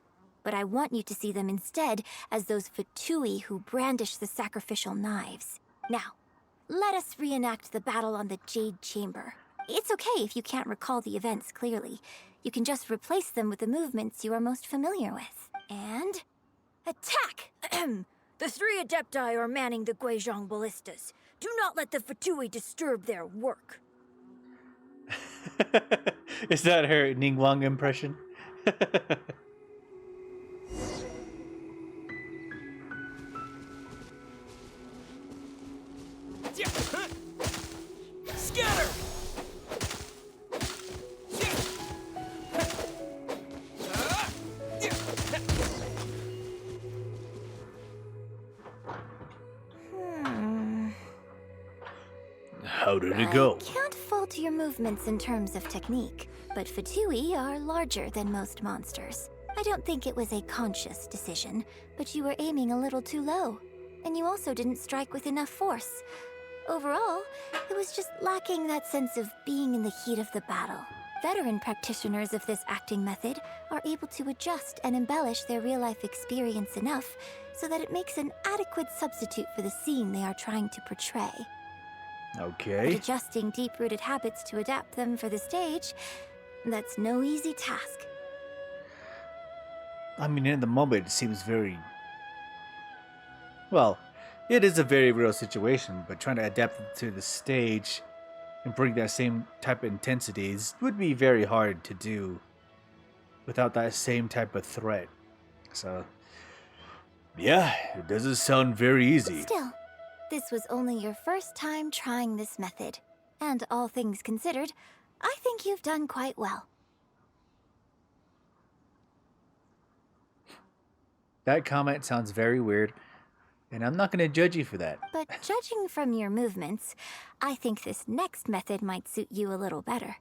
But I want you to see them instead as those Fatui who brandish the sacrificial knives. Now, let us reenact the battle on the Jade Chamber. It's okay if you can't recall the events clearly. You can just replace them with the movements you are most familiar with. And... attack! The 3 Adepti are manning the Guizhong ballistas. Do not let the Fatui disturb their work. Is that her Ningguang impression? Scatter! How did it go? I can't fault your movements in terms of technique, but Fatui are larger than most monsters. I don't think it was a conscious decision, but you were aiming a little too low. And you also didn't strike with enough force. Overall, it was just lacking that sense of being in the heat of the battle. Veteran practitioners of this acting method are able to adjust and embellish their real-life experience enough so that it makes an adequate substitute for the scene they are trying to portray. But Okay. adjusting deep-rooted habits to adapt them for the stage, that's no easy task. I mean, in the moment, it seems very... Well, it is a very real situation, but trying to adapt it to the stage and bring that same type of intensities would be very hard to do without that same type of threat. So, yeah, it doesn't sound very easy. Still, this was only your first time trying this method. And all things considered, I think you've done quite well. That comment sounds very weird, and I'm not going to judge you for that. But judging from your movements, I think this next method might suit you a little better.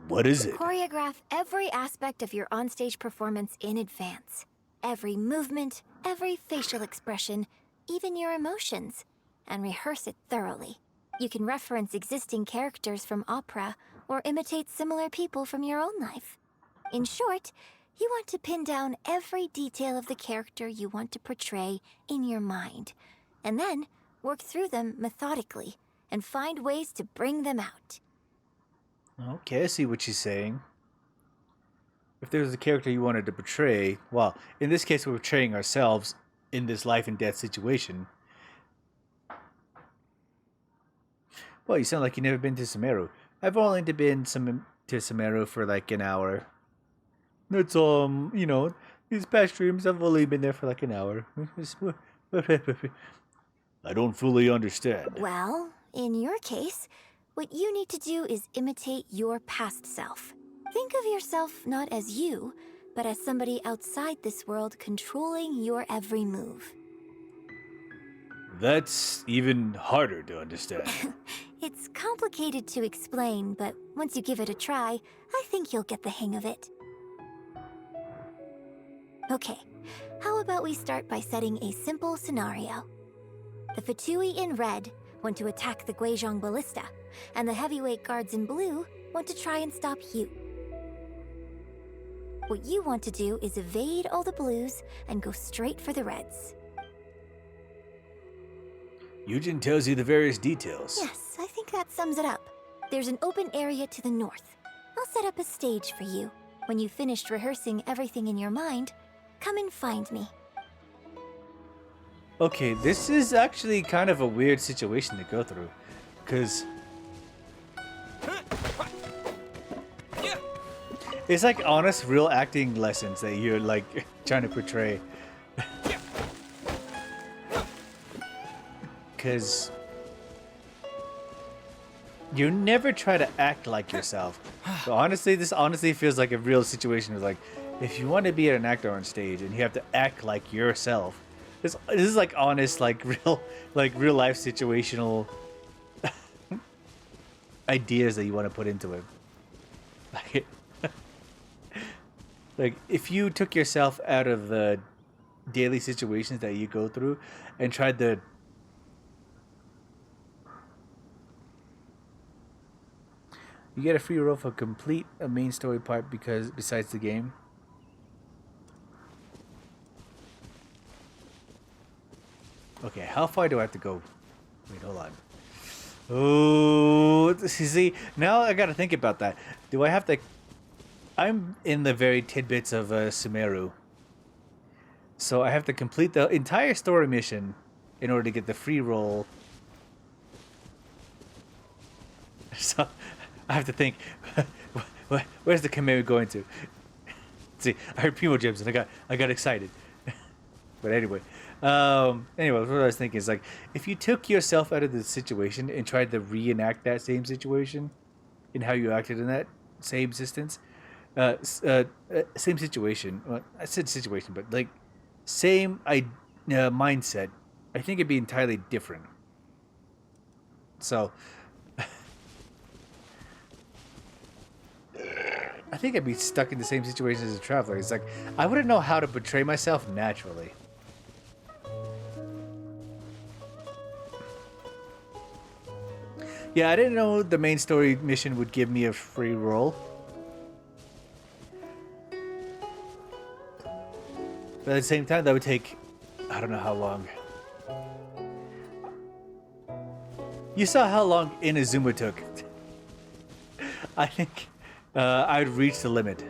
What is it? Choreograph every aspect of your onstage performance in advance. Every movement, every facial expression, even your emotions, and rehearse it thoroughly. You can reference existing characters from opera or imitate similar people from your own life. In short, you want to pin down every detail of the character you want to portray in your mind, and then work through them methodically and find ways to bring them out. Okay, I see what she's saying. If there was a character you wanted to portray, well, in this case, we're portraying ourselves in this life and death situation. Well, you sound like you've never been to Sumeru. I've only been to Sumeru for like an hour. It's you know, these past streams I've only been there for like an hour. I don't fully understand. Well, in your case, What you need to do is imitate your past self. Think of yourself not as you, but as somebody outside this world controlling your every move. That's even harder to understand. It's complicated to explain, but once you give it a try, I think you'll get the hang of it. Okay, how about we start by setting a simple scenario? The Fatui in red want to attack the Guizhong Ballista, and the heavyweight guards in blue want to try and stop you. What you want to do is evade all the blues and go straight for the reds. Yujin tells you the various details. Yes, I think that sums it up. There's an open area to the north. I'll set up a stage for you. When you've finished rehearsing everything in your mind, come and find me. Okay, this is actually kind of a weird situation to go through. Because it's like honest, real acting lessons that you're like trying to portray. Because you never try to act like yourself. So honestly, this honestly feels like a real situation. Of like, if you want to be an actor on stage and you have to act like yourself, this is like honest, like real life situational ideas that you want to put into it. Like if you took yourself out of the daily situations that you go through and tried to you get a free roll for complete a main story part because besides the game. Okay, how far do I have to go? Wait, hold on. Oh, you see, now I gotta think about that. Do I have to... I'm in the very tidbits of Sumeru. So I have to complete the entire story mission in order to get the free roll. So I have to think, where's the Chimera going to? See, I heard Primo Gems and I got excited. But anyway, what I was thinking is like, if you took yourself out of the situation and tried to reenact that same situation, in how you acted in that same existence, same situation. Well, I said situation, but like same mindset. I think it'd be entirely different. So, I think I'd be stuck in the same situation as a traveler. It's like I wouldn't know how to portray myself naturally. Yeah, I didn't know the main story mission would give me a free roll. But at the same time, that would take, I don't know how long. You saw how long Inazuma took. I think I'd reach the limit.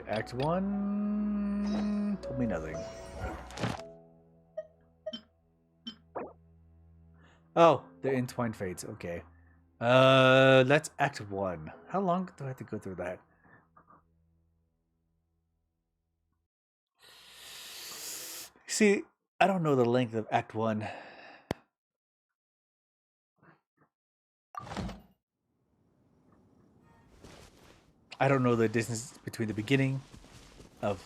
Act 1 told me nothing. Oh, the entwined fates. Okay. That's Act 1. How long do I have to go through that? See, I don't know the length of Act 1. I don't know the distance between the beginning of...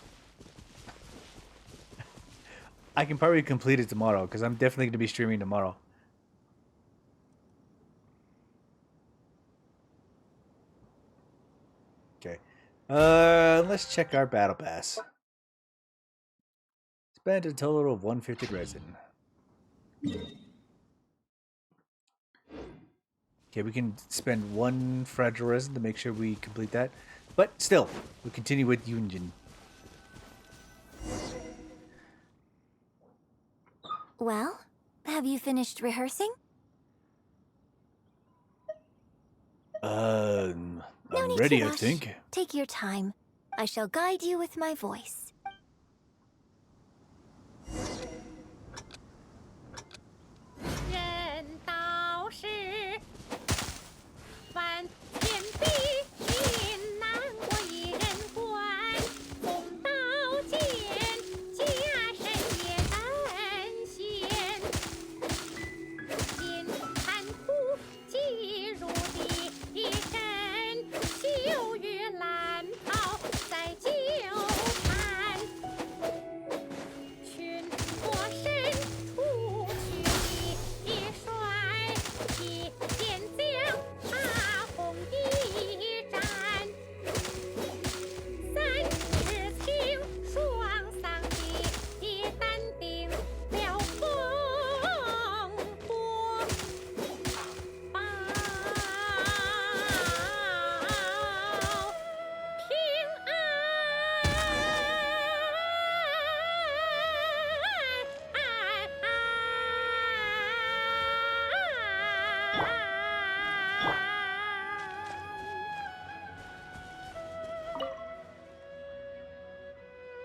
I can probably complete it tomorrow, because I'm definitely going to be streaming tomorrow. Okay. Let's check our battle pass. Spent a total of 150 resin. Okay, we can spend 1 fragile resin to make sure we complete that. But still, we continue with Yunjin. Well, have you finished rehearsing? I'm No need ready, to I rush. think. Take your time. I shall guide you with my voice.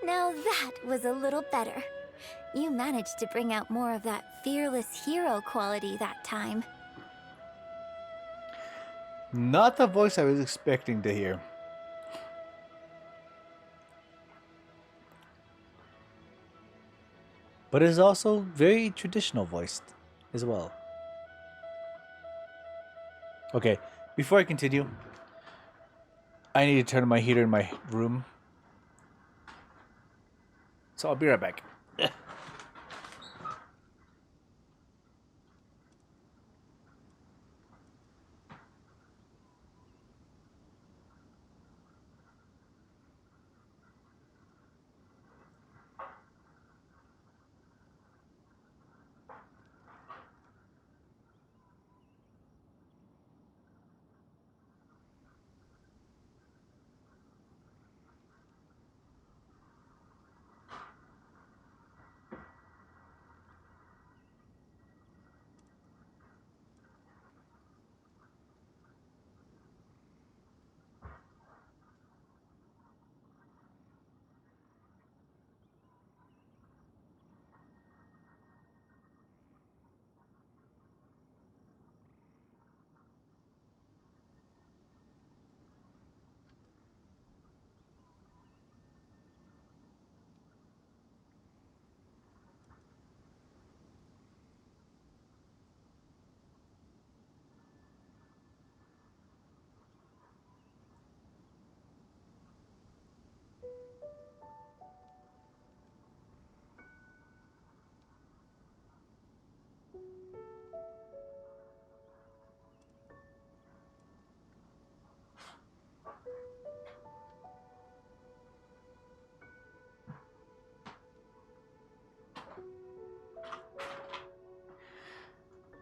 Now that was a little better. You managed to bring out more of that fearless hero quality that time. Not the voice I was expecting to hear. But it's also very traditional voiced as well. Okay, before I continue, I need to turn on my heater in my room. So I'll be right back.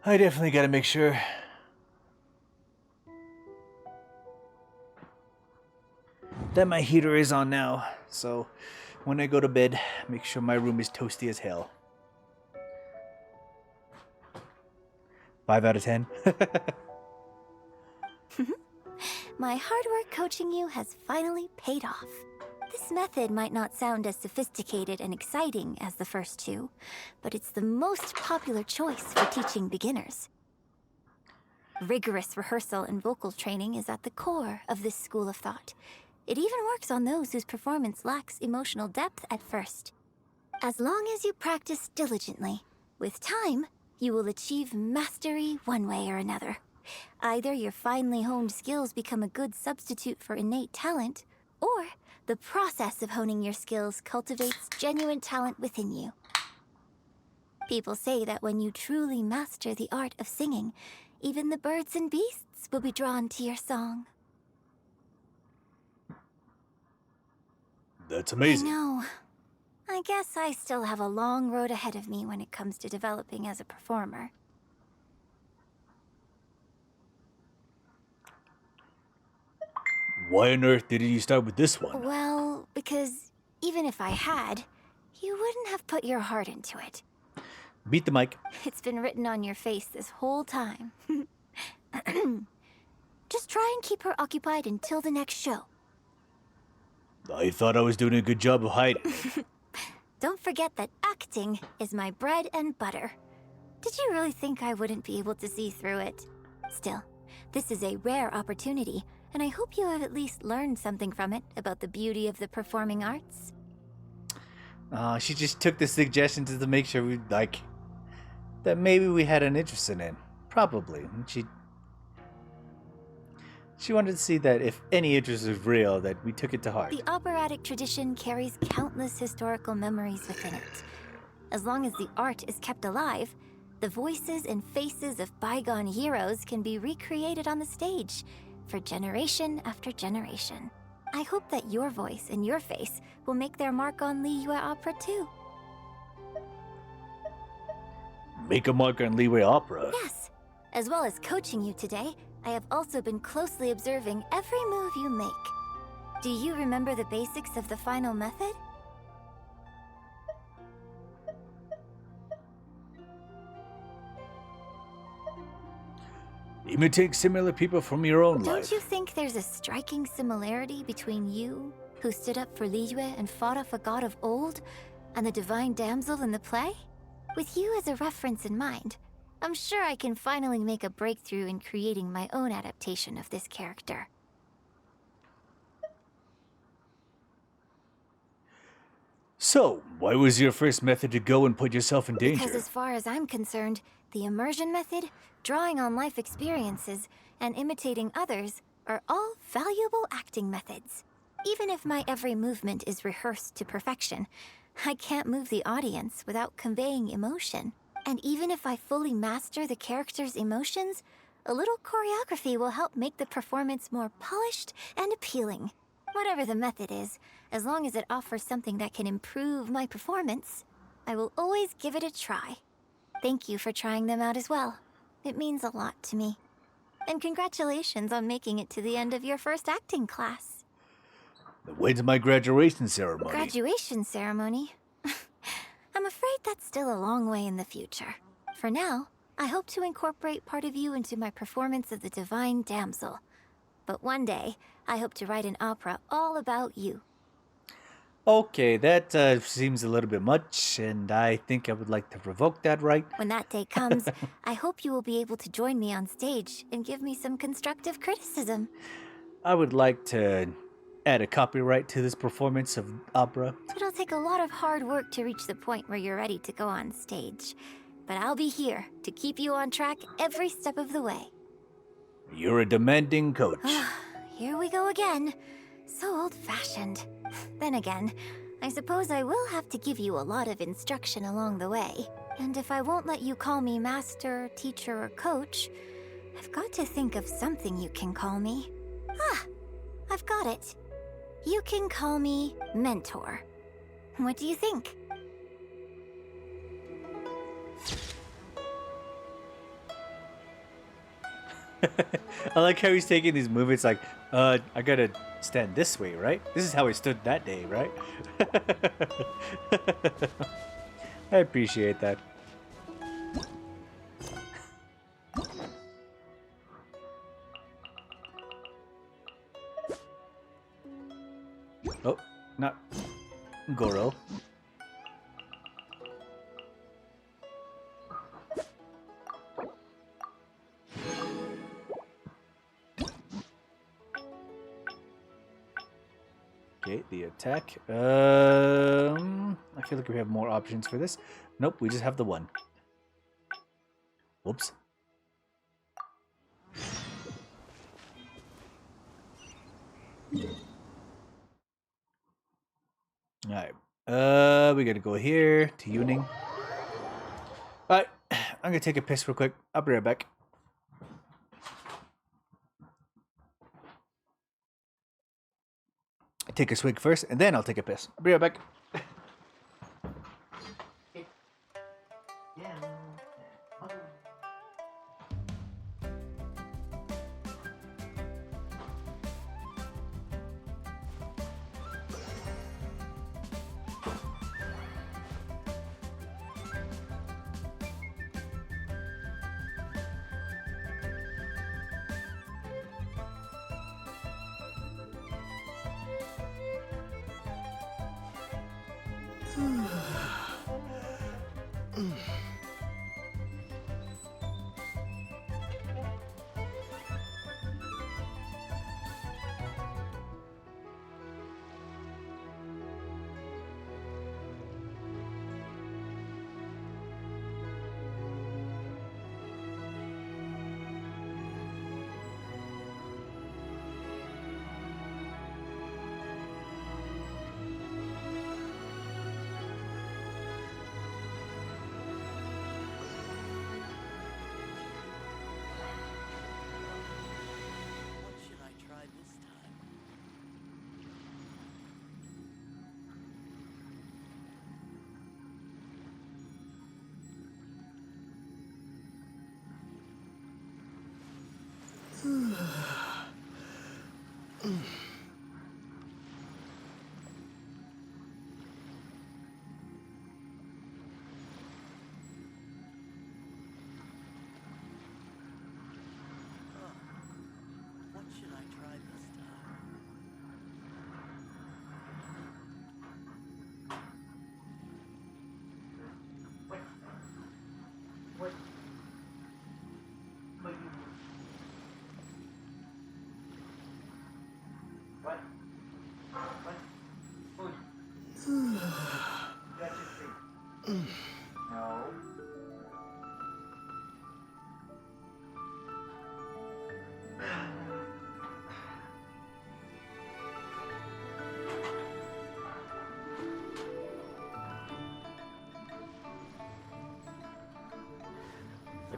I definitely gotta make sure that my heater is on now. So when I go to bed, make sure my room is toasty as hell. 5 out of 10. My hard work coaching you has finally paid off. This method might not sound as sophisticated and exciting as the first two, but it's the most popular choice for teaching beginners. Rigorous rehearsal and vocal training is at the core of this school of thought. It even works on those whose performance lacks emotional depth at first. As long as you practice diligently, with time, you will achieve mastery one way or another. Either your finely honed skills become a good substitute for innate talent, or the process of honing your skills cultivates genuine talent within you. People say that when you truly master the art of singing, even the birds and beasts will be drawn to your song. That's amazing. I know. I guess I still have a long road ahead of me when it comes to developing as a performer. Why on earth didn't you start with this one? Well, because even if I had, you wouldn't have put your heart into it. Beat the mic. It's been written on your face this whole time. Just try and keep her occupied until the next show. I thought I was doing a good job of hiding. Don't forget that acting is my bread and butter. Did you really think I wouldn't be able to see through it? Still, this is a rare opportunity, and I hope you have at least learned something from it about the beauty of the performing arts. She just took the suggestion to make sure we that maybe we had an interest in it. Probably. And she wanted to see that if any interest is real, that we took it to heart. The operatic tradition carries countless historical memories within it. As long as the art is kept alive, the voices and faces of bygone heroes can be recreated on the stage for generation after generation. I hope that your voice and your face will make their mark on Liyue Opera too. Make a mark on Leeway Opera? Yes. As well as coaching you today, I have also been closely observing every move you make. Do you remember the basics of the final method? Imitate similar people from your own life. Don't you think there's a striking similarity between you, who stood up for Liyue and fought off a god of old, and the divine damsel in the play? With you as a reference in mind, I'm sure I can finally make a breakthrough in creating my own adaptation of this character. So, why was your first method to go and put yourself in danger? Because as far as I'm concerned, the immersion method, drawing on life experiences, and imitating others are all valuable acting methods. Even if my every movement is rehearsed to perfection, I can't move the audience without conveying emotion. And even if I fully master the character's emotions, a little choreography will help make the performance more polished and appealing. Whatever the method is, as long as it offers something that can improve my performance, I will always give it a try. Thank you for trying them out as well. It means a lot to me. And congratulations on making it to the end of your first acting class. When's my graduation ceremony? Graduation ceremony? I'm afraid that's still a long way in the future. For now, I hope to incorporate part of you into my performance of the Divine Damsel. But one day, I hope to write an opera all about you. Okay, that seems a little bit much, and I think I would like to revoke that right. When that day comes, I hope you will be able to join me on stage and give me some constructive criticism. I would like to add a copyright to this performance of opera. It'll take a lot of hard work to reach the point where you're ready to go on stage. But I'll be here to keep you on track every step of the way. You're a demanding coach. Here we go again. So old-fashioned. Then again, I suppose I will have to give you a lot of instruction along the way. And if I won't let you call me master, teacher, or coach, I've got to think of something you can call me. I've got it. You can call me mentor. What do you think? I like how he's taking these movements like, I gotta stand this way, right? This is how I stood that day, right? I appreciate that. Oh, not Goro. Okay, the attack. I feel like we have more options for this. Nope, we just have the one. Whoops. Alright. We gotta go here to Yuning. Alright, I'm gonna take a piss real quick. I'll be right back. Take a swig first, and then I'll take a piss. I'll be right back.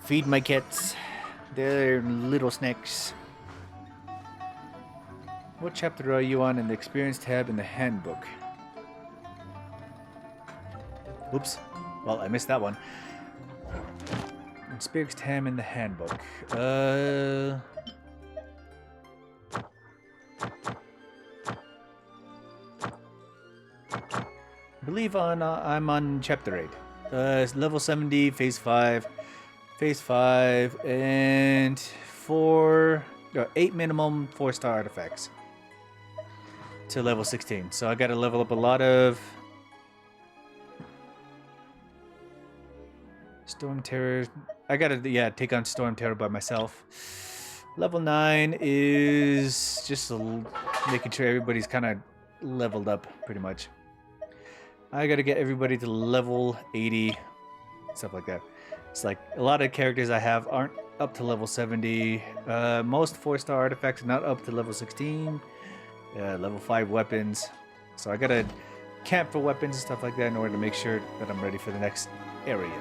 Feed my cats. They're little snacks. What chapter are you on in the experience tab in the handbook? Oops. Well, I missed that one. Experience tab in the handbook. I believe I'm on chapter 8. It's level 70, phase 5. Phase 5 and 8 minimum 4-star artifacts to level 16. So I got to level up a lot of Storm Terror. I got to take on Storm Terror by myself. Level 9 is just making sure everybody's kind of leveled up pretty much. I got to get everybody to level 80, stuff like that. It's like a lot of characters I have aren't up to level 70. Most 4-star artifacts are not up to level 16. Level 5 weapons. So I gotta camp for weapons and stuff like that in order to make sure that I'm ready for the next area.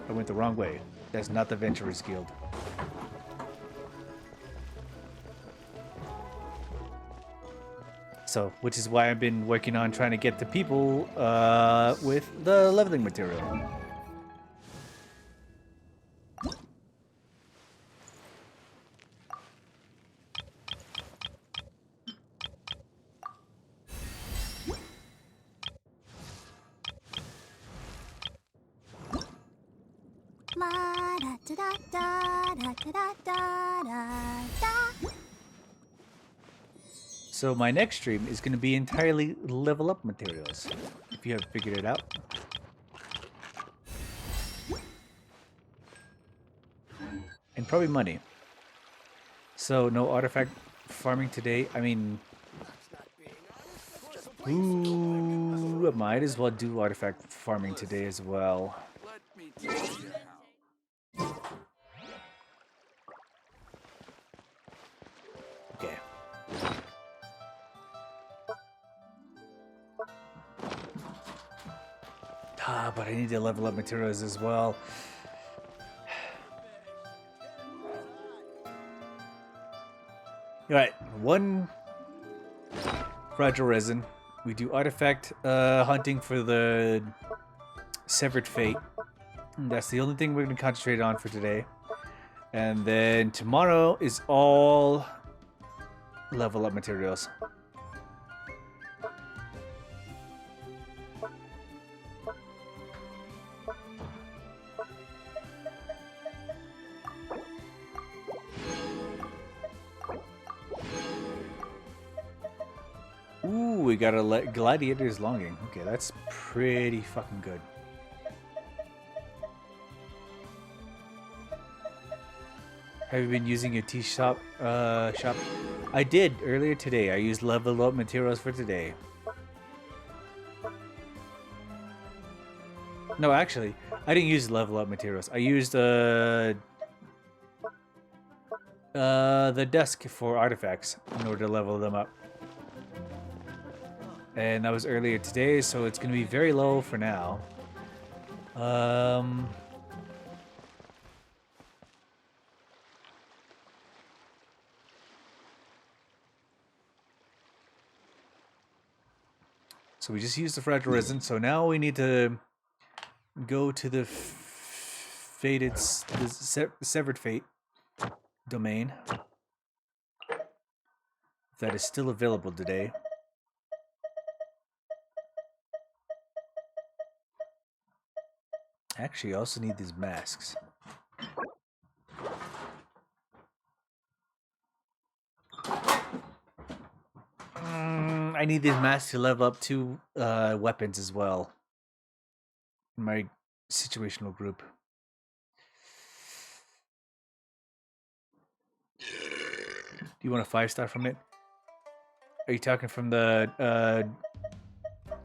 I went the wrong way. That's not the Venturers Guild. So, which is why I've been working on trying to get the people with the leveling material. So my next stream is going to be entirely level up materials, if you haven't figured it out. And probably money. So no artifact farming today. I mean, ooh, I might as well do artifact farming today as well. Okay. But I need to level up materials as well. Alright, 1 fragile resin. We do artifact hunting for the severed fate. That's the only thing we're going to concentrate on for today. And then tomorrow is all level up materials. Ooh, we got a gladiator's longing. Okay, that's pretty fucking good. Have you been using your tea shop? I did earlier today. I used level up materials for today. No, actually, I didn't use level up materials. I used the desk for artifacts in order to level them up. And that was earlier today, so it's going to be very low for now. So we just used the fragile resin, so now we need to go to the severed fate domain that is still available today. Actually, I also need these masks. I need these masks to level up 2 weapons as well. In my situational group. Do you want a 5-star from it? Are you talking from the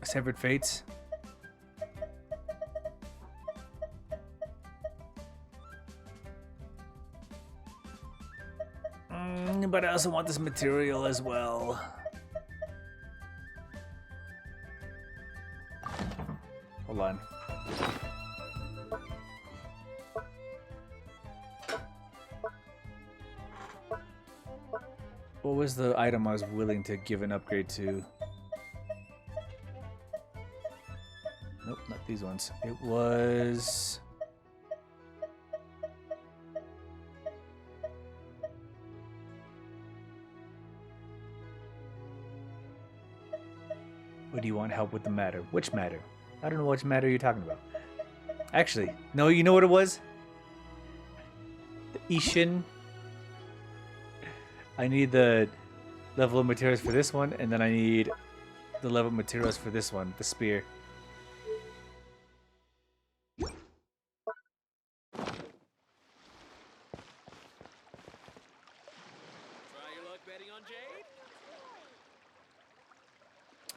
Severed Fates? But I also want this material as well. Hold on. What was the item I was willing to give an upgrade to? Nope, not these ones. It was... Or do you want help with the matter? Which matter? I don't know which matter you're talking about. Actually, no, you know what it was? The Ishin. I need the level of materials for this one, and then I need the level of materials for this one, the spear.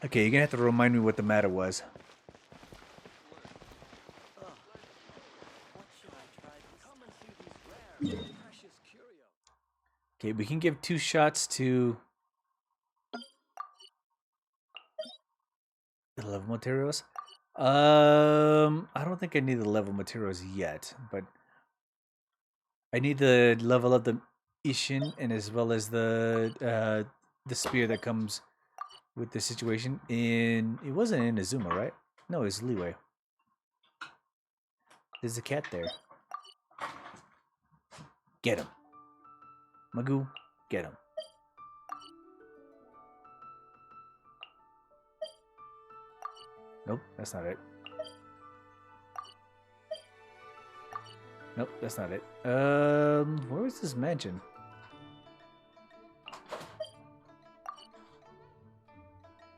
Okay, you're gonna have to remind me what the matter was. Okay, we can give 2 shots to the level materials. I don't think I need the level materials yet, but I need the level of the Ishin and as well as the spear that comes with the situation in... It wasn't in Azuma, right? No, it's Leeway. There's a cat there. Get him. Magoo, get him. Nope, that's not it. Nope, that's not it. Where is this mansion?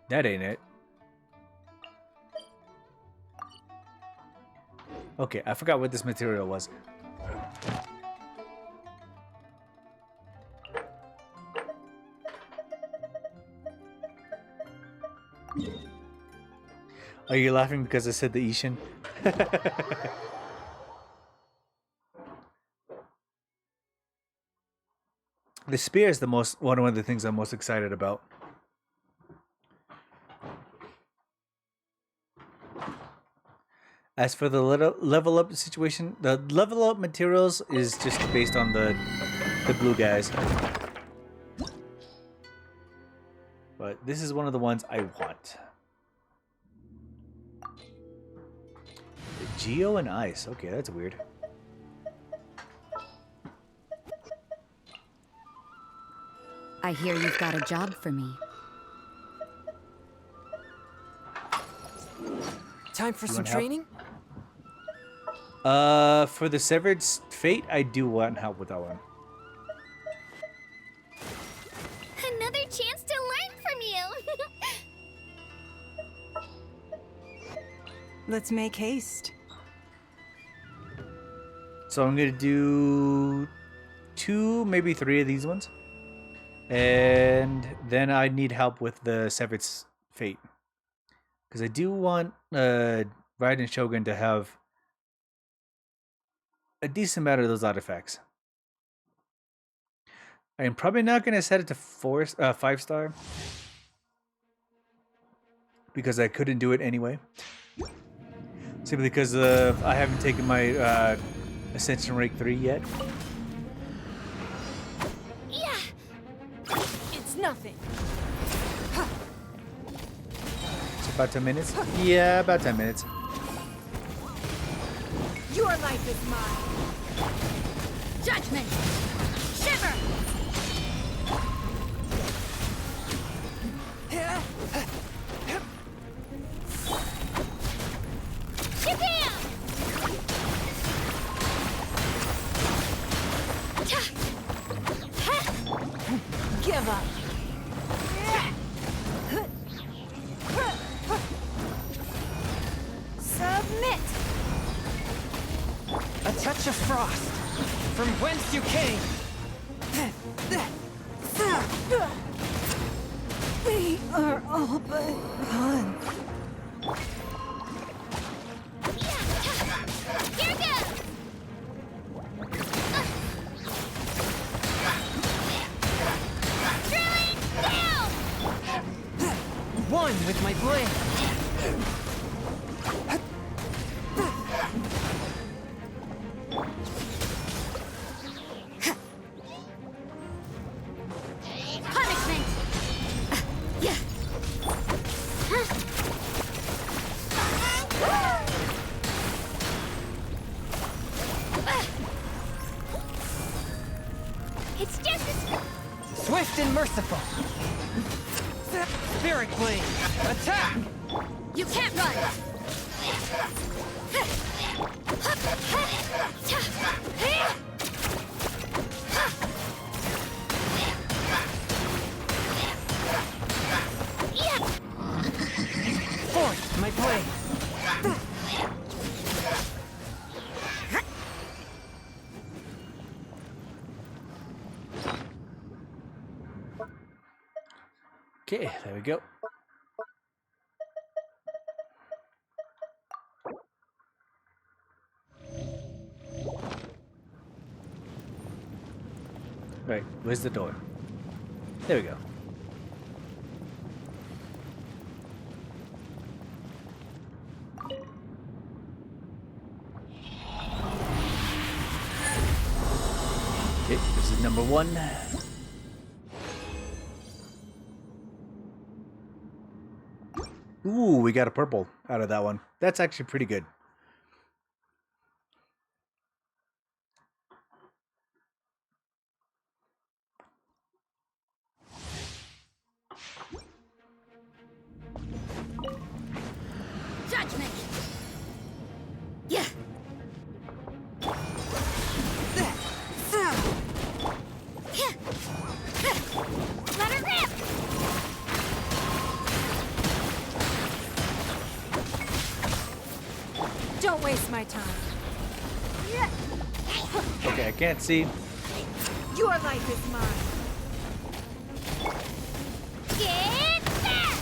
That ain't it. Okay, I forgot what this material was. Are you laughing because I said the Ishin? The spear is one of the things I'm most excited about. As for the level up situation, the level up materials is just based on the blue guys. But this is one of the ones I want. Geo and Ice. Okay, that's weird. I hear you've got a job for me. Time for some training? For the Severed Fate, I do want help with that one. Another chance to learn from you! Let's make haste. So I'm gonna do 2, maybe 3 of these ones. And then I need help with the Severed Fate. Because I do want Raiden Shogun to have a decent amount of those artifacts. I am probably not going to set it to 5-star. Because I couldn't do it anyway. Simply because I haven't taken my Ascension Rank 3 yet. Yeah. It's nothing. It's about 10 minutes? Yeah, about 10 minutes. Your life is mine. Judgment. Shiver. Kabam! Give up. Submit. A touch of frost, from whence you came. We are all but pawns. Here goes! Drilling down! One with my blade. Punishment! Yeah. It's just a Swift and merciful. Spirit blade. Attack! You can't run! Force my blade. Okay, there we go. Right, where's the door? There we go. Okay, this is number 1. Ooh, we got a purple out of that one. That's actually pretty good. Judgment! Yeah! Let her rip! Don't waste my time. Okay, I can't see. Your life is mine. Get back!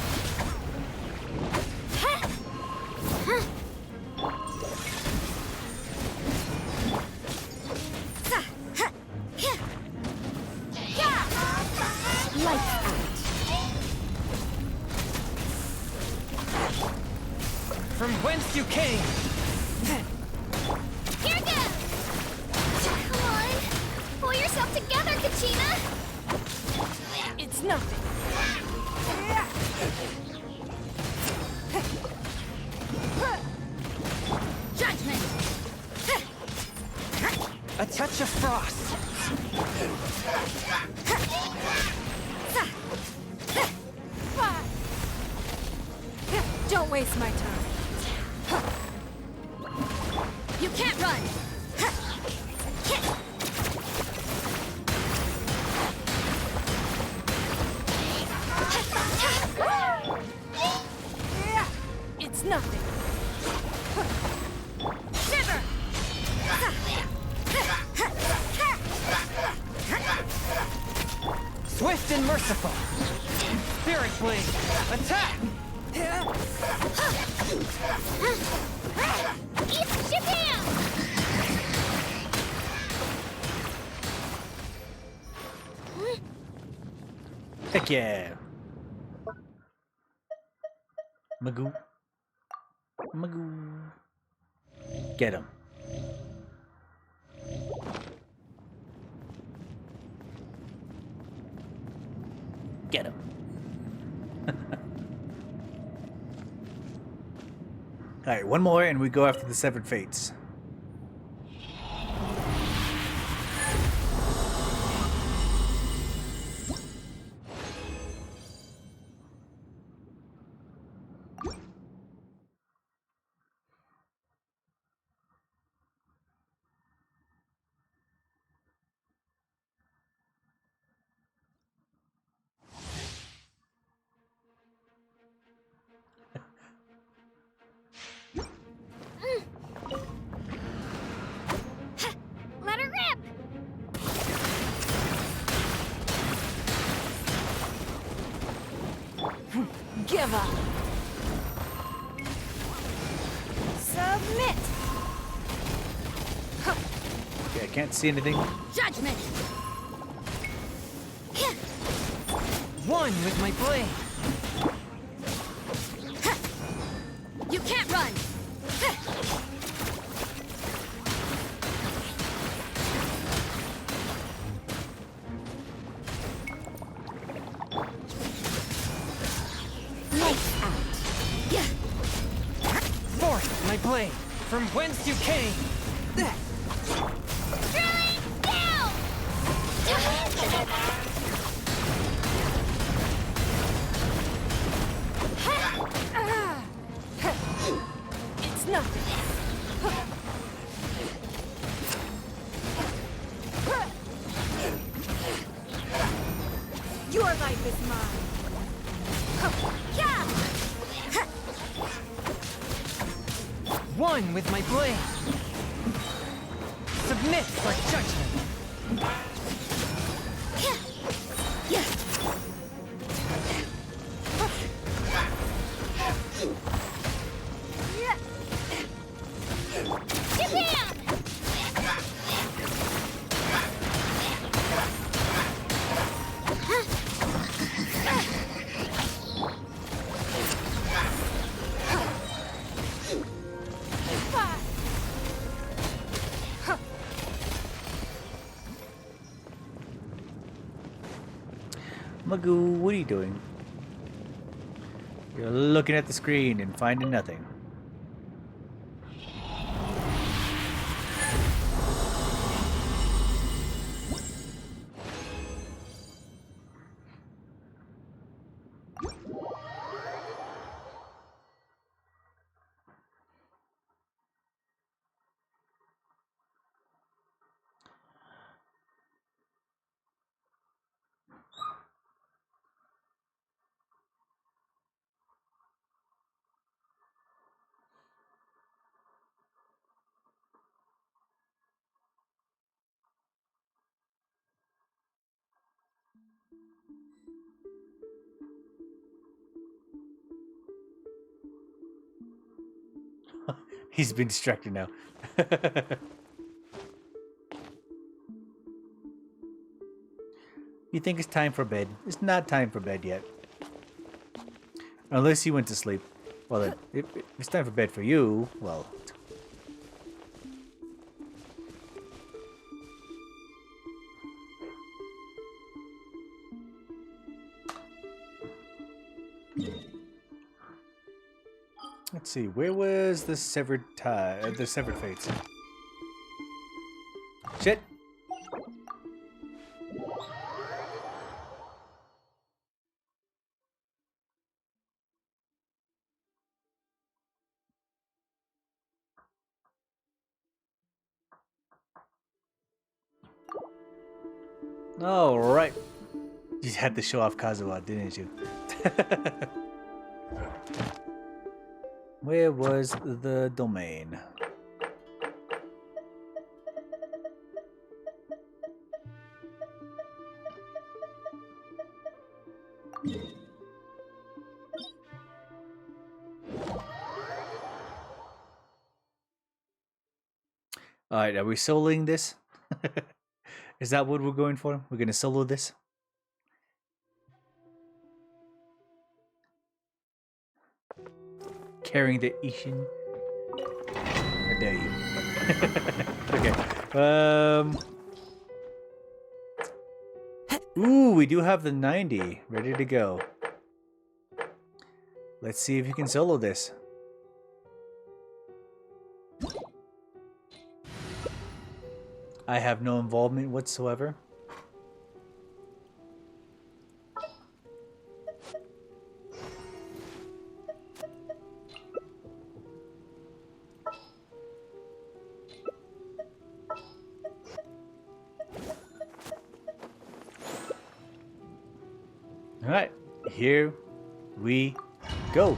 From whence you came. Here goes! Come on! Pull yourself together, Kachina! It's nothing. Judgment! A touch of frost. Don't waste my time. You can't run! It's nothing. Shiver! Swift and merciful. Spirit blade. Attack! Eat Japan! Heck yeah. Magoo. Magoo. Get him. Get him. Alright, one more and we go after the Severed Fates. give up. Submit. Okay, I can't see anything. Judgment! One with my blade. You can't run! Lights out. Forth with my blade. From whence you came. It's nothing. Your life is mine. One with my blade. Submit for judgment. Magoo, what are you doing? You're looking at the screen and finding nothing. He's been distracted now. You think it's time for bed? It's not time for bed yet. Unless you went to sleep. Well, then, if it's time for bed for you, well... Let's see, where was the severed tie, the severed fates? Shit! All right. You had to show off Kazuha, didn't you? Where was the domain? All right, are we soloing this? Is that what we're going for? We're gonna solo this? Carrying the Ishin? Or dare you? Okay. Ooh, we do have the 90 ready to go. Let's see if you can solo this. I have no involvement whatsoever. All right, here we go.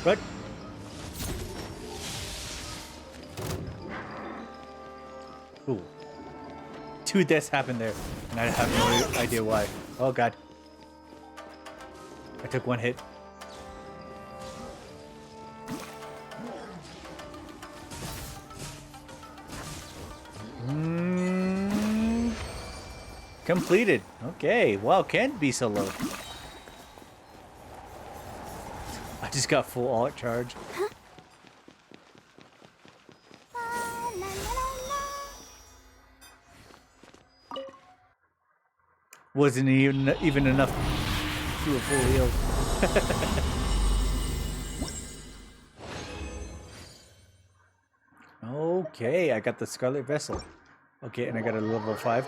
What? Ooh. 2 deaths happened there, and I have no idea why. Oh god. I took 1 hit. Completed. Okay. Wow, can't be so low. I just got full alt charge. Wasn't even enough to do a full heal. Okay, I got the Scarlet Vessel. Okay, and I got a level 5.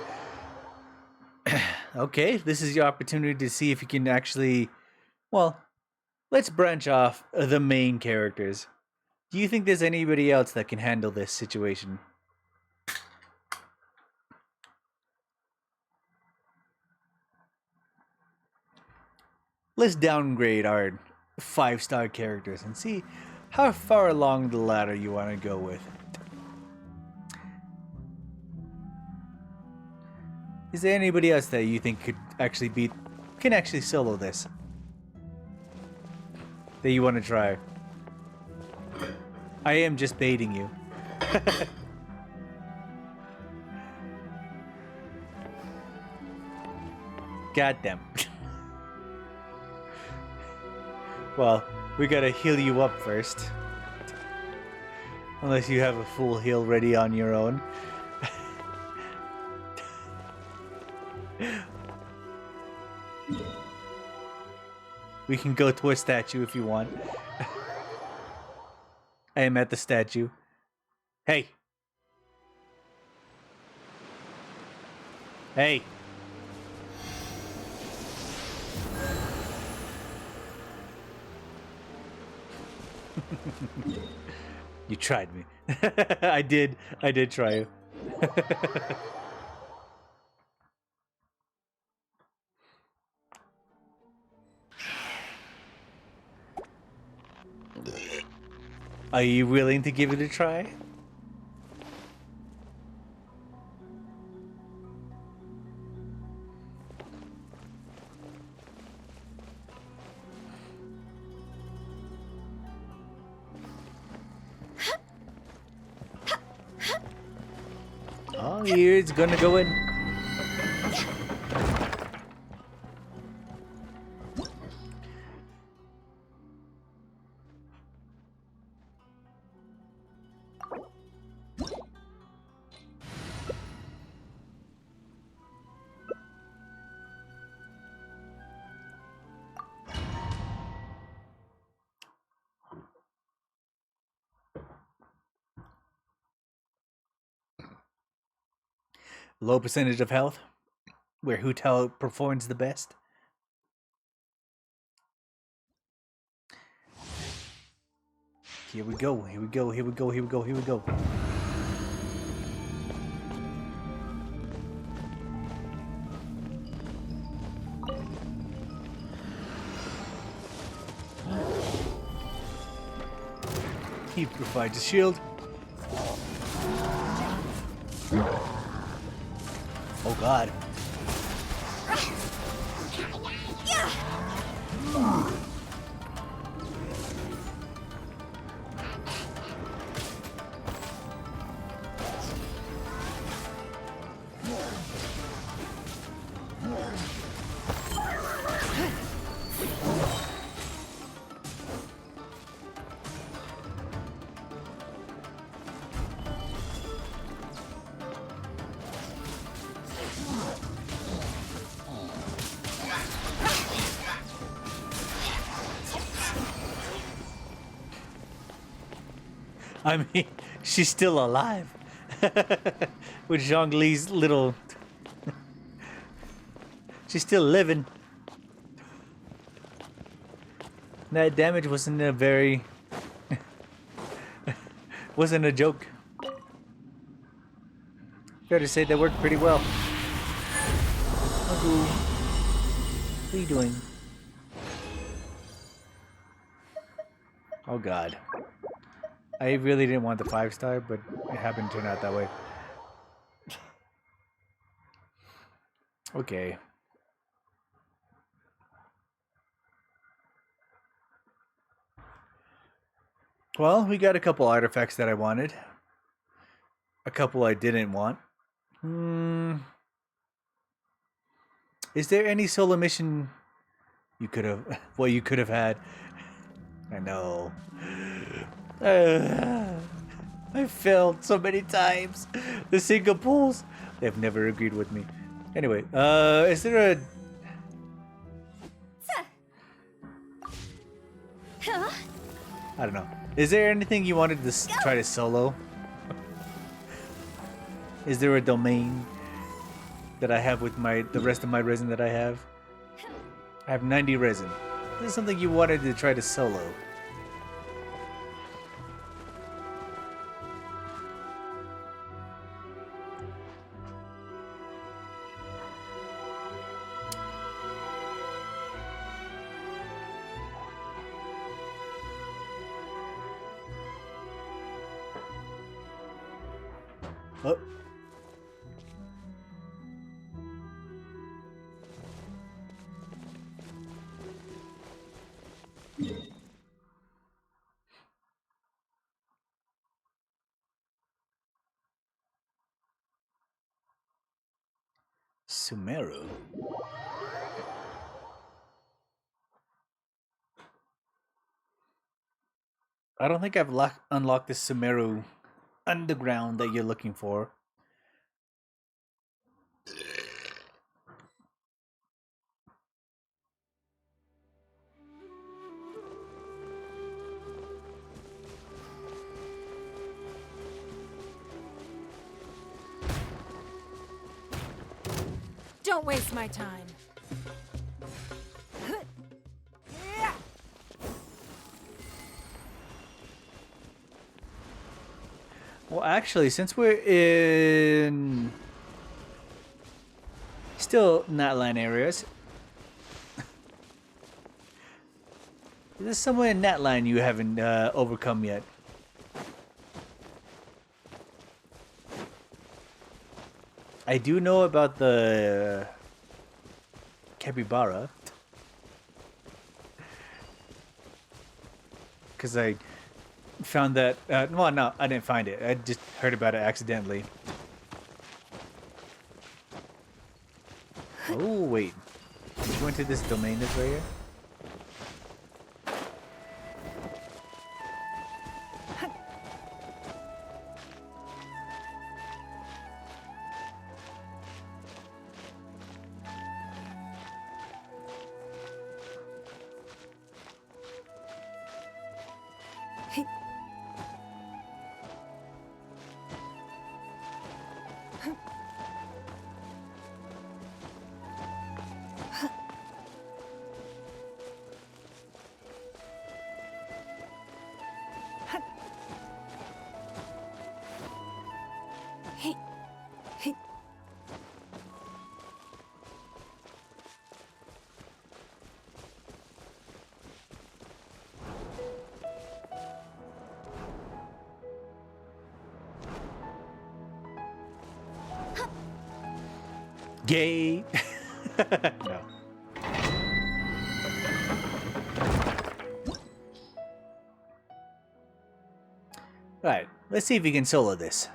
Okay, this is your opportunity to see if you can actually... Well, let's branch off the main characters. Do you think there's anybody else that can handle this situation? Let's downgrade our 5-star characters and see how far along the ladder you want to go with. Is there anybody else that you think can actually solo this? That you want to try? I am just baiting you. Goddamn. Well, we gotta heal you up first. Unless you have a full heal ready on your own. We can go to a statue if you want. I am at the statue. Hey! Hey! You tried me. I did try you. Are you willing to give it a try? Oh, here it's gonna go in. Low percentage of health, where Hu Tao performs the best. Here we go, here we go, here we go, here we go, here we go. He provides a shield. Oh god. I mean, she's still alive. With Zhongli's little... She's still living. That damage wasn't a very... wasn't a joke. Fair to say that worked pretty well. What are you doing? Oh god. I really didn't want the 5-star, but it happened to turn out that way. Okay. Well, we got a couple artifacts that I wanted. A couple I didn't want. Is there any solo mission you could have... Well, you could have had? I know. I failed so many times. The single pulls. They've never agreed with me. Anyway, is there a... Huh? I don't know. Is there anything you wanted to try to solo? Is there a domain that I have with the rest of my resin that I have? I have 90 resin. Is there something you wanted to try to solo? Oh. Sumeru. I don't think I've unlocked the Sumeru underground that you're looking for. Don't waste my time. Well, actually, since we're in still Natline areas, there's somewhere in Natline you haven't overcome yet. I do know about the capybara, because I found that. Well, no, I didn't find it. I just heard about it accidentally. Oh wait, did you go into this domain that's right here? Gay. No. Alright, let's see if we can solo this.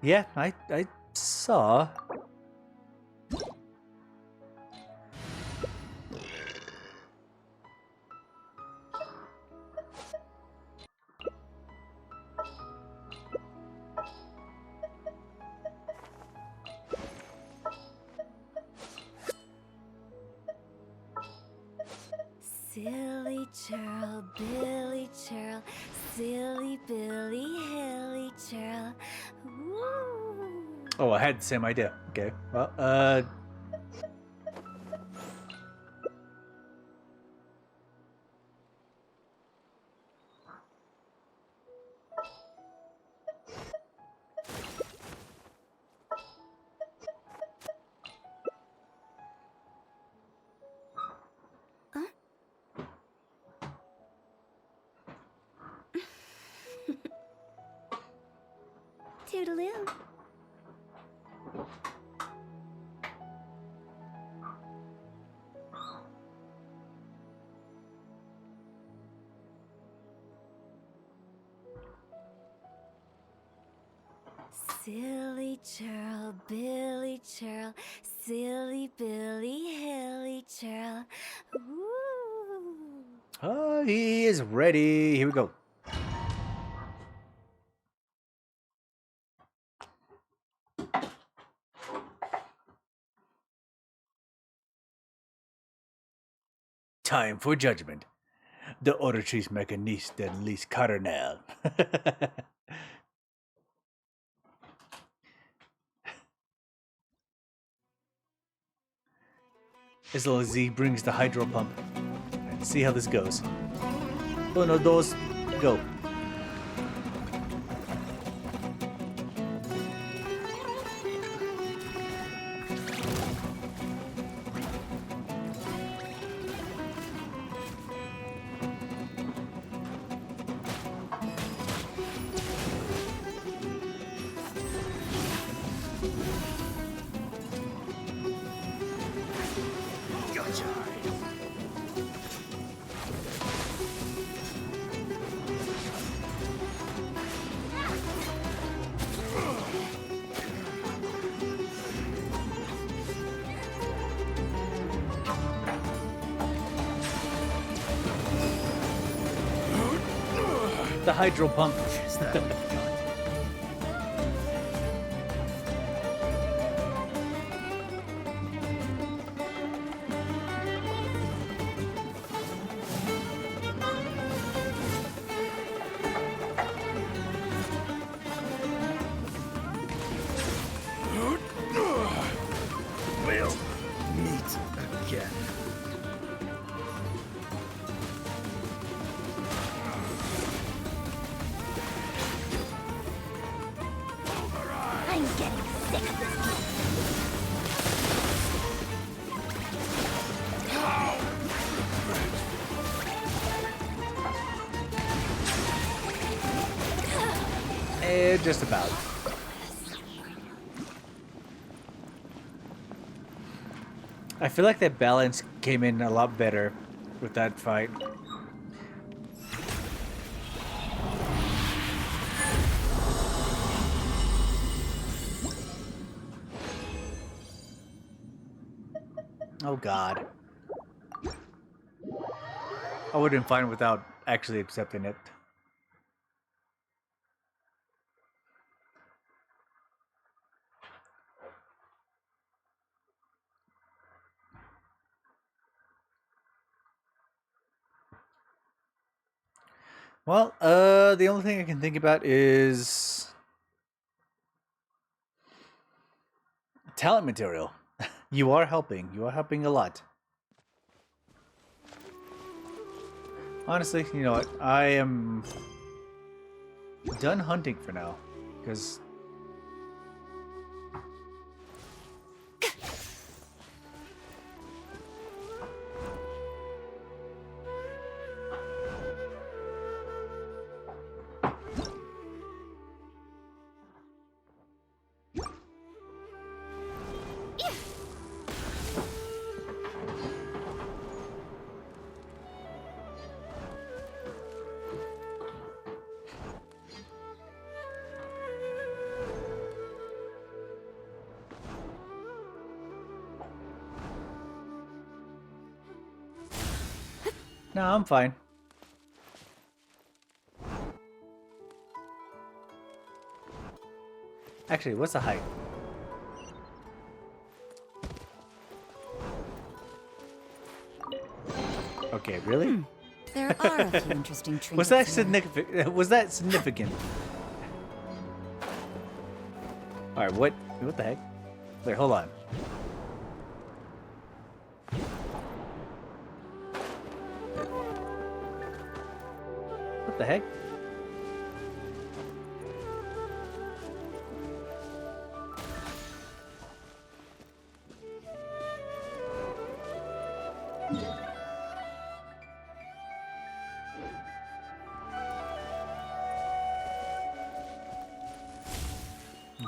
Yeah, I saw. Silly churl, Billy churl, silly Billy, hilly churl. Woo. Oh, I had the same idea. Okay, well, Toodaloo. Silly churl, Billy churl, silly Billy, hilly churl. Ooh. Oh, he is ready. Here we go. Time for judgment. The Oratrice Mechaniste and Lis Cardinal. As long as he brings the hydro pump. Let's see how this goes. Uno, dos, go. The hydro pump. We'll meet again. I'm getting sick of this. Just about. I feel like that balance came in a lot better with that fight. Oh god. I would have been fine without actually accepting it. Well, the only thing I can think about is talent material. You are helping. You are helping a lot. Honestly, you know what? I am done hunting for now, because no, I'm fine. Actually, what's the height? Okay, really? There are a few interesting trinkets. Was that here. significant? Was that significant? All right, what the heck? Wait, hold on. What the heck?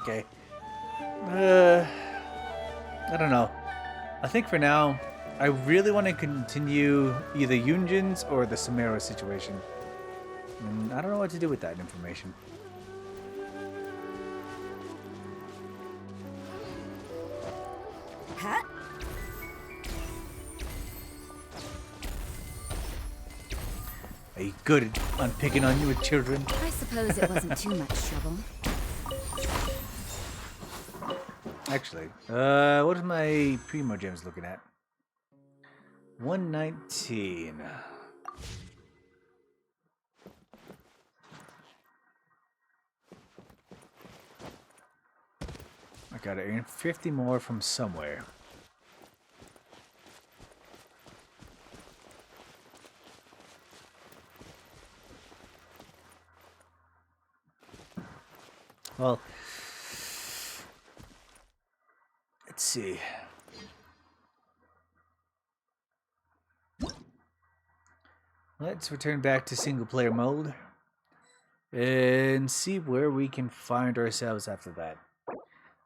Okay. I don't know. I think for now, I really want to continue either Yunjin's or the Samara situation. And I don't know what to do with that information. Huh? Are you good on picking on you with children? I suppose it wasn't too much trouble. Actually, what is my Primo Gems looking at? 119. I gotta earn 50 more from somewhere. Well, let's see. Let's return back to single player mode and see where we can find ourselves after that.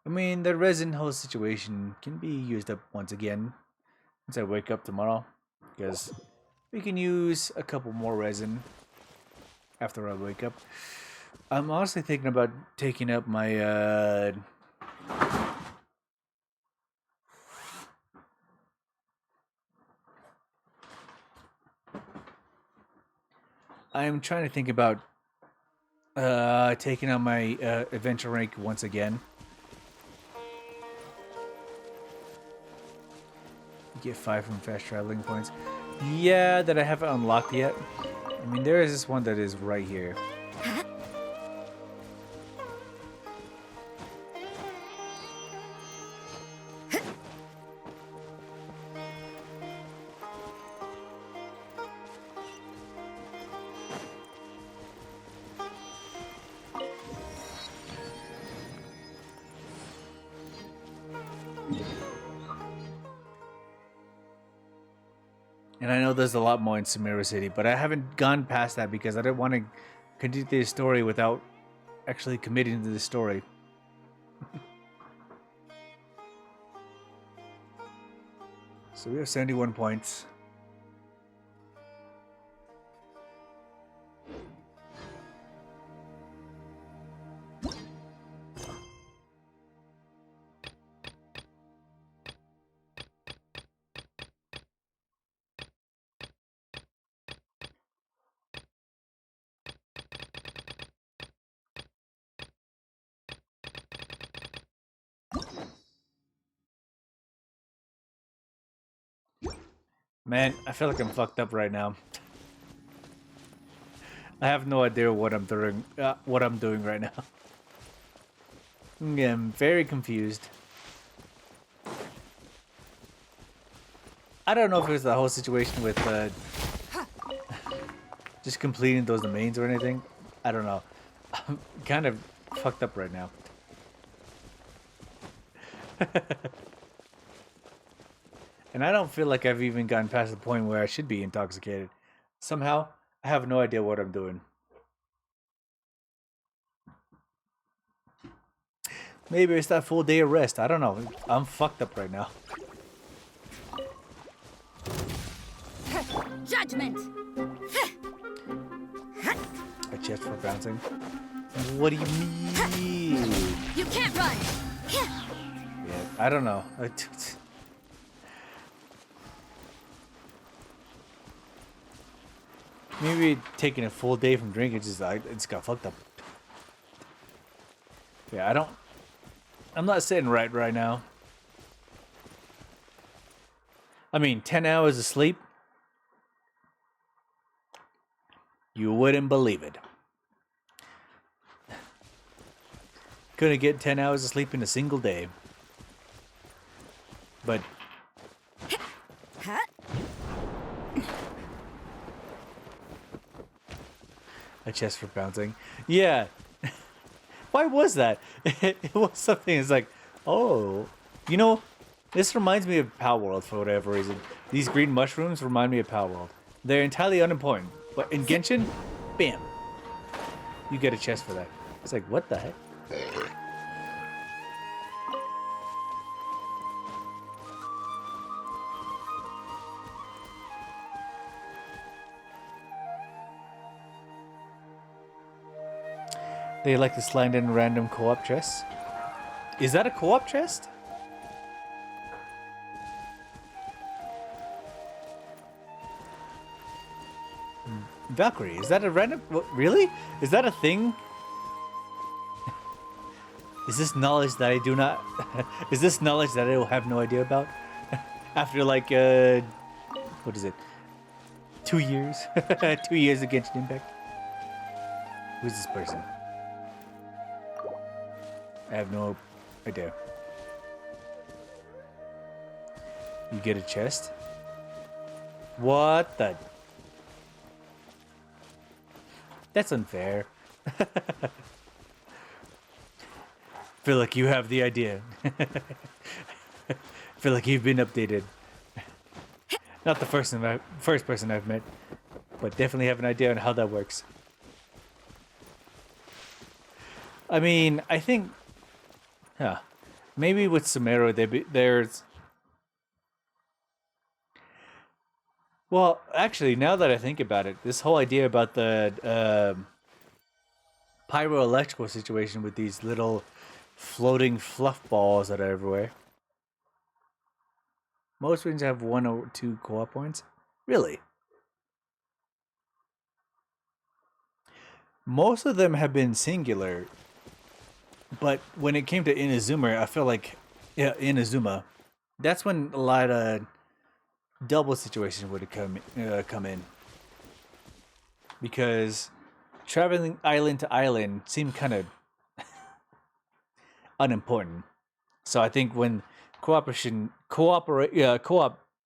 I mean, the resin hole situation can be used up once again once I wake up tomorrow, because we can use a couple more resin after I wake up. I'm honestly thinking about taking up my I'm trying to think about taking on my adventure rank once again. Get 5 from fast traveling points. Yeah, that I haven't unlocked yet. I mean, there is this one that is right here. And I know there's a lot more in Samira City, but I haven't gone past that because I didn't want to continue the story without actually committing to the story. So we have 71 points. Man, I feel like I'm fucked up right now. I have no idea what I'm doing. What I'm doing right now. Yeah, I'm very confused. I don't know if it's the whole situation with just completing those domains or anything. I don't know. I'm kind of fucked up right now. And I don't feel like I've even gotten past the point where I should be intoxicated. Somehow, I have no idea what I'm doing. Maybe it's that full day of rest. I don't know. I'm fucked up right now. Judgment! A chest for bouncing. What do you mean? You can't run! Yeah, I don't know. Maybe taking a full day from drinking it's got fucked up. Yeah, I'm not sitting right now. I mean, 10 hours of sleep? You wouldn't believe it. Couldn't get 10 hours of sleep in a single day. But a chest for bouncing. Yeah. Why was that? It was something. It's like, oh, you know, this reminds me of Power World for whatever reason. These green mushrooms remind me of Power World. They're entirely unimportant, but in Genshin, bam, you get a chest for that. It's like, what the heck? They like to slide in random co-op chests. Is that a co-op chest? Valkyrie, is that a random... Really? Is that a thing? Is this knowledge that I do not... is this knowledge that I will have no idea about? After like, what is it? 2 years? 2 years of Genshin Impact? Who's this person? I have no idea. You get a chest? What the... That's unfair. Feel like you have the idea. Feel like you've been updated. Not the first person I've met, but definitely have an idea on how that works. I mean, I think, maybe with Sumeru there's. Well, actually, now that I think about it, this whole idea about the pyroelectrical situation with these little floating fluff balls that are everywhere. Most regions have 1 or 2 co-op points. Really? Most of them have been singular. But when it came to Inazuma, I feel like, Inazuma, that's when a lot of double situations would have come in. Because traveling island to island seemed kind of unimportant. So I think when co-op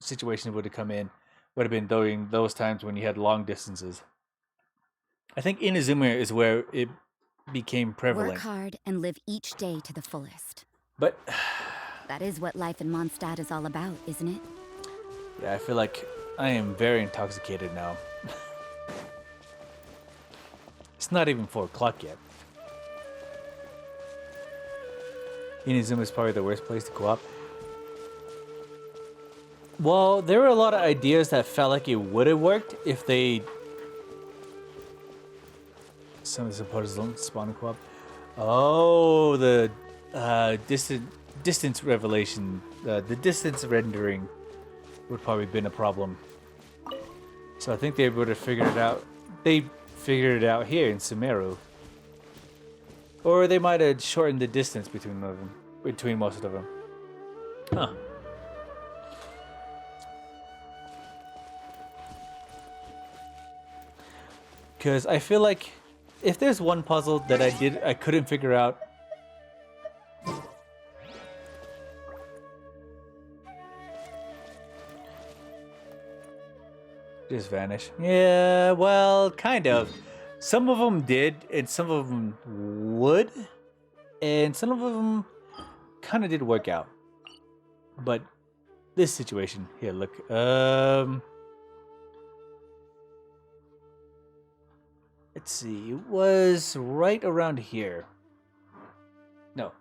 situation would have come in, would have been during those times when you had long distances. I think Inazuma is where it became prevalent. Work hard and live each day to the fullest. But that is what life in Mondstadt is all about, isn't it? Yeah, I feel like I am very intoxicated now. It's not even 4 o'clock yet. Inazuma is probably the worst place to co-op. Well, there were a lot of ideas that felt like it would have worked if they... Some of the supporters don't spawn co-op. Oh, the distance revelation, the distance rendering would probably been a problem. So I think they would have figured it out. They figured it out here in Sumeru. Or they might have shortened the distance between most of them. Huh. Because I feel like if there's one puzzle that I couldn't figure out. Just vanish. Yeah, well, kind of. Some of them did, and some of them would, and some of them kind of did work out. But this situation here, look. Let's see. It was right around here. No,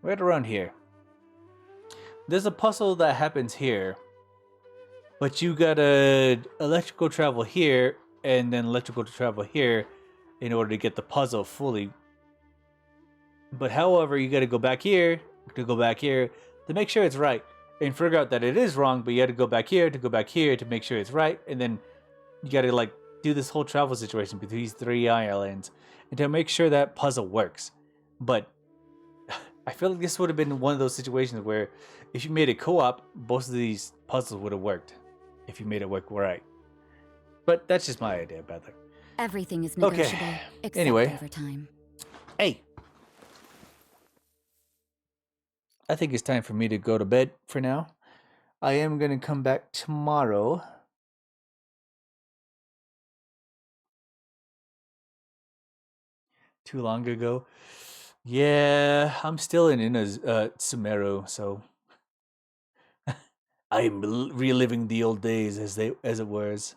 right around here. There's a puzzle that happens here, but you gotta electrical travel here and then electrical travel here in order to get the puzzle fully. But however, you gotta go back here to make sure it's right and figure out that it is wrong, but you gotta go back here to make sure it's right, and then you gotta like do this whole travel situation between these 3 islands and to make sure that puzzle works. But I feel like this would have been one of those situations where if you made it co-op, both of these puzzles would have worked if you made it work right. But that's just my idea about that. Everything is negotiable, except anyway. overtime. Hey! I think it's time for me to go to bed for now. I am going to come back tomorrow. Too long ago. Yeah, I'm still in Sumeru, so I'm reliving the old days as it was.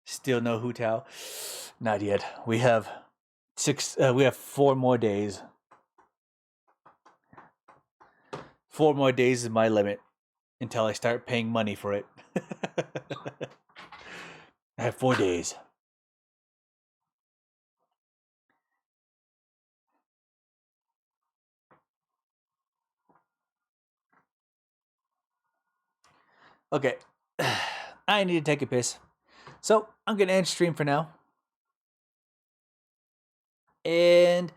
Still no Hu Tao? Not yet. We have 4 more days. 4 more days is my limit until I start paying money for it. I have 4 days. Okay. I need to take a piss. So I'm gonna end stream for now. And